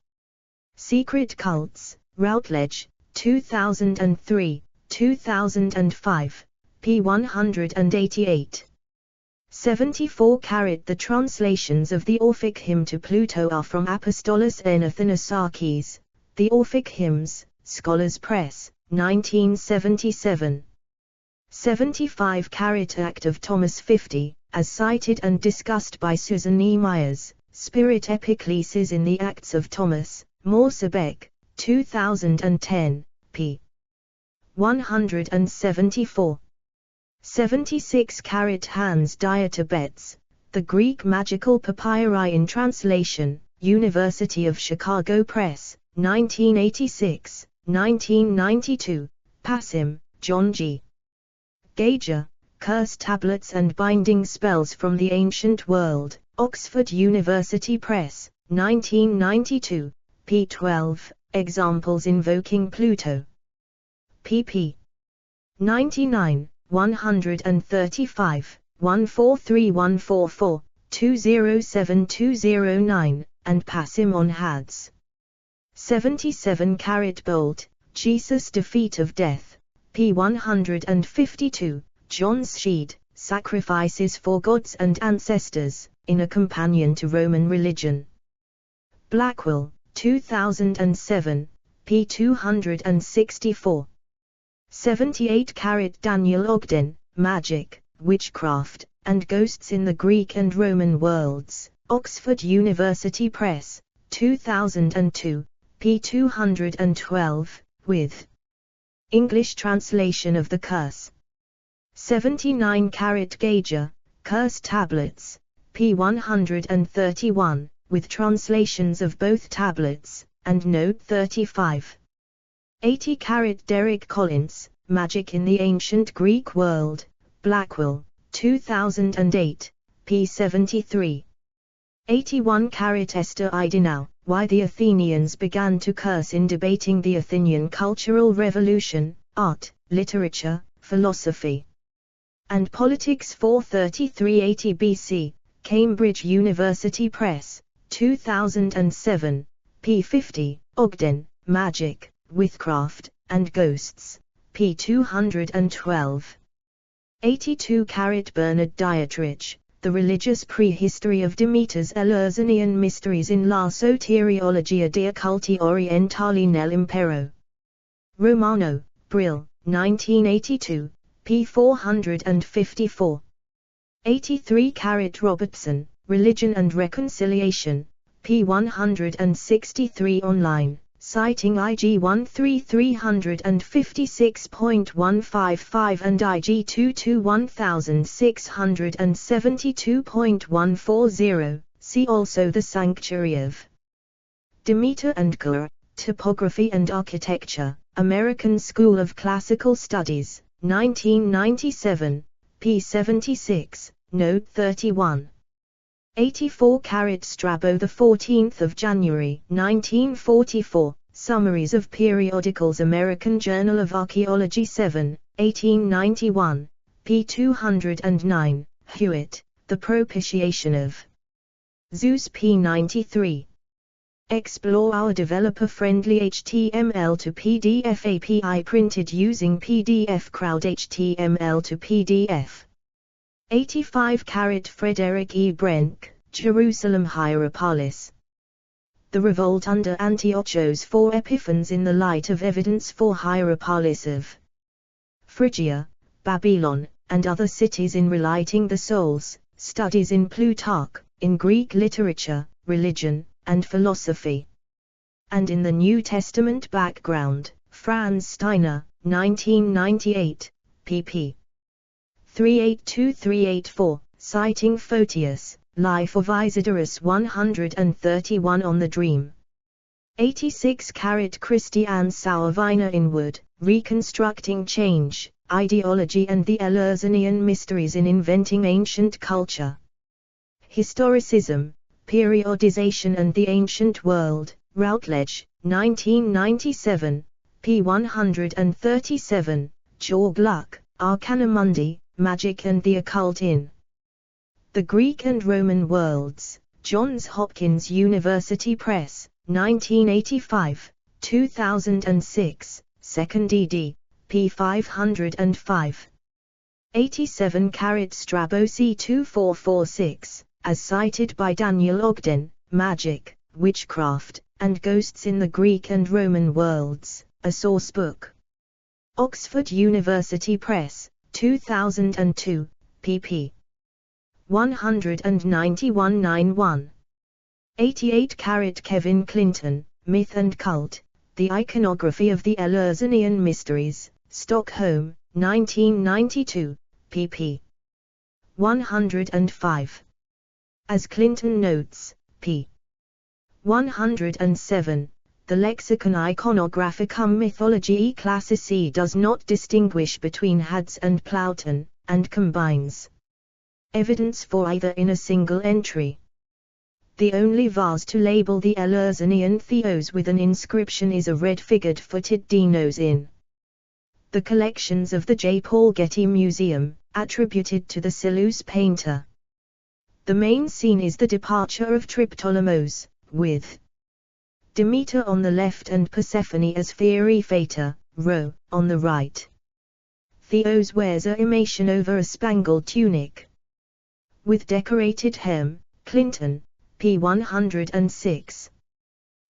Secret Cults, Routledge, 2003, 2005. p. 188. 74-carat The translations of the Orphic hymn to Pluto are from Apostolos en Athanasarches, The Orphic Hymns, Scholars Press, 1977. 75-carat Act of Thomas 50, as cited and discussed by Susan E. Myers, Spirit Epiclesis in the Acts of Thomas, Morsebeck, 2010, p. 174. 76-carat Hans Dieter Betz, The Greek Magical Papyri in Translation, University of Chicago Press, 1986, 1992, Passim, John G. Gauger, Curse Tablets and Binding Spells from the Ancient World, Oxford University Press, 1992, p. 12, Examples Invoking Pluto. pp. 99. 135, 143144, 207209, and Passim on Hades. 77-carat Bolt, Jesus' defeat of death, p. 152, John's Shed, Sacrifices for Gods and Ancestors, in a Companion to Roman Religion. Blackwell, 2007, p. 264. 78 Daniel Ogden, Magic, Witchcraft, and Ghosts in the Greek and Roman Worlds, Oxford University Press, 2002, p. 212, with English translation of the curse. 79 Gauger, Curse Tablets, p. 131, with translations of both tablets, and note 35. 80 Derek Collins, Magic in the Ancient Greek World, Blackwell, 2008, p. 73. 81 Esther Idenau, Why the Athenians Began to Curse in Debating the Athenian Cultural Revolution, Art, Literature, Philosophy, and Politics 43380 BC, Cambridge University Press, 2007, p. 50, Ogden, Magic, Witchcraft, and Ghosts, p. 212. 82 Bernard Dietrich, The Religious Prehistory of Demeter's Eleusinian Mysteries in La Soteriologia de Culti Orientali nell'Impero Romano, Brill, 1982, p. 454. 83 Robertson, Religion and Reconciliation, p. 163 online, citing IG 13356.155 and IG 221,672.140, see also The Sanctuary of Demeter and Kura, Topography and Architecture, American School of Classical Studies, 1997, p. 76, note 31. 84 Strabo, the 14th of January, 1944. Summaries of Periodicals, American Journal of Archaeology 7, 1891, p. 209. Hewitt, The Propitiation of Zeus, p. 93. Explore our developer-friendly HTML to PDF API printed using PDF Crowd HTML to PDF. 85 Frederick E. Brenck, Jerusalem Hierapolis. The Revolt under Antiochus, 4 Epiphans in the Light of Evidence for Hierapolis of Phrygia, Babylon, and Other Cities in Relighting the Souls, Studies in Plutarch, in Greek Literature, Religion, and Philosophy, and in the New Testament Background, Franz Steiner, 1998, pp. 382384, citing Photius, Life of Isidorus 131 on the Dream. 86 Christiane Sauerweiner Inward, Reconstructing Change, Ideology and the Eleusinian Mysteries in Inventing Ancient Culture. Historicism, Periodization and the Ancient World, Routledge, 1997, p. 137, Georg Luck, Arcana Mundi, Magic and the Occult in the Greek and Roman Worlds, Johns Hopkins University Press, 1985, 2006, 2nd ed., p. 505. 87 Strabo C2446, as cited by Daniel Ogden, Magic, Witchcraft, and Ghosts in the Greek and Roman Worlds, a Sourcebook. Oxford University Press, 2002, pp. 191-91. 88 Kevin Clinton, Myth and Cult, The Iconography of the Eleusinian Mysteries, Stockholm, 1992, pp. 105. As Clinton notes, p. 107, the Lexicon Iconographicum Mythologiae Classici does not distinguish between Hads and Plauton, and combines evidence for either in a single entry. The only vase to label the Eleusinian theos with an inscription is a red figured-footed Dinos in the collections of the J. Paul Getty Museum, attributed to the Seleucid painter. The main scene is the departure of Triptolemus, with Demeter on the left and Persephone as Fairy Fata, Rho, on the right. Theos wears a emation over a spangled tunic with decorated hem. Clinton, p. 106.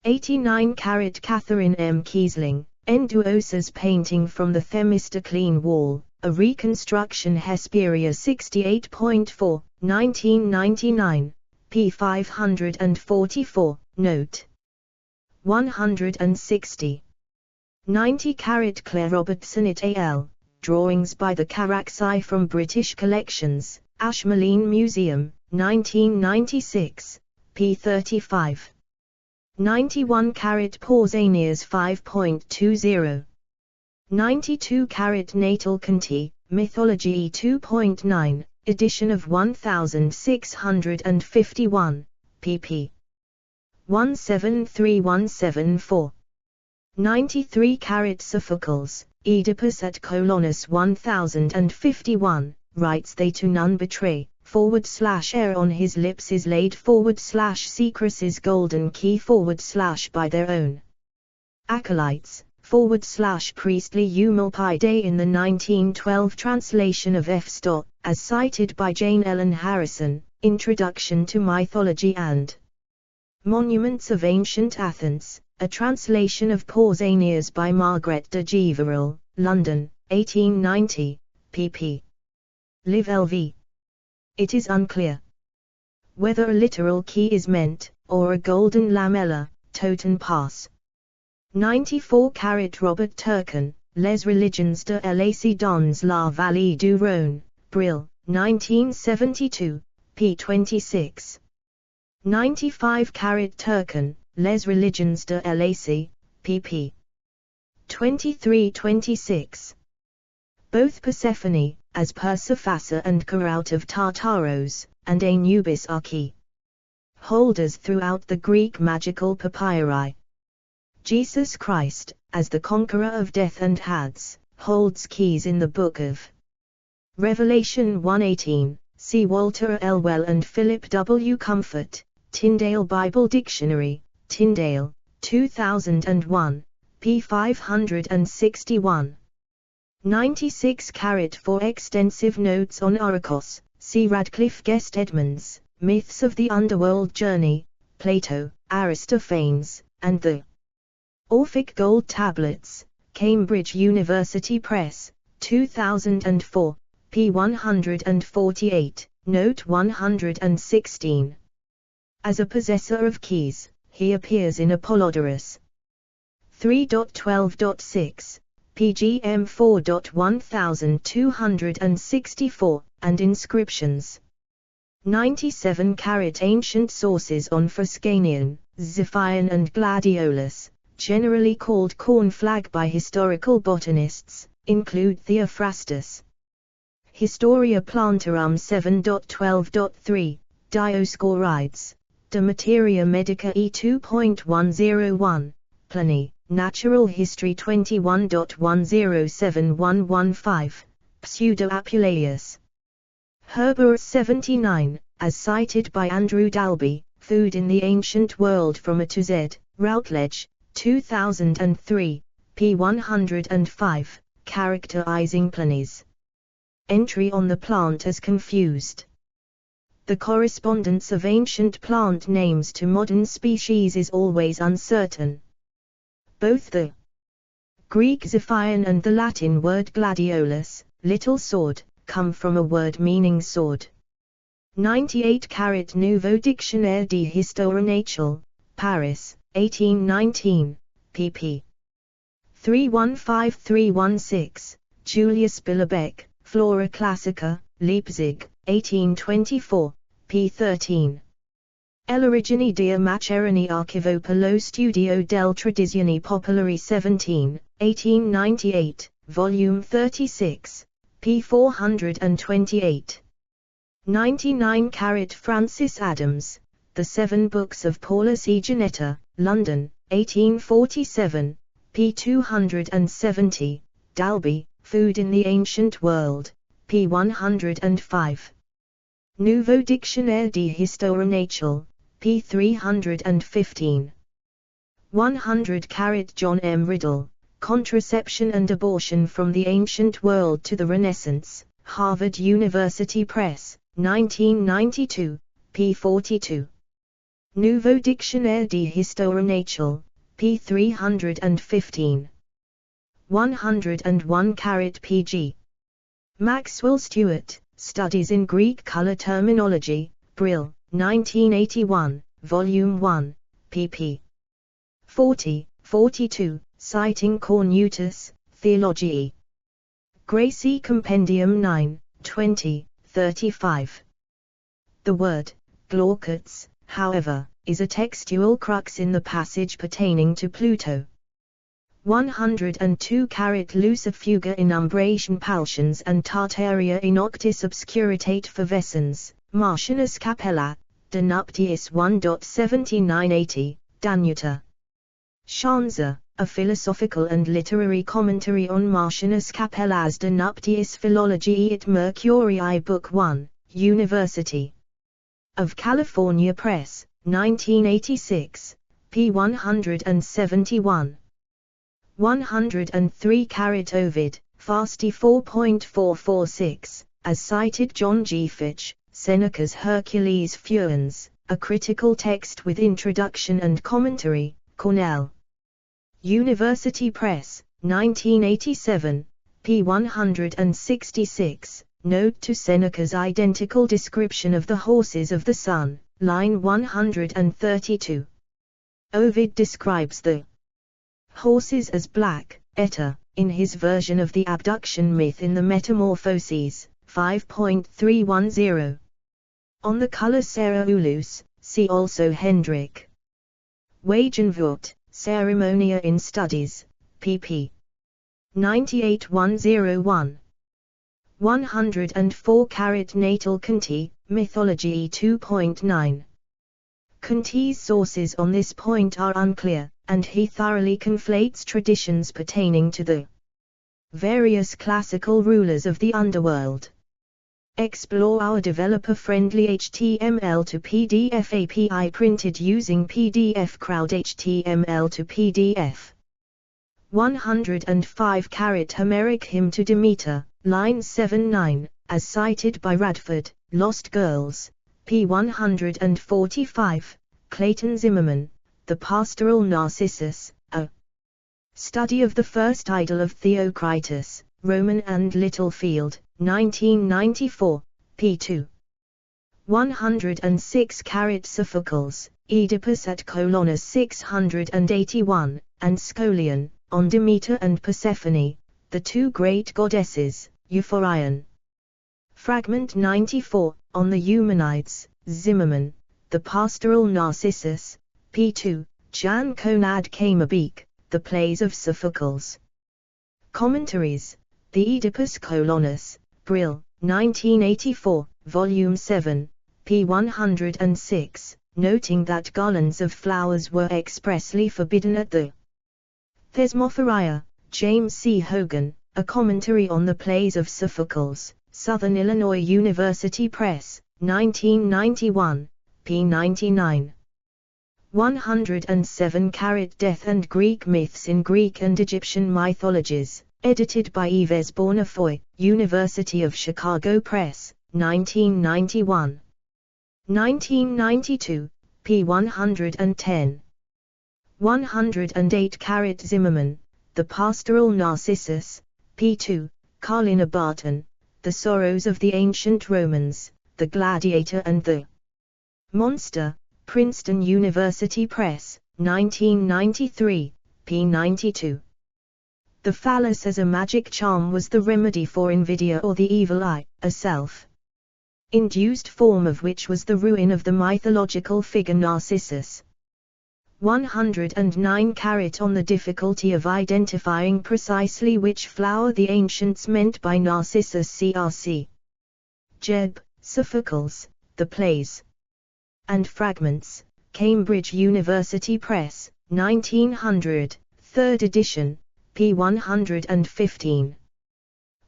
89-carat Catherine M. Kiesling, Enduosa's painting from the Themistoclean Wall, a reconstruction Hesperia 68.4, 1999, p. 544, note 160. 90-carat Claire Robertson et al., drawings by the Caraxi from British Collections, Ashmolean Museum, 1996, p. 35. 91-carat Pausanias 5.20. 92-carat Natal Conti, Mythology 2.9, edition of 1651, pp. 173-174. 93-carat Sophocles, Oedipus at Colonus 1051, writes they to none betray, / air on his lips is laid / secrecy's golden key / by their own acolytes, / priestly Eumolpidae in the 1912 translation of F. Stott, as cited by Jane Ellen Harrison, Introduction to Mythology and Monuments of Ancient Athens, a translation of Pausanias by Margaret de Giveril, London, 1890, pp. Liv LV. It is unclear whether a literal key is meant, or a golden lamella, totem pass. 94-carat Robert Turcan, Les Religions de l'Asie dans la Vallée du Rhône, Brill, 1972, p. 26. 95-carat Turcan, Les Religions de l'Asie, pp. 23-26. Both Persephone, as Persephassa and Ker out of Tartaros, and Anubis are key holders throughout the Greek magical papyri. Jesus Christ, as the conqueror of death and Hades, holds keys in the Book of Revelation 1:18, see Walter L. Well and Philip W. Comfort, Tyndale Bible Dictionary, Tyndale, 2001, p. 561. 96-carat for extensive notes on Oracos, see Radcliffe Guest Edmonds, Myths of the Underworld Journey, Plato, Aristophanes, and the Orphic Gold Tablets, Cambridge University Press, 2004, p. 148, note 116. As a possessor of keys, he appears in Apollodorus 3.12.6. PGM 4.1264, and inscriptions. 97-carat ancient sources on Frascanian, Xiphian and Gladiolus, generally called corn flag by historical botanists, include Theophrastus. Historia Plantarum 7.12.3, Dioscorides, De Materia Medica E2.101, Pliny, Natural History 21.107115, Pseudo-Apuleius. Herbert 79, as cited by Andrew Dalby, Food in the Ancient World from A to Z, Routledge, 2003, p. 105, characterizing Pliny's entry on the plant as confused. The correspondence of ancient plant names to modern species is always uncertain. Both the Greek Xiphian and the Latin word gladiolus, little sword, come from a word meaning sword. 98-carat Nouveau Dictionnaire d'Histoire Naturelle, Paris, 1819, pp. 315-316, Julius Billerbeck, Flora Classica, Leipzig, 1824, p. 13. L'origine della Maceroni Archivo per lo Studio del Tradizioni Popolari 17, 1898, Volume 36, p. 428. 99-carat Francis Adams, The Seven Books of Paulus e Janetta, London, 1847, p. 270, Dalby, Food in the Ancient World, p. 105. Nouveau Dictionnaire d'Histoire Naturelle, p. 315. 100 John M. Riddle, Contraception and Abortion from the Ancient World to the Renaissance, Harvard University Press, 1992, p. 42. Nouveau Dictionnaire d'Histoire Naturelle, p. 315. 101 Pg. Maxwell Stewart, Studies in Greek Color Terminology, Brill, 1981, Volume 1, pp. 40, 42, citing Cornutus, Theologiae. Gracie Compendium 9, 20, 35. The word, Glaucus, however, is a textual crux in the passage pertaining to Pluto. 102 Lucifuga in Umbratian Paltians and Tartaria in Octis Obscuritate Fervescens, Martianus Capella, De Nuptiis 1.7980, Danuta. Shanza, a philosophical and literary commentary on Martianus Capella's De Nuptiis Philologiae et Mercuriae Book 1, University of California Press, 1986, p. 171. 103 Ovid, Fasti 4.446, as cited John G. Fitch, Seneca's Hercules Furens, a critical text with introduction and commentary, Cornell University Press, 1987, p. 166, note to Seneca's identical description of the horses of the sun, line 132. Ovid describes the horses as black, eta, in his version of the abduction myth in the Metamorphoses, 5.310. On the color Ulus, see also Hendrik. Wagenvoort, Ceremonia in Studies, pp. 98-101. 104 Natal Conti, Mythology 2.9. Conti's sources on this point are unclear, and he thoroughly conflates traditions pertaining to the various classical rulers of the underworld. Explore our developer-friendly HTML to PDF API printed using PDF Crowd HTML to PDF. 105 Homeric Hymn to Demeter, line 7-9, as cited by Radford, Lost Girls, p. 145, Clayton Zimmerman, The Pastoral Narcissus, a study of the first idol of Theocritus, Roman and Littlefield, 1994, p. 2. 106 Sophocles, Oedipus at Colonus 681, and Scholion, on Demeter and Persephone, the two great goddesses, Euphorion. Fragment 94, on the Eumenides, Zimmerman, The Pastoral Narcissus, p. 2, Jan Konrad Kamerbeek, The Plays of Sophocles. Commentaries, The Oedipus Colonus, Brill, 1984, Volume 7, p. 106, noting that garlands of flowers were expressly forbidden at the Thesmophoria, James C. Hogan, A Commentary on the Plays of Sophocles, Southern Illinois University Press, 1991, p. 99. 107 Death and Greek Myths in Greek and Egyptian Mythologies, edited by Yves Bonnefoy, University of Chicago Press, 1991. 1992, p. 110. 108 Zimmerman, The Pastoral Narcissus, p. 2, Carlina Barton, The Sorrows of the Ancient Romans, The Gladiator and the Monster, Princeton University Press, 1993, p. 92. The phallus as a magic charm was the remedy for invidia or the evil eye, a self-induced form of which was the ruin of the mythological figure Narcissus. 109 On the difficulty of identifying precisely which flower the ancients meant by Narcissus crc. Jebb, Sophocles, The Plays and Fragments, Cambridge University Press, 1900, 3rd edition, p. 115.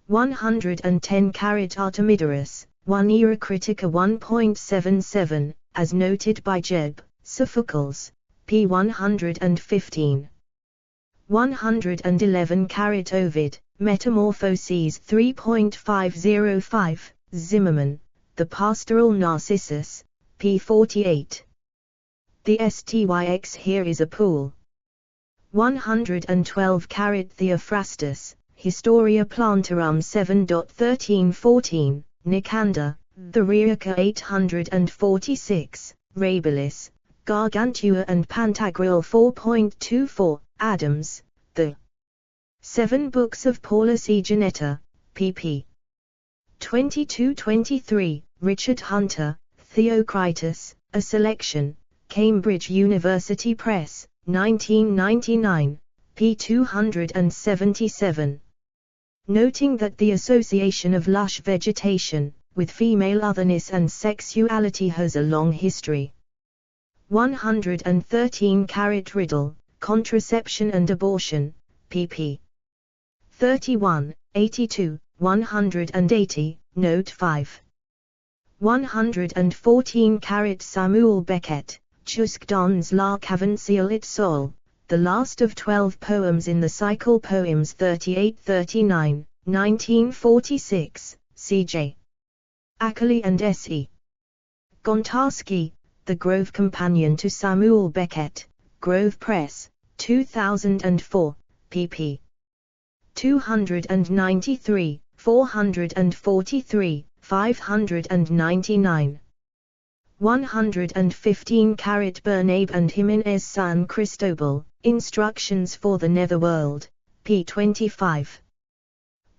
110 Artemidoros, 1 Era Critica 1.77, as noted by Jebb, Sophocles, p. 115. 111 Ovid, Metamorphoses 3.505, Zimmermann, The Pastoral Narcissus, p. 48. The styx here is a pool. 112 Theophrastus, Historia Plantarum 7.1314, Nicander, The Rhetorica 846, Rabelis, Gargantua and Pantagruel 4.24, Adams, The 7 Books of Paulus E. Janetta, pp. 22-23, Richard Hunter, Theocritus, A Selection, Cambridge University Press, 1999, p. 277. Noting that the association of lush vegetation with female otherness and sexuality has a long history. 113 Riddle, Contraception and Abortion, pp. 31, 82, 180, note 5. 114 Samuel Beckett, Jusque dans la Cavenciel et Sol, the last of 12 poems in the cycle Poems 38-39, 1946, C.J. Ackley and S.E. Gontarski, The Grove Companion to Samuel Beckett, Grove Press, 2004, pp. 293, 443, 599. 115 Bernabe and Jiménez San Cristobal, Instructions for the Netherworld, p. 25.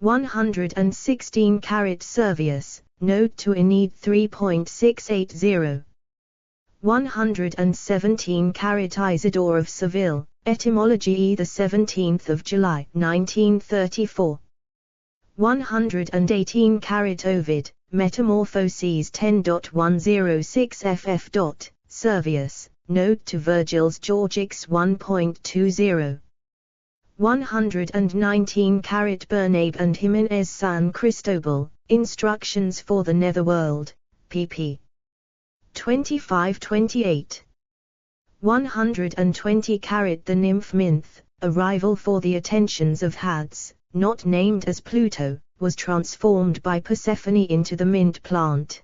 116 Servius, Note to Aeneid 3.680. 117 Isidore of Seville, Etymology, the 17th of July, 1934. 118 Ovid, Metamorphoses 10.106 ff. Servius, Note to Virgil's Georgics 1.20. 119 Bernabe and Jiménez San Cristobal, Instructions for the Netherworld, pp. 25-28. 120 The Nymph Minth, a rival for the attentions of Hades, not named as Pluto, was transformed by Persephone into the mint plant.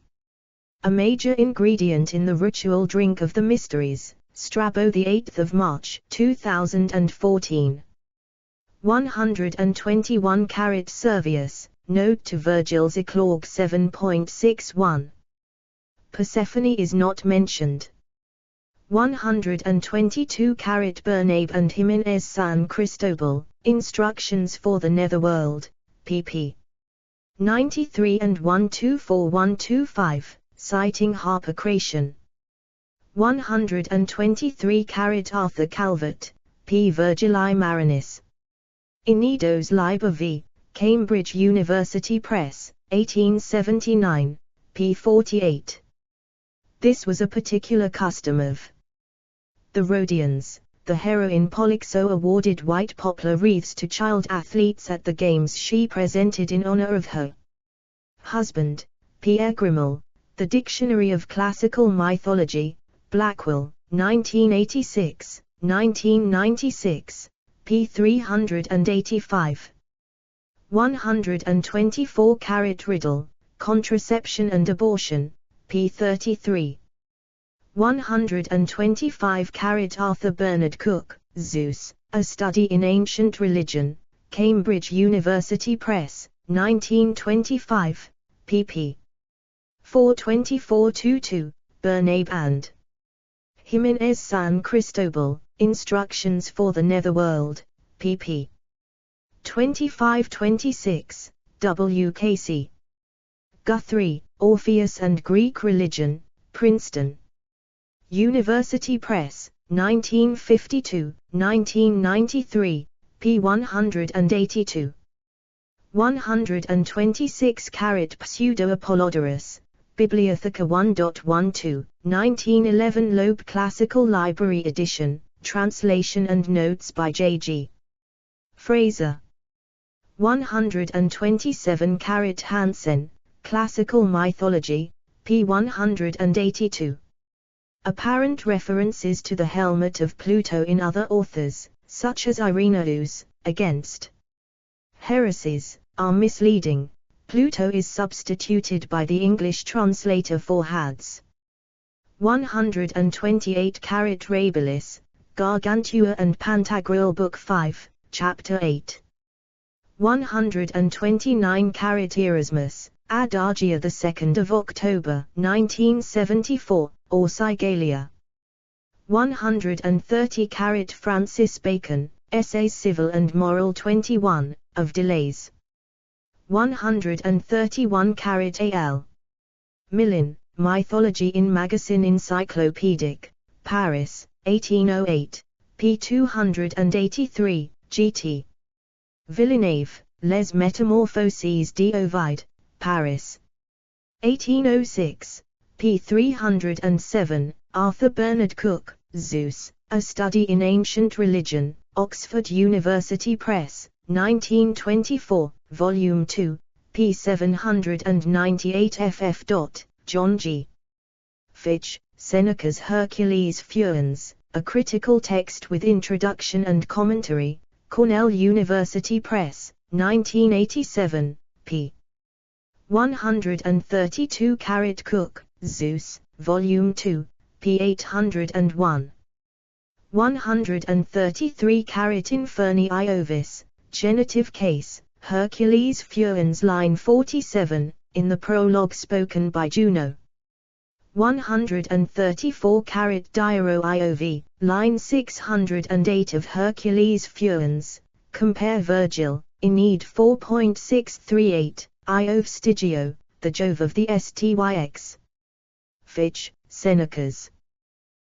A major ingredient in the ritual drink of the mysteries, Strabo, the 8th of March, 2014. 121 Servius, Note to Virgil's Eclogue 7.61. Persephone is not mentioned. 122 Bernabe and Jiménez San Cristobal, Instructions for the Netherworld, pp. 93 and 124-125, citing Harpocration. 123 Arthur Calvert, P. Virgili Marinis. Aeneidus Liber v. Cambridge University Press, 1879, p. 48. This was a particular custom of the Rhodians. The heroine Polyxo awarded white poplar wreaths to child athletes at the games she presented in honor of her husband, Pierre Grimmel, The Dictionary of Classical Mythology, Blackwell, 1986, 1996, p. 385. 124 Riddle, Contraception and Abortion, p. 33. 125 Arthur Bernard Cook, Zeus, A Study in Ancient Religion, Cambridge University Press, 1925, pp. 424-22, Bernabe and Jiménez San Cristobal, Instructions for the Netherworld, pp. 25-26, W. Casey. Guthrie, Orpheus and Greek Religion, Princeton University Press, 1952, 1993, p. 182. 126 Pseudo-Apollodorus, Bibliotheca 1.12, 1911 Loeb Classical Library Edition, Translation and Notes by J.G. Fraser. 127 Hansen, Classical Mythology, p. 182. Apparent references to the helmet of Pluto in other authors, such as Irenaeus, against heresies, are misleading. Pluto is substituted by the English translator for Hades. 128 Rabilis, Gargantua and Pantagruel Book 5, Chapter 8. 129 Erasmus, Adagia 2nd of October, 1974, or Sigalia. 130 Francis Bacon, Essays Civil and Moral 21, of Delays. 131 A.L. Millin, Mythology in Magazine Encyclopédique, Paris, 1808, p. 283, gt. Villeneuve, Les Métamorphoses d'Ovide, Paris, 1806, p. 307, Arthur Bernard Cook, Zeus, A Study in Ancient Religion, Oxford University Press, 1924, Volume 2, p. 798 ff. John G. Fitch, Seneca's Hercules Furens, A Critical Text with Introduction and Commentary, Cornell University Press, 1987, p. 132 Cook, Zeus, Volume 2, p. 801. 133 Inferni Iovis, Genitive Case, Hercules Furens line 47, in the prologue spoken by Juno. 134 Diaro Iov, line 608 of Hercules Furens, compare Virgil, Aeneid 4.638, Iov Stygio, the Jove of the Styx. Fitch, Seneca's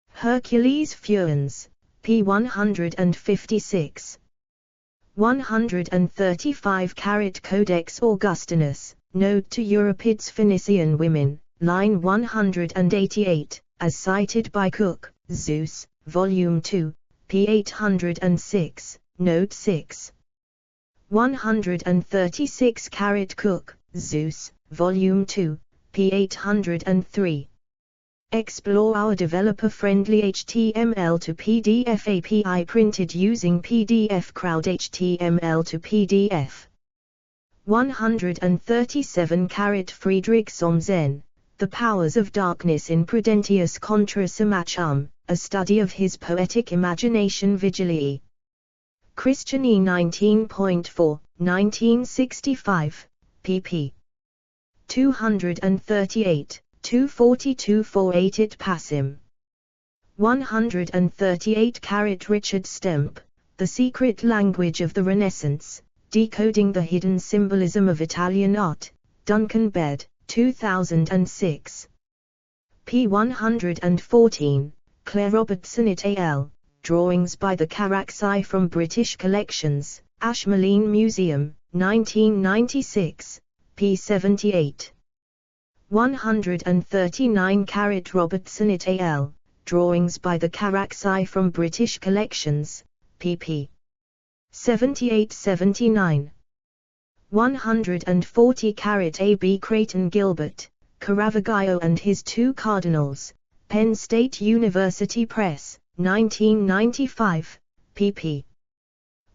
Hercules Furens, p. 156. 135 Codex Augustinus, Node to Euripides Phoenician Women, line 188, as cited by Cook, Zeus, Volume 2, p. 806, Note 6. 136 Cook, Zeus, Volume 2, p. 803. Explore our developer-friendly HTML to PDF API printed using PDF Crowd HTML to PDF. 137 Friedrich Somsen, The Powers of Darkness in Prudentius contra Samachum, a study of his poetic imagination Vigilii. Christiani 19.4, 1965, pp. 238. 242-48 It Passim. 138 Richard Stemp, The Secret Language of the Renaissance, Decoding the Hidden Symbolism of Italian Art, Duncan Bed, 2006. p. 114, Claire Robertson et al., Drawings by the Caraxi from British Collections, Ashmolean Museum, 1996, p. 78. 139 Robertson et al., Drawings by the Caraxi from British Collections, pp. 78-79. 140 A. B. Creighton Gilbert, Caravaggio and His Two Cardinals, Penn State University Press, 1995, pp.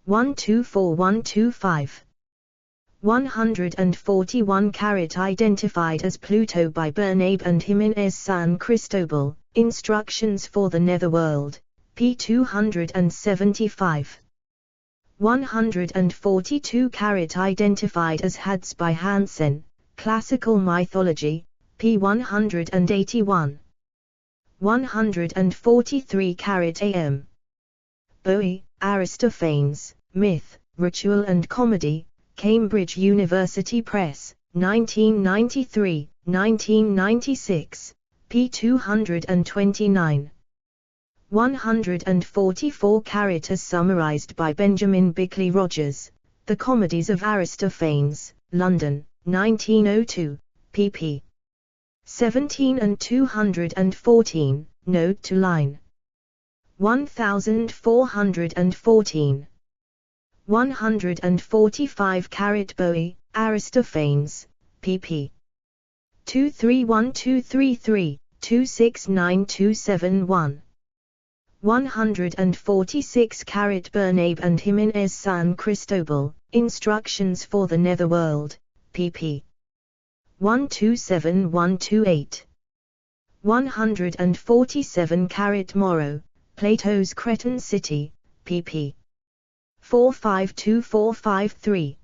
124-125. 141 Identified as Pluto by Bernabe and Jimenez San Cristobal, Instructions for the Netherworld, p. 275. 142 Identified as Hades by Hansen, Classical Mythology, p. 181. 143 A.M. Bowie, Aristophanes, Myth, Ritual and Comedy, Cambridge University Press, 1993, 1996, p. 229. 144 as summarized by Benjamin Bickley Rogers, The Comedies of Aristophanes, London, 1902, pp. 17 and 214, note to line 1414. 145 Bowie, Aristophanes, pp. 231233, 269271. 146 Bernabe and Jimenez San Cristobal, Instructions for the Netherworld, pp. 127128. 147 Morrow, Plato's Cretan City, pp. 452453.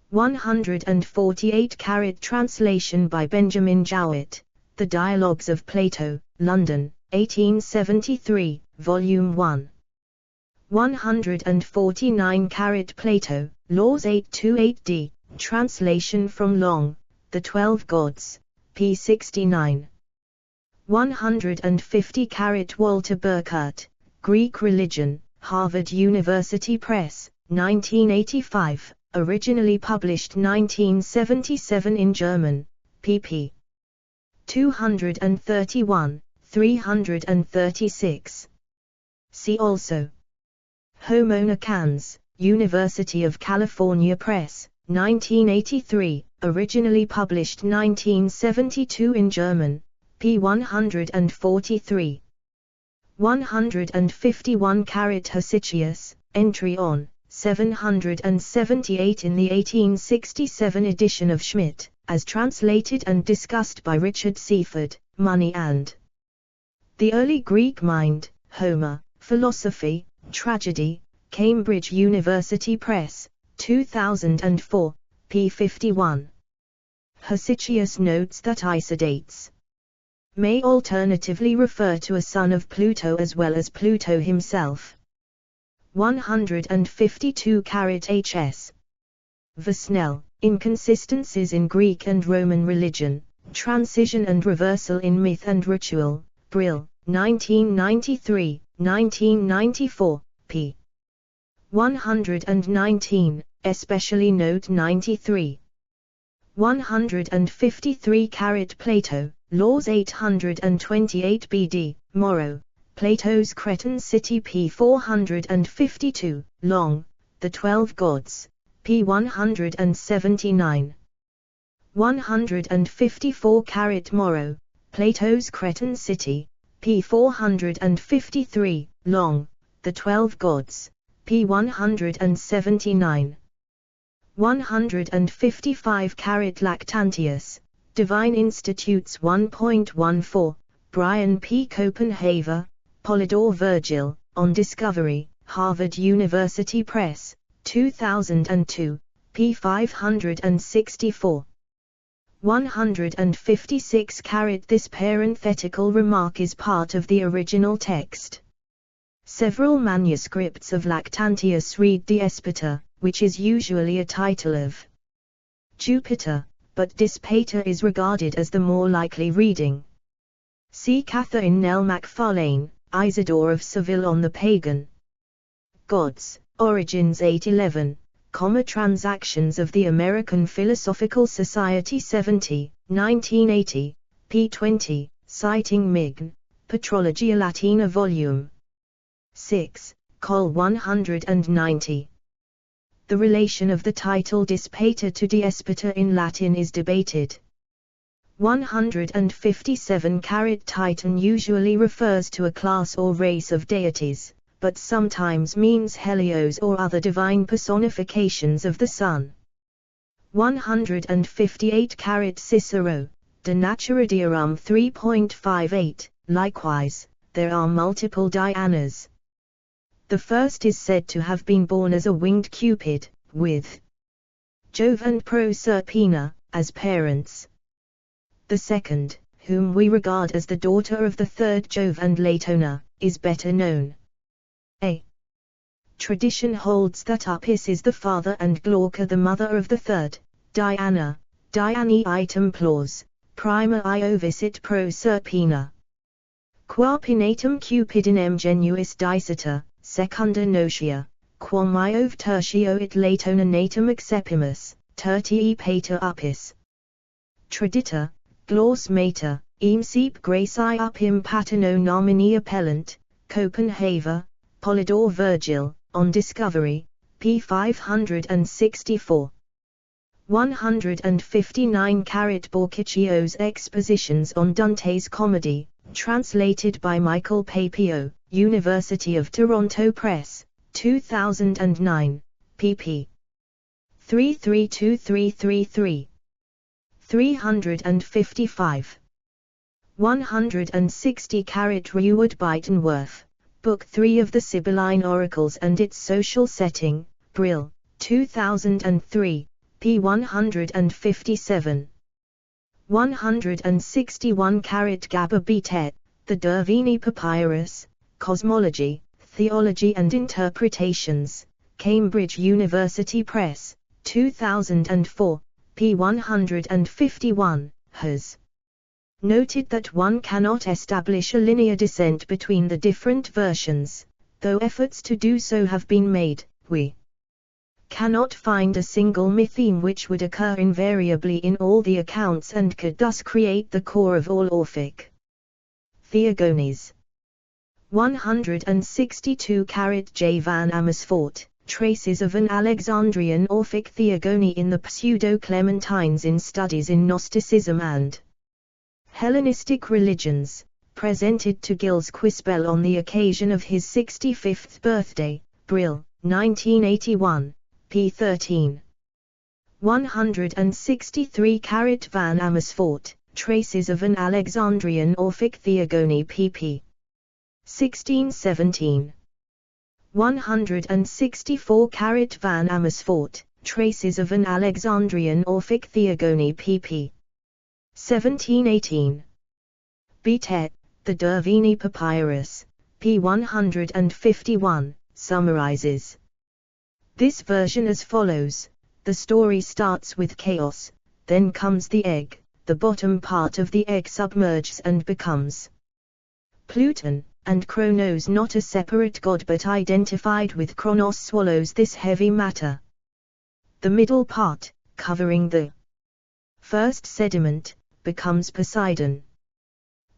148 Translation by Benjamin Jowett, The Dialogues of Plato, London, 1873, Volume 1. 149 Plato, Laws 828d, Translation from Long, The 12 Gods, p. 69. 150 Walter Burkert, Greek Religion, Harvard University Press, 1985, originally published 1977 in German, pp. 231, 336. See also Homo Nacans, University of California Press, 1983, originally published 1972 in German, p. 143. 151 Hesychius, Entry on, 778 in the 1867 edition of Schmidt, as translated and discussed by Richard Seaford, Money and the Early Greek Mind, Homer, Philosophy, Tragedy, Cambridge University Press, 2004, p. 51. Hesychius notes that Isidates may alternatively refer to a son of Pluto as well as Pluto himself. 152 H.S. Versnell, Inconsistencies in Greek and Roman Religion, Transition and Reversal in Myth and Ritual, Brill, 1993, 1994, p. 119, especially note 93. 153 Plato, Laws 828 BD, Morrow, Plato's Cretan City p. 452, Long, The 12 Gods, p. 179. 154 Morrow, Plato's Cretan City, p. 453, Long, The 12 Gods, p. 179. 155 Lactantius, Divine Institutes 1.14, Brian P. Copenhaver, Polydor Virgil, On Discovery, Harvard University Press, 2002, p. 564. 156 This parenthetical remark is part of the original text. Several manuscripts of Lactantius read Diespota, which is usually a title of Jupiter, but Dispater is regarded as the more likely reading. See Catherine Nell Macfarlane, Isidore of Seville on the Pagan Gods, Origins 811, Transactions of the American Philosophical Society 70, 1980, p. 20, citing Mign, Patrologia Latina Vol. 6, Col 190. The relation of the title Dispater to Diespota in Latin is debated. 157 Titan usually refers to a class or race of deities, but sometimes means Helios or other divine personifications of the sun. 158 Cicero, De Natura Deorum 3.58, likewise, there are multiple Dianas. The first is said to have been born as a winged Cupid, with Jove and Proserpina as parents. The second, whom we regard as the daughter of the third Jove and Latona, is better known. A tradition holds that Apis is the father and Glauca the mother of the third, Diana, Diani item plors, prima io visit Proserpina. Qua pinatum Cupidinem genuis dicita, secunda notia, quam iov tertio it Latona natum accepimus, tertii pater Apis. Tradita, Glos mater, seep graci upim paterno nomini appellant, Copenhaver, Polydor Virgil, On Discovery, p. 564. 159 Borchiccio's Expositions on Dante's Comedy, translated by Michael Papio, University of Toronto Press, 2009, pp. 332333. 355. 160 Reward Buitenworth, Book 3 of the Sibylline Oracles and Its Social Setting, Brill, 2003, p. 157. 161 Gabor Betet, The Dervini Papyrus, Cosmology, Theology and Interpretations, Cambridge University Press, 2004, p. 151, has noted that one cannot establish a linear descent between the different versions, though efforts to do so have been made. We cannot find a single mytheme which would occur invariably in all the accounts and could thus create the core of all Orphic theogonies. 162 J. van Amersfoort, Traces of an Alexandrian Orphic Theogony in the Pseudo-Clementines in Studies in Gnosticism and Hellenistic Religions, presented to Gilles Quispel on the occasion of his 65th birthday, Brill, 1981, p. 13. 163 van Amersfoort, Traces of an Alexandrian Orphic Theogony pp. 1617. 164 van Amersfoort, Traces of an Alexandrian Orphic Theogony pp. 1718. Betet, The Dervini Papyrus, p. 151, summarizes this version as follows: the story starts with chaos, then comes the egg, the bottom part of the egg submerges and becomes Pluton, and Kronos, not a separate god but identified with Kronos, swallows this heavy matter. The middle part, covering the first sediment, becomes Poseidon.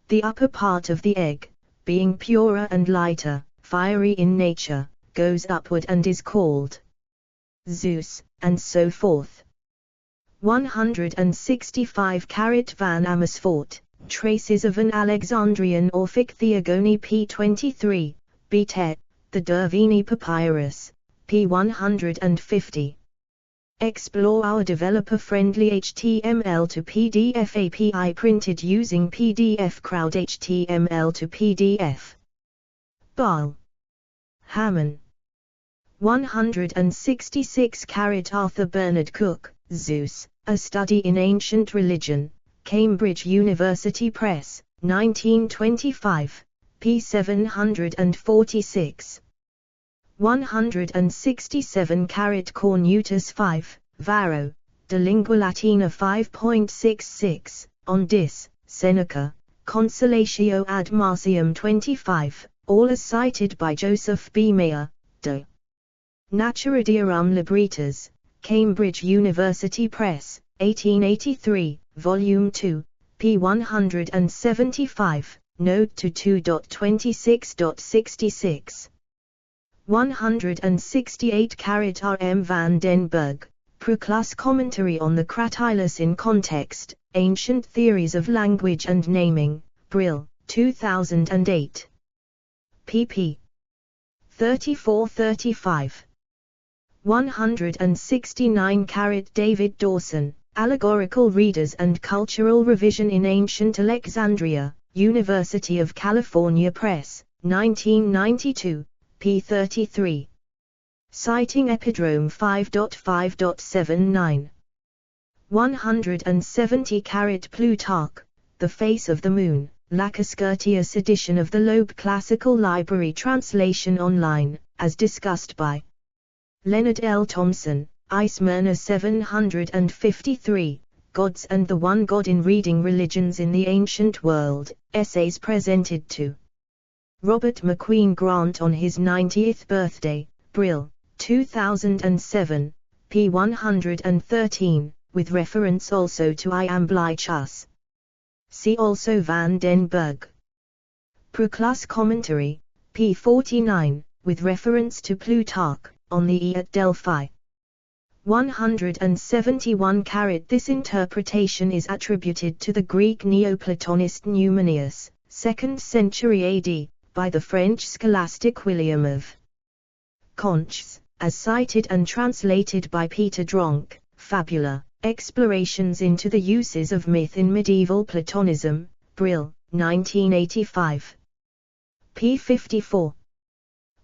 The upper part of the egg, being purer and lighter, fiery in nature, goes upward and is called Zeus, and so forth. 165 van Amersfoort, Traces of an Alexandrian Orphic Theogony p. 23, Betet, The Dervini Papyrus, p. 150. Explore our developer-friendly HTML to PDF API printed using PDF Crowd HTML to PDF. Baal. Hammond. 166 Arthur Bernard Cook, Zeus, A Study in Ancient Religion, Cambridge University Press, 1925, p. 746. 167 Cornutus 5, Varro, De Lingua Latina 5.66, on Dis, Seneca, Consolatio ad Marcium 25, all as cited by Joseph B. Mayer, De Naturidiorum Libritas, Cambridge University Press, 1883, Volume 2, p. 175, Note to 2.26.66. 168 R. M. van den Berg, Proclus Commentary on the Cratylus in Context, Ancient Theories of Language and Naming, Brill, 2008. pp. 34-35. 169 David Dawson, Allegorical Readers and Cultural Revision in Ancient Alexandria, University of California Press, 1992, p. 33. Citing Epidrome 5.5.79. 170 Plutarch, The Face of the Moon, Lacus Curtius edition of the Loeb Classical Library translation online, as discussed by Leonard L. Thompson, I. Smyrna 753, Gods and the One God in Reading Religions in the Ancient World, Essays presented to Robert McQueen Grant on his 90th birthday, Brill, 2007, p. 113, with reference also to Iamblichus. See also Van den Berg. Proclus Commentary, p. 49, with reference to Plutarch, on the E at Delphi. 171. This interpretation is attributed to the Greek Neoplatonist Numenius, 2nd century AD, by the French scholastic William of Conches, as cited and translated by Peter Dronk, Fabula, Explorations into the Uses of Myth in Medieval Platonism, Brill, 1985. p. 54.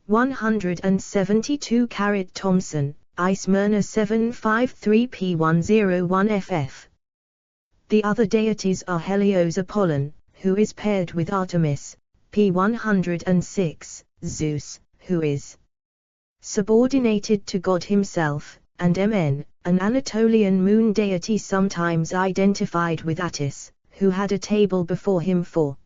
172. Thomson, I. Smyrna 753 p. 101 ff. The other deities are Helios Apollon, who is paired with Artemis, p. 106, Zeus, who is subordinated to God himself, and Mn, an Anatolian moon deity sometimes identified with Attis, who had a table before him for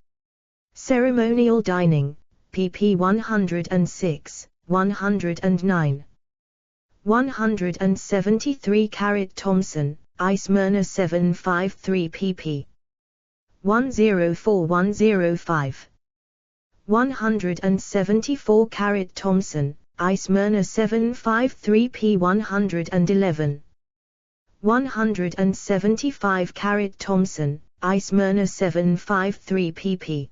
ceremonial dining, pp. 106, 109. 173. Thomson, I. Smyrna 753 pp. 104-105. 174. Thomson, I. Smyrna 753 p. 111. 175. Thomson, I. Smyrna 753 pp.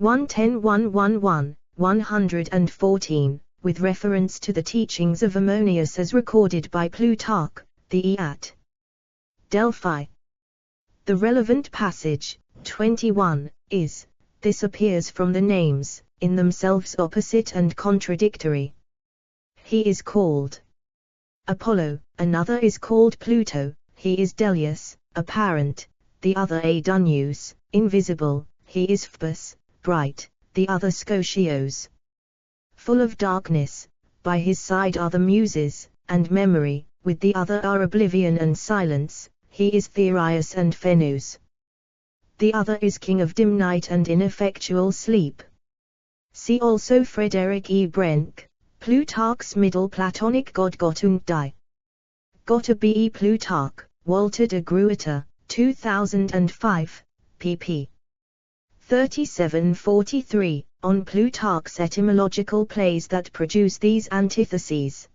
110-111, 114, with reference to the teachings of Ammonius as recorded by Plutarch, the E at Delphi. The relevant passage, 21, is, this appears from the names, in themselves opposite and contradictory. He is called Apollo, another is called Pluto, he is Delius, apparent, the other Adoneus, invisible, he is Phoebus, bright, the other Scotios, full of darkness, by his side are the Muses, and memory, with the other are oblivion and silence, he is Therius and Phenus. The other is king of dim night and ineffectual sleep. See also Frederick E. Brenck, Plutarch's Middle Platonic God Gott und die Götter B. E. Plutarch, Walter de Gruyter, 2005, pp. 37-43, on Plutarch's etymological plays that produce these antitheses.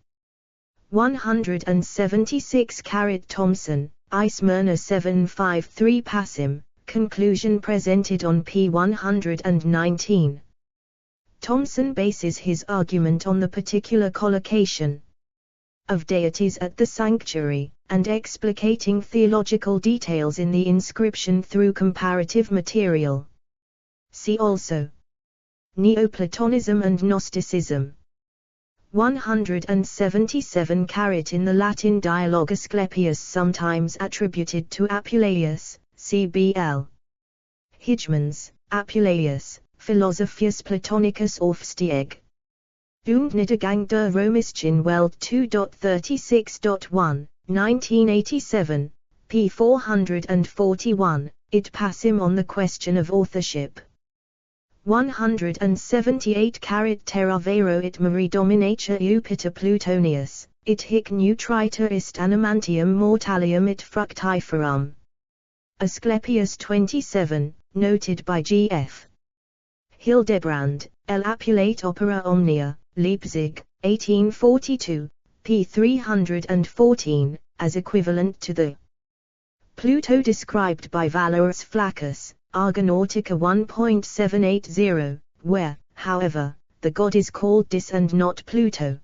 176. Thomson, I. Smyrna 753 Passim, conclusion presented on p. 119. Thomson bases his argument on the particular collocation of deities at the sanctuary, and explicating theological details in the inscription through comparative material. See also Neoplatonism and Gnosticism. 177. In the Latin dialogue Asclepius sometimes attributed to Apuleius, cbl. Hijmans, Apuleius, Philosophius Platonicus Aufstieg. Und Niedergang der römischen Welt 2.36.1, 1987, p. 441, it passim on the question of authorship. 178. Terra vero it mari dominatur Jupiter Plutonius, it hic nutriter ist animantium mortalium it fructiferum. Asclepius 27, noted by G.F. Hildebrand, El Apulate Opera Omnia, Leipzig, 1842, p. 314, as equivalent to the Pluto described by Valerius Flaccus, Argonautica 1.780, where, however, the god is called Dis and not Pluto.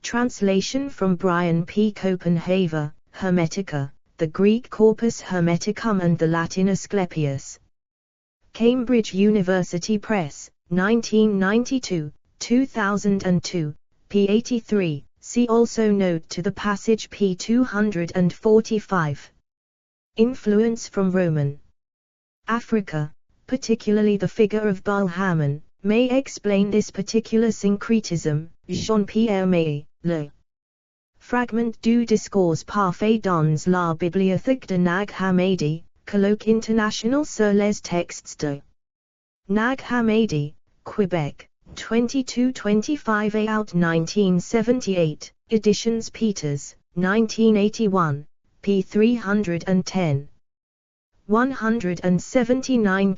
Translation from Brian P. Copenhaver, Hermetica, the Greek Corpus Hermeticum and the Latin Asclepius. Cambridge University Press, 1992, 2002, p. 83, see also note to the passage p. 245. Influence from Roman Africa, particularly the figure of Baal-Hamon, may explain this particular syncretism. Jean-Pierre May, Le Fragment du discours parfait dans la bibliothèque de Nag Hammadi, colloque international sur les textes de Nag Hammadi, Quebec, 2225 out 1978, editions Peters, 1981, p. 310. 179.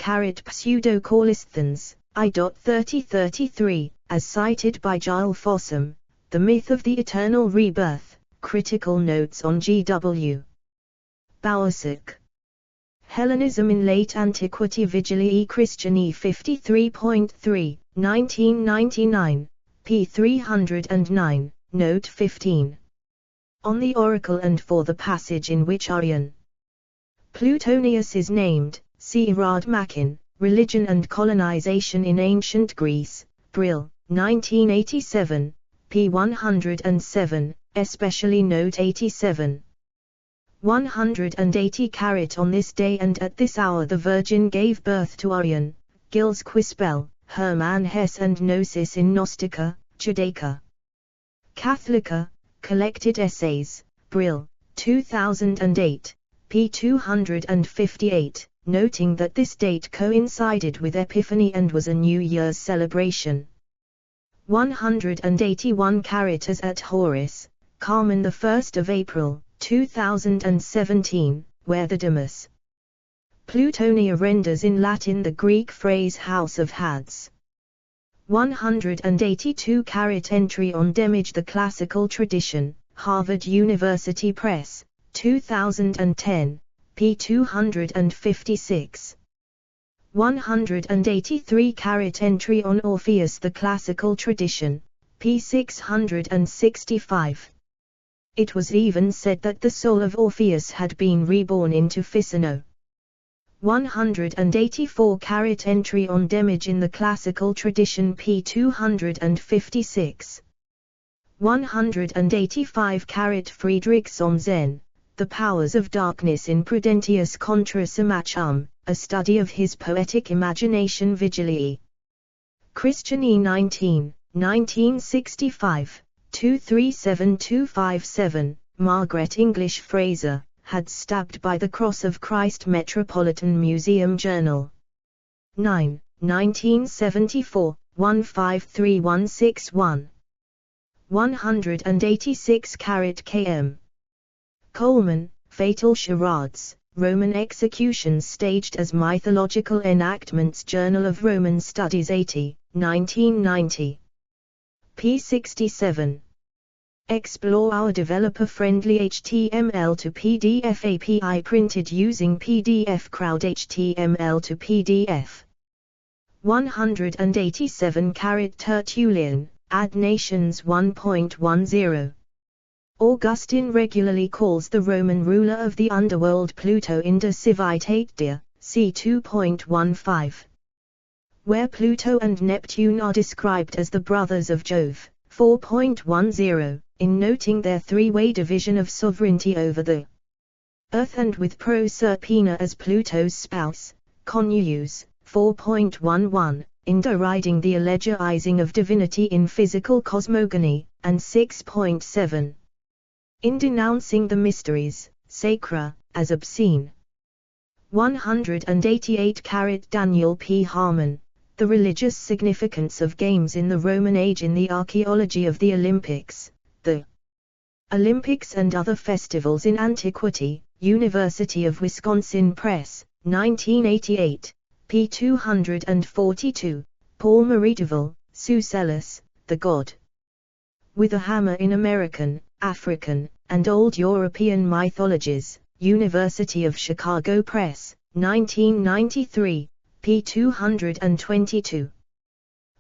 Pseudo-Calisthens, I.3033, as cited by Giles Fossum, The Myth of the Eternal Rebirth, Critical notes on G.W. Bowersock. Hellenism in Late Antiquity Vigilii Christiani 53.3, 1999, p. 309, note 15. On the oracle and for the passage in which Arian Plutonius is named, see Radmachen, Religion and Colonization in Ancient Greece, Brill, 1987, p. 107, especially note 87. 180 On this day and at this hour the Virgin gave birth to Arian, Gilles Quispel, Hermann Hesse and Gnosis in Gnostica, Judaica Catholica, Collected Essays, Brill, 2008, p. 258, noting that this date coincided with Epiphany and was a New Year's celebration. 181 As at Horis, Carmen 1 April, 2017, where the Demus Plutonia renders in Latin the Greek phrase House of Hades. 182 Entry on Demage the Classical Tradition, Harvard University Press, 2010, p. 256. 183 Entry on Orpheus the Classical Tradition, p. 665. It was even said that the soul of Orpheus had been reborn into Ficino. 184 Entry on Demage in the Classical Tradition, p. 256. 185 Friedrich Somsen, The Powers of Darkness in Prudentius contra Samachum, a study of his poetic imagination Vigilii Christiani 19, 1965, 237257, Margaret English Fraser, had stabbed by the Cross of Christ Metropolitan Museum Journal. 9, 1974, 153161. 186 km. Coleman, Fatal Charades, Roman Executions Staged as Mythological Enactments Journal of Roman Studies 80, 1990. p. 67. Explore our developer-friendly HTML to PDF API printed using PDF Crowd HTML to PDF. 187 Tertullian, Ad Nations 1.10. Augustine regularly calls the Roman ruler of the underworld Pluto in De Civitate Dea, c. 2.15. Where Pluto and Neptune are described as the brothers of Jove, 4.10, in noting their three-way division of sovereignty over the Earth and with Proserpina as Pluto's spouse, Connuius, 4.11, in deriding the allegorizing of divinity in physical cosmogony, and 6.7. In denouncing the mysteries, sacra, as obscene. 188 Daniel P. Harmon, The Religious Significance of Games in the Roman Age in the Archaeology of the Olympics, the Olympics and Other Festivals in Antiquity, University of Wisconsin Press, 1988, p. 242, Paul Merideville, Sucellus, The God with a Hammer in American, African, and Old European Mythologies, University of Chicago Press, 1993, p. 222.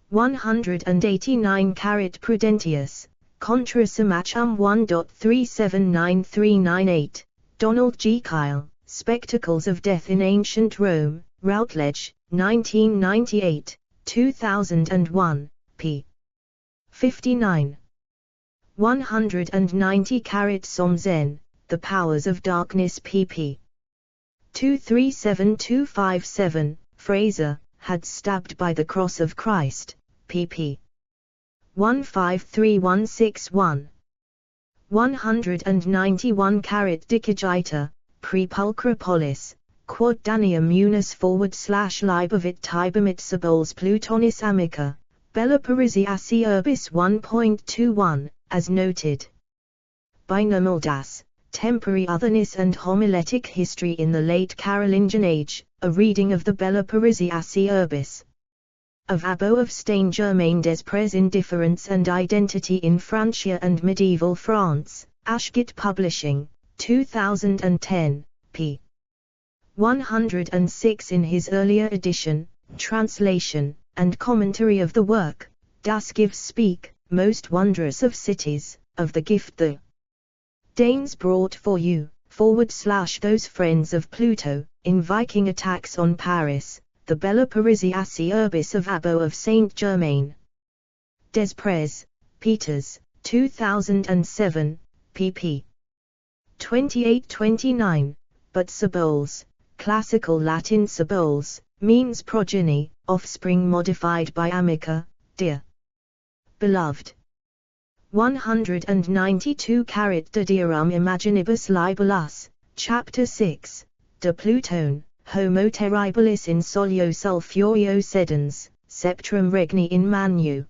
189 Prudentius, Contra Samachum 1.3793998, Donald G. Kyle, Spectacles of Death in Ancient Rome, Routledge, 1998, 2001, p. 59. 190 Somsen, The Powers of Darkness pp. 237257, Fraser, Had Stabbed by the Cross of Christ, pp. 153161. 191 Dicagita, Prepulchropolis, Quod Danium Unis /Libavit Tibamit Sabols Plutonis Amica, Bella Parisiaci Urbis 1.21, as noted. Binomial Das, Temporary Otherness and Homiletic History in the Late Carolingian Age, a reading of the Bella Parisiaci Urbis. Of Abbo of Saint-Germain des Prés Indifference and Identity in Francia and Medieval France, Ashgate Publishing, 2010, p. 106. In his earlier edition, translation, and commentary of the work, Das Gift Speak, Most Wondrous of Cities, of the Gift the Danes brought for you, / those friends of Pluto, in Viking attacks on Paris, the Bella Parisiaci Urbis of Abbo of Saint-Germain. Desprez, Peters, 2007, pp. 28-29, but Ciboles, Classical Latin Ciboles, means progeny, offspring modified by amica, dear. Beloved. 192 De Dierum Imaginibus Libellus, Chapter 6, De Plutone, Homo Terribilis in Solio Sulphurio Sedens, Septrum Regni in Manu.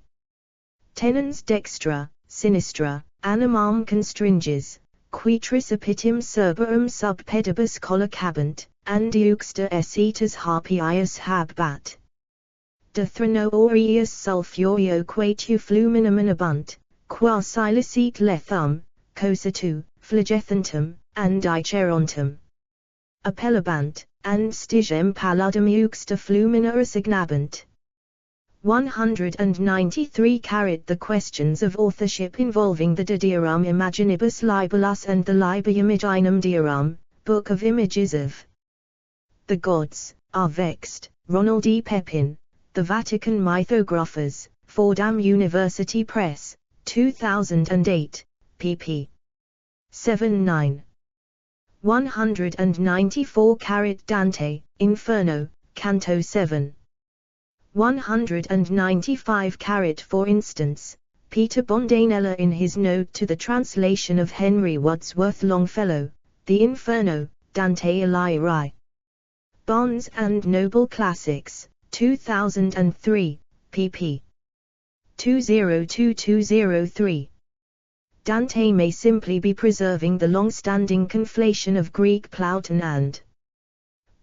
Tenens dextra, sinistra, animam constringes, quitris epitim cerberum sub pedibus collocabant, andiuxta esitas harpius habbat. De threno aureus sulphurio quatu fluminum inabunt, qua silicet lethum, cositu, flagethantum, and dicerontum. Appellabant, and stigem palladum uxta flumina assignabant. 193 The questions of authorship involving the De Dierum Imaginibus Libellus and the Liber Imaginum Dierum, Book of Images of the Gods, are vexed. Ronald E. Pepin, The Vatican Mythographers, Fordham University Press, 2008, pp. 7-9. 194 Dante, Inferno, Canto 7. 195 For instance, Peter Bondanella in his note to the translation of Henry Wadsworth Longfellow, The Inferno, Dante Alighieri. Barnes and Noble Classics, 2003, pp. 202-203. Dante may simply be preserving the long-standing conflation of Greek Plauton and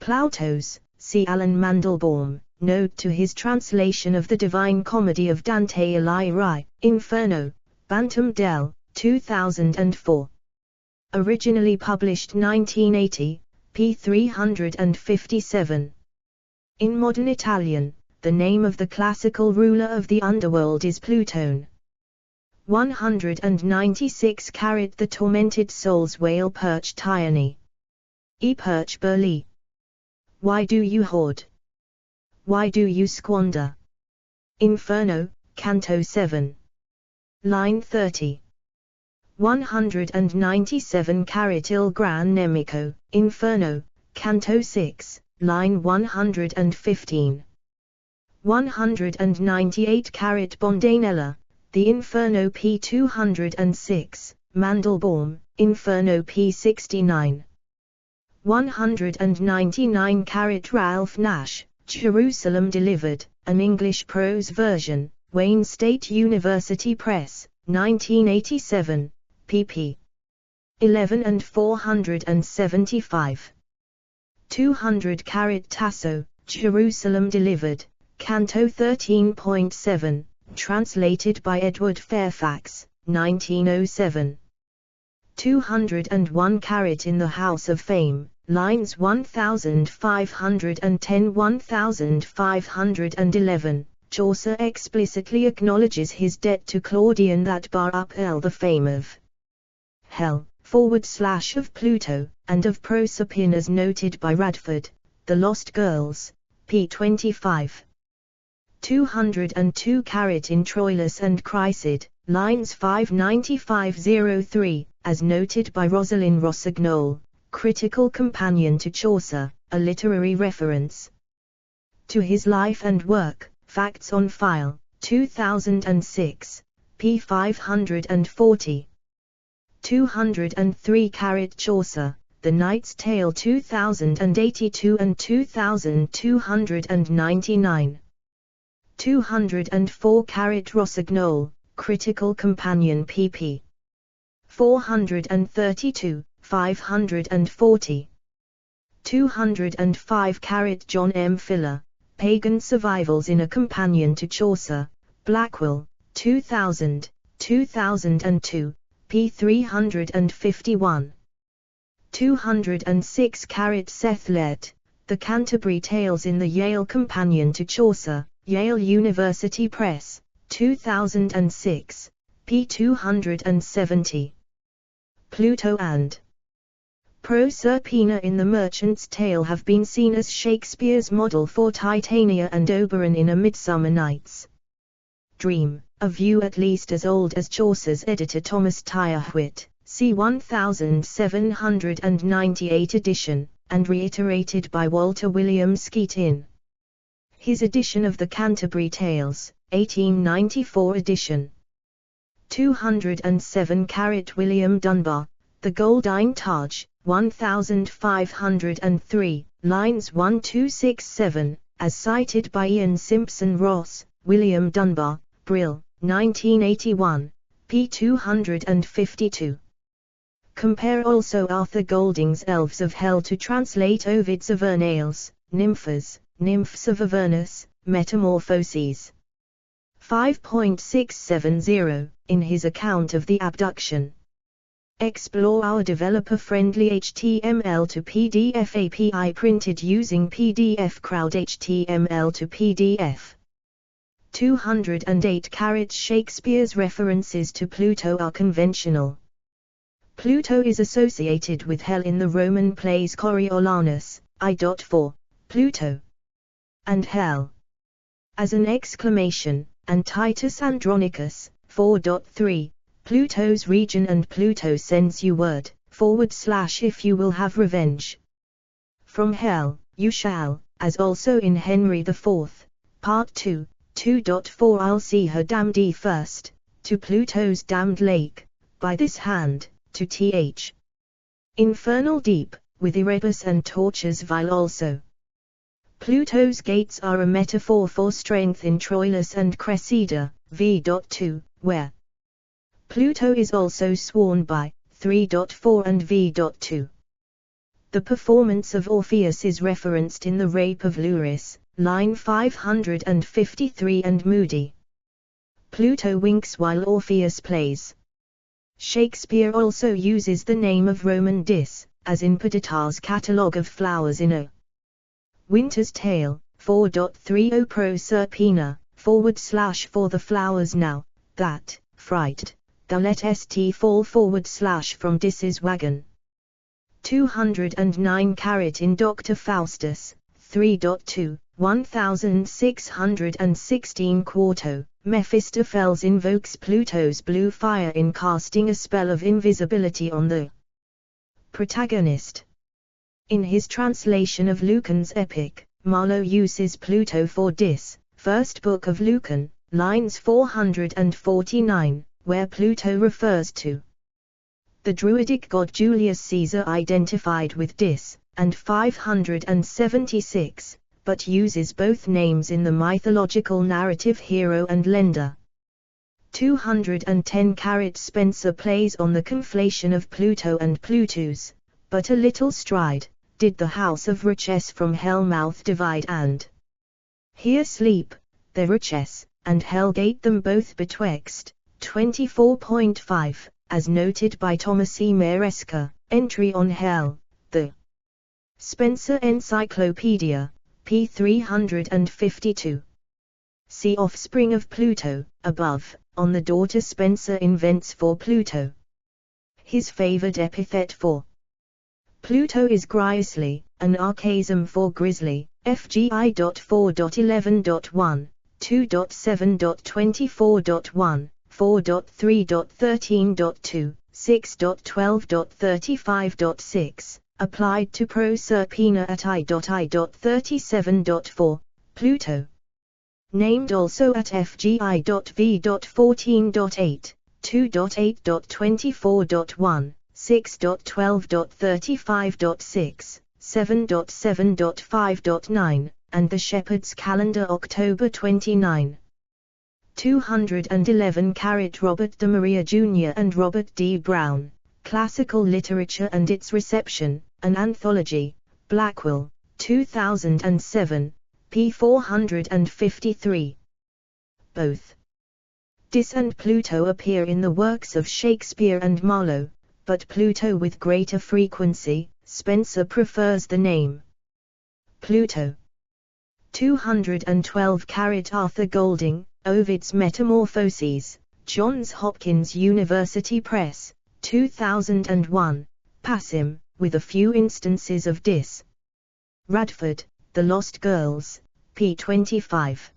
Plautos. See Alan Mandelbaum, note to his translation of the Divine Comedy of Dante Alighieri, Inferno, Bantam Dell, 2004. Originally published 1980, p. 357. In modern Italian, the name of the classical ruler of the underworld is Plutone. 196 The tormented soul's wail perch tyranny. E perch burly. Why do you hoard? Why do you squander? Inferno, Canto 7. Line 30. 197 Il Gran Nemico, Inferno, Canto 6, line 115. 198 Bondanella, The Inferno p. 206, Mandelbaum, Inferno p. 69. 199 Ralph Nash, Jerusalem Delivered, an English prose version, Wayne State University Press, 1987, pp. 11 and 475. 200 Tasso, Jerusalem Delivered, Canto 13.7, translated by Edward Fairfax, 1907. 201 In the House of Fame, lines 1510-1511, Chaucer explicitly acknowledges his debt to Claudian that bar up the fame of Hell, / of Pluto, and of Proserpine as noted by Radford, The Lost Girls, p. 25. 202 in Troilus and Chrysid, lines 595-03, as noted by Rosalind Rossignol, Critical Companion to Chaucer, a literary reference to his life and work, Facts on File, 2006, p. 540. 203 Chaucer, The Knight's Tale 2082 and 2299. 204 Rossignol, Critical Companion pp. 432, 540. 205 John M. Fuller, Pagan Survivals in a Companion to Chaucer, Blackwell, 2000, 2002, p. 351. 206 Seth Lett, The Canterbury Tales in the Yale Companion to Chaucer, Yale University Press, 2006, p. 270. Pluto and Proserpina in The Merchant's Tale have been seen as Shakespeare's model for Titania and Oberon in A Midsummer Night's Dream, a view at least as old as Chaucer's editor Thomas Tyrwhitt, c. 1798 edition, and reiterated by Walter William Skeat in his edition of the Canterbury Tales, 1894 edition. 207 William Dunbar, The Goldine Taj, 1503, lines 1267, as cited by Ian Simpson Ross, William Dunbar, Brill, 1981, p. 252. Compare also Arthur Golding's Elves of Hell to translate Ovid's Avernales, Nymphas, Nymphs of Avernus, Metamorphoses. 5.670, in his account of the abduction. Explore our developer-friendly HTML to PDF API printed using PDF Crowd HTML to PDF. 208 Shakespeare's references to Pluto are conventional. Pluto is associated with hell in the Roman plays Coriolanus, I.4, Pluto and hell, as an exclamation, and Titus Andronicus, 4.3, Pluto's region and Pluto sends you word, / if you will have revenge from hell, you shall, as also in Henry IV, Part 2, 2.4 I'll see her damned first, to Pluto's damned lake, by this hand, to th. Infernal deep, with Erebus and tortures vile also. Pluto's gates are a metaphor for strength in Troilus and Cressida, v.2, where Pluto is also sworn by, 3.4 and v.2. The performance of Orpheus is referenced in The Rape of Leuris, line 553 and Moody. Pluto winks while Orpheus plays. Shakespeare also uses the name of Roman Dis, as in Perdita's catalogue of flowers in A Winter's Tale, 4.30 Proserpina, / for the flowers now, that, fright, thou let st fall / from Dis's wagon. 209 in Dr. Faustus, 3.2, 1616 quarto, Mephistopheles invokes Pluto's blue fire in casting a spell of invisibility on the protagonist. In his translation of Lucan's epic, Marlowe uses Pluto for Dis, first book of Lucan, lines 449, where Pluto refers to the Druidic god Julius Caesar identified with Dis, and 576, but uses both names in the mythological narrative hero and lender. 210 Spencer plays on the conflation of Pluto and Plutus, but a little stride, did the house of Riches from Hellmouth divide and here sleep, the Riches, and Hellgate them both betwixt, 24.5, as noted by Thomas E. Maresca, entry on Hell, the Spencer Encyclopedia, p. 352. See Offspring of Pluto, above, on the daughter Spencer invents for Pluto. His favored epithet for Pluto is Griesly, an archaism for grizzly, FGI.4.11.1, 2.7.24.1, 4.3.13.2, 6.12.35.6, applied to Proserpina at I.37.4, Pluto. Named also at FGI.V.14.8, 2.8.24.1, 6.12.35.6, 7.7.5.9, and the Shepherd's Calendar October 29. 211 Robert de Maria Jr. and Robert D. Brown, Classical Literature and Its Reception, an Anthology, Blackwell, 2007, p. 453. Both Dis and Pluto appear in the works of Shakespeare and Marlowe, but Pluto with greater frequency. Spencer prefers the name Pluto. 212 Arthur Golding, Ovid's Metamorphoses, Johns Hopkins University Press, 2001, Passim, with a few instances of Dis. Radford, The Lost Girls, p. 25.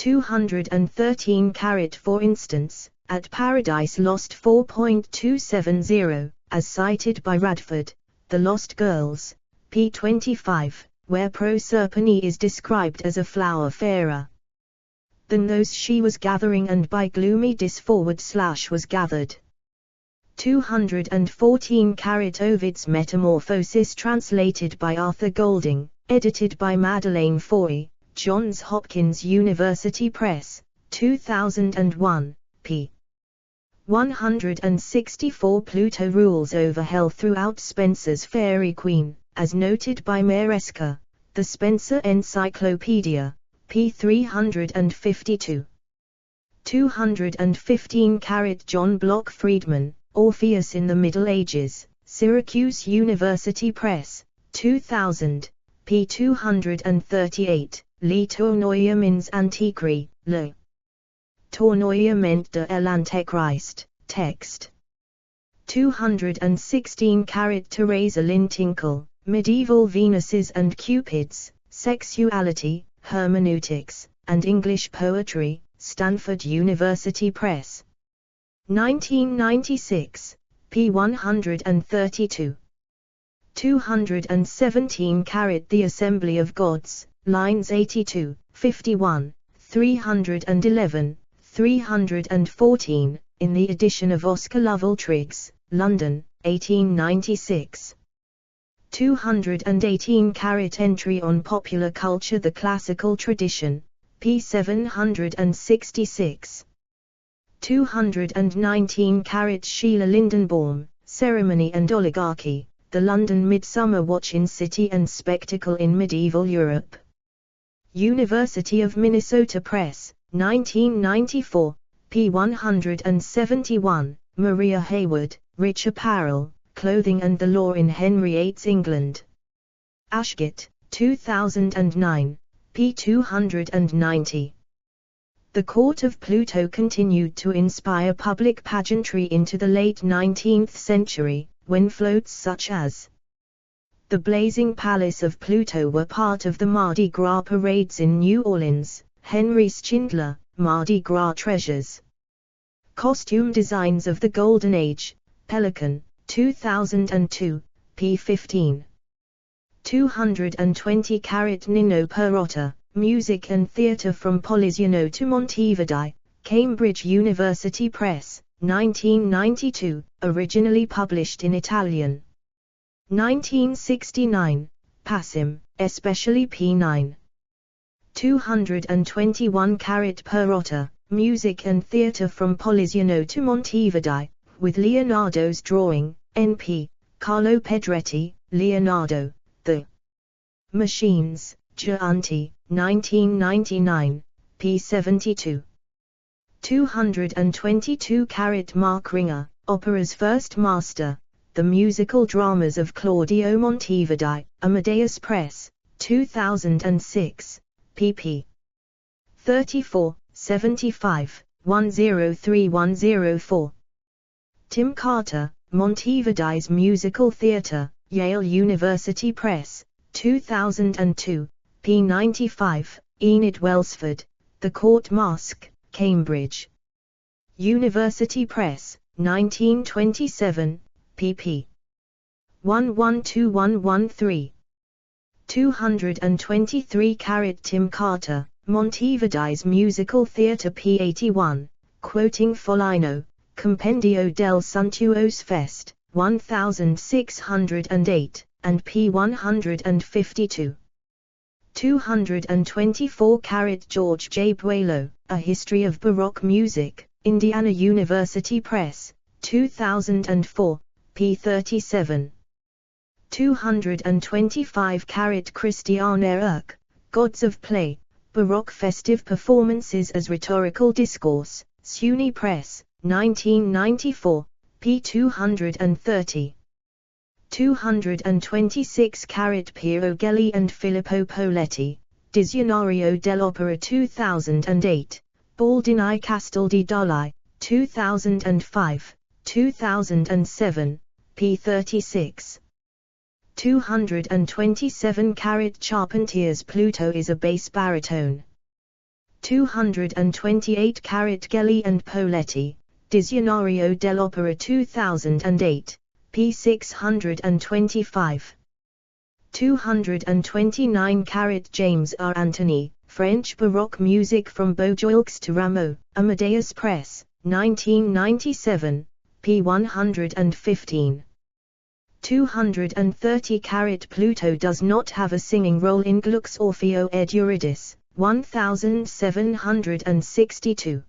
213 For instance, at Paradise Lost 4.270, as cited by Radford, The Lost Girls, p. 25, where Proserpine is described as a flower fairer than those she was gathering and by gloomy Dis / was gathered. 214 Ovid's Metamorphoses translated by Arthur Golding, edited by Madeleine Foy, Johns Hopkins University Press, 2001, p. 164. Pluto rules over hell throughout Spencer's Fairy Queen, as noted by Maresca, The Spencer Encyclopedia, p. 352. 215 John Block Friedman, Orpheus in the Middle Ages, Syracuse University Press, 2000, p. 238, Li Tournoyamens Antiquae, Le Tournoyament de l'Antéchrist, text. 216 Teresa Lynn Tinkle, Medieval Venuses and Cupids, Sexuality, Hermeneutics, and English Poetry, Stanford University Press. 1996, p. 132. 217 The Assembly of Gods, lines 82, 51, 311, 314, in the edition of Oscar Lovell Triggs, London, 1896. 218 Entry on Popular Culture, The Classical Tradition, p. 766. 219 Sheila Lindenbaum, Ceremony and Oligarchy, The London Midsummer Watch in City and Spectacle in Medieval Europe. University of Minnesota Press, 1994, p. 171, Maria Hayward, Rich Apparel, Clothing and the Law in Henry VIII's England. Ashgate, 2009, p. 290. The court of Pluto continued to inspire public pageantry into the late 19th century, when floats such as the Blazing Palace of Pluto were part of the Mardi Gras parades in New Orleans. Henry Schindler, Mardi Gras Treasures. Costume Designs of the Golden Age, Pelican, 2002, p. 15. 220 Nino Perotta, Music and Theatre from Poliziano to Montevideo, Cambridge University Press, 1992, originally published in Italian. 1969, Passim, especially p. 9. 221 Perotta, Music and Theatre from Poliziano to Montevideo, with Leonardo's drawing, N.P., Carlo Pedretti, Leonardo, The Machines, Gianti, 1999, p. 72. 222 Mark Ringer, Opera's First Master, The Musical Dramas of Claudio Montevideo, Amadeus Press, 2006, pp. 34, 75, 103-104. Tim Carter, Montevideo's Musical Theatre, Yale University Press, 2002, p. 95, Enid Welsford, The Court Masque, Cambridge University Press, 1927, pp. 112113. 223 Tim Carter, Montevideo's Musical Theatre p. 81, quoting Foligno, Compendio del Suntuoso Fest, 1608, and p. 152. 224 George J. Buelo, A History of Baroque Music, Indiana University Press, 2004, p. 37. 225 Christiane Erck, Gods of Play, Baroque Festive Performances as Rhetorical Discourse, SUNY Press, 1994, p. 230. 226 Piero Gelli and Filippo Poletti, Dizionario dell'Opera 2008, Baldini Castaldi Dolly, 2005, 2007, p. 36. 227 Charpentier's Pluto is a bass baritone. 228 Gelli and Poletti, Dizionario dell'Opera 2008, p. 625. 229 James R. Anthony, French Baroque music from Beaujolais to Rameau, Amadeus Press, 1997, p. 115. 230 Pluto does not have a singing role in Gluck's Orfeo ed Eurydice, 1762.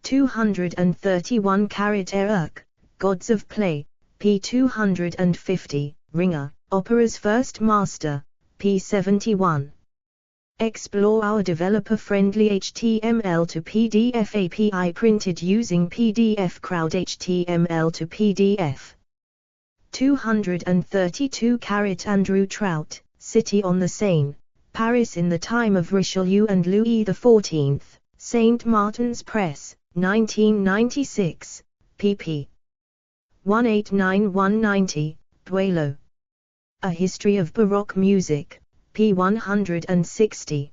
231 Erech, Gods of Play, p. 250, Ringer, Opera's First Master, p. 71. Explore our developer-friendly HTML to PDF API printed using PDF Crowd HTML to PDF. 232 Andrew Trout, City on the Seine, Paris in the time of Richelieu and Louis XIV, St. Martin's Press, 1996, pp. 189-190, Buelo. A History of Baroque Music, p. 160.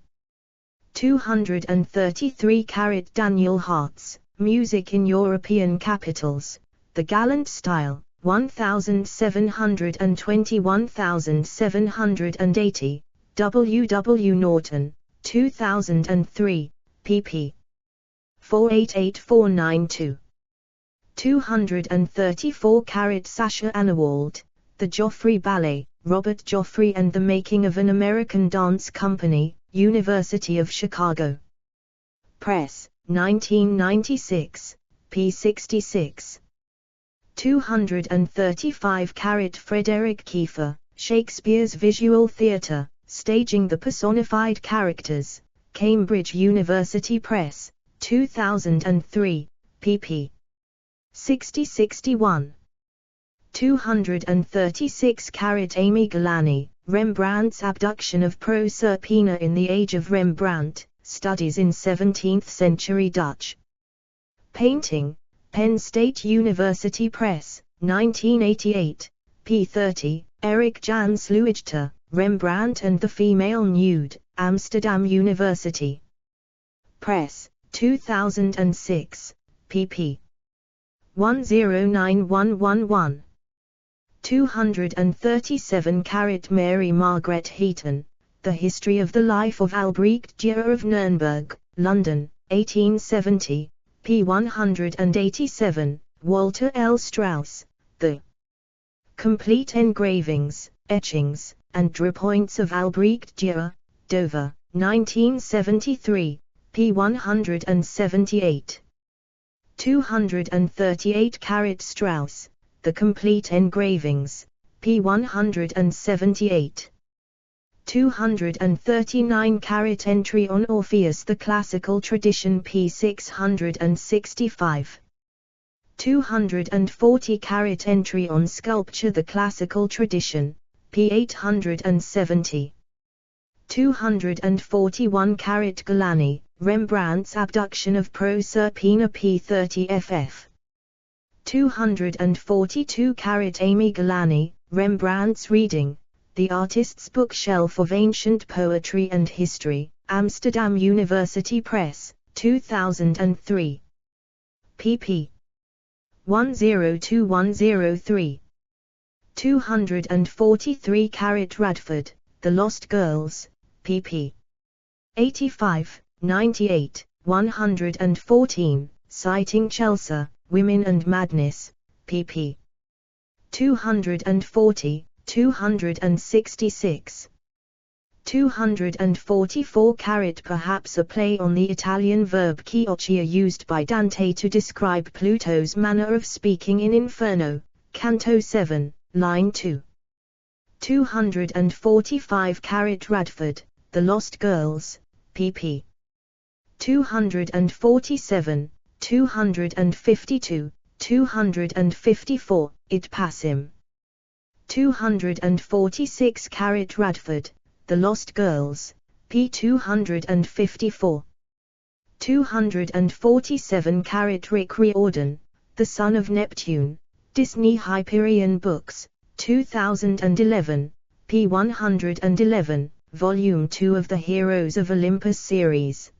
233 Daniel Hartz, Music in European Capitals, The Gallant Style, 1720-1780, W. W. Norton, 2003, pp. 488492. 234 Sasha Annawald, The Joffrey Ballet, Robert Joffrey and the Making of an American Dance Company, University of Chicago Press, 1996, p. 66. 235 Frederick Kiefer, Shakespeare's Visual Theatre, Staging the Personified Characters, Cambridge University Press, 2003, pp. 60-61. 236 Amy Galani, Rembrandt's Abduction of Proserpina in the Age of Rembrandt, Studies in 17th-Century Dutch Painting, Penn State University Press, 1988, p. 30, Eric Jan Sluijter, Rembrandt and the Female Nude, Amsterdam University Press, 2006, pp. 109111. 237 Mary Margaret Heaton, The History of the Life of Albrecht Dürer of Nuremberg, London, 1870, p. 187, Walter L. Strauss, The Complete Engravings, Etchings, and Drawpoints of Albrecht Dürer, Dover, 1973, p. 178. 238 Strauss, The Complete Engravings, p. 178. 239 Entry on Orpheus the Classical Tradition p. 665. 240 Entry on Sculpture the Classical Tradition, p. 870. 241 Galani, Rembrandt's Abduction of Proserpina p. 30 ff. 242 Amy Galani, Rembrandt's Reading, The Artist's Bookshelf of Ancient Poetry and History, Amsterdam University Press, 2003. pp. 102-103. 243 Radford, The Lost Girls, pp. 85, 98, 114, Citing Chelsea, Women and Madness, pp. 240, 266. 244 Perhaps a play on the Italian verb chiocchia used by Dante to describe Pluto's manner of speaking in Inferno, Canto 7, line 2. 245 Radford, The Lost Girls, pp. 247, 252, 254, It Passim. 246 Radford, The Lost Girls, p. 254. 247 Rick Riordan, The Son of Neptune, Disney Hyperion Books, 2011, p. 111, Volume 2 of the Heroes of Olympus series.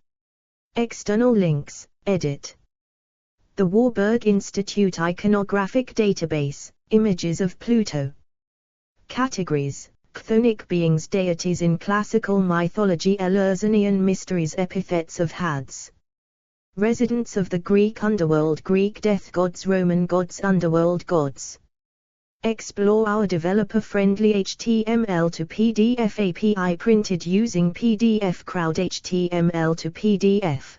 External links, edit. The Warburg Institute Iconographic Database, Images of Pluto. Categories: Chthonic beings, deities in classical mythology, Eleusinian mysteries, epithets of Hades. Residents of the Greek underworld, Greek death gods, Roman gods, underworld gods. Explore our developer-friendly HTML to PDF API printed using PDF Crowd HTML to PDF.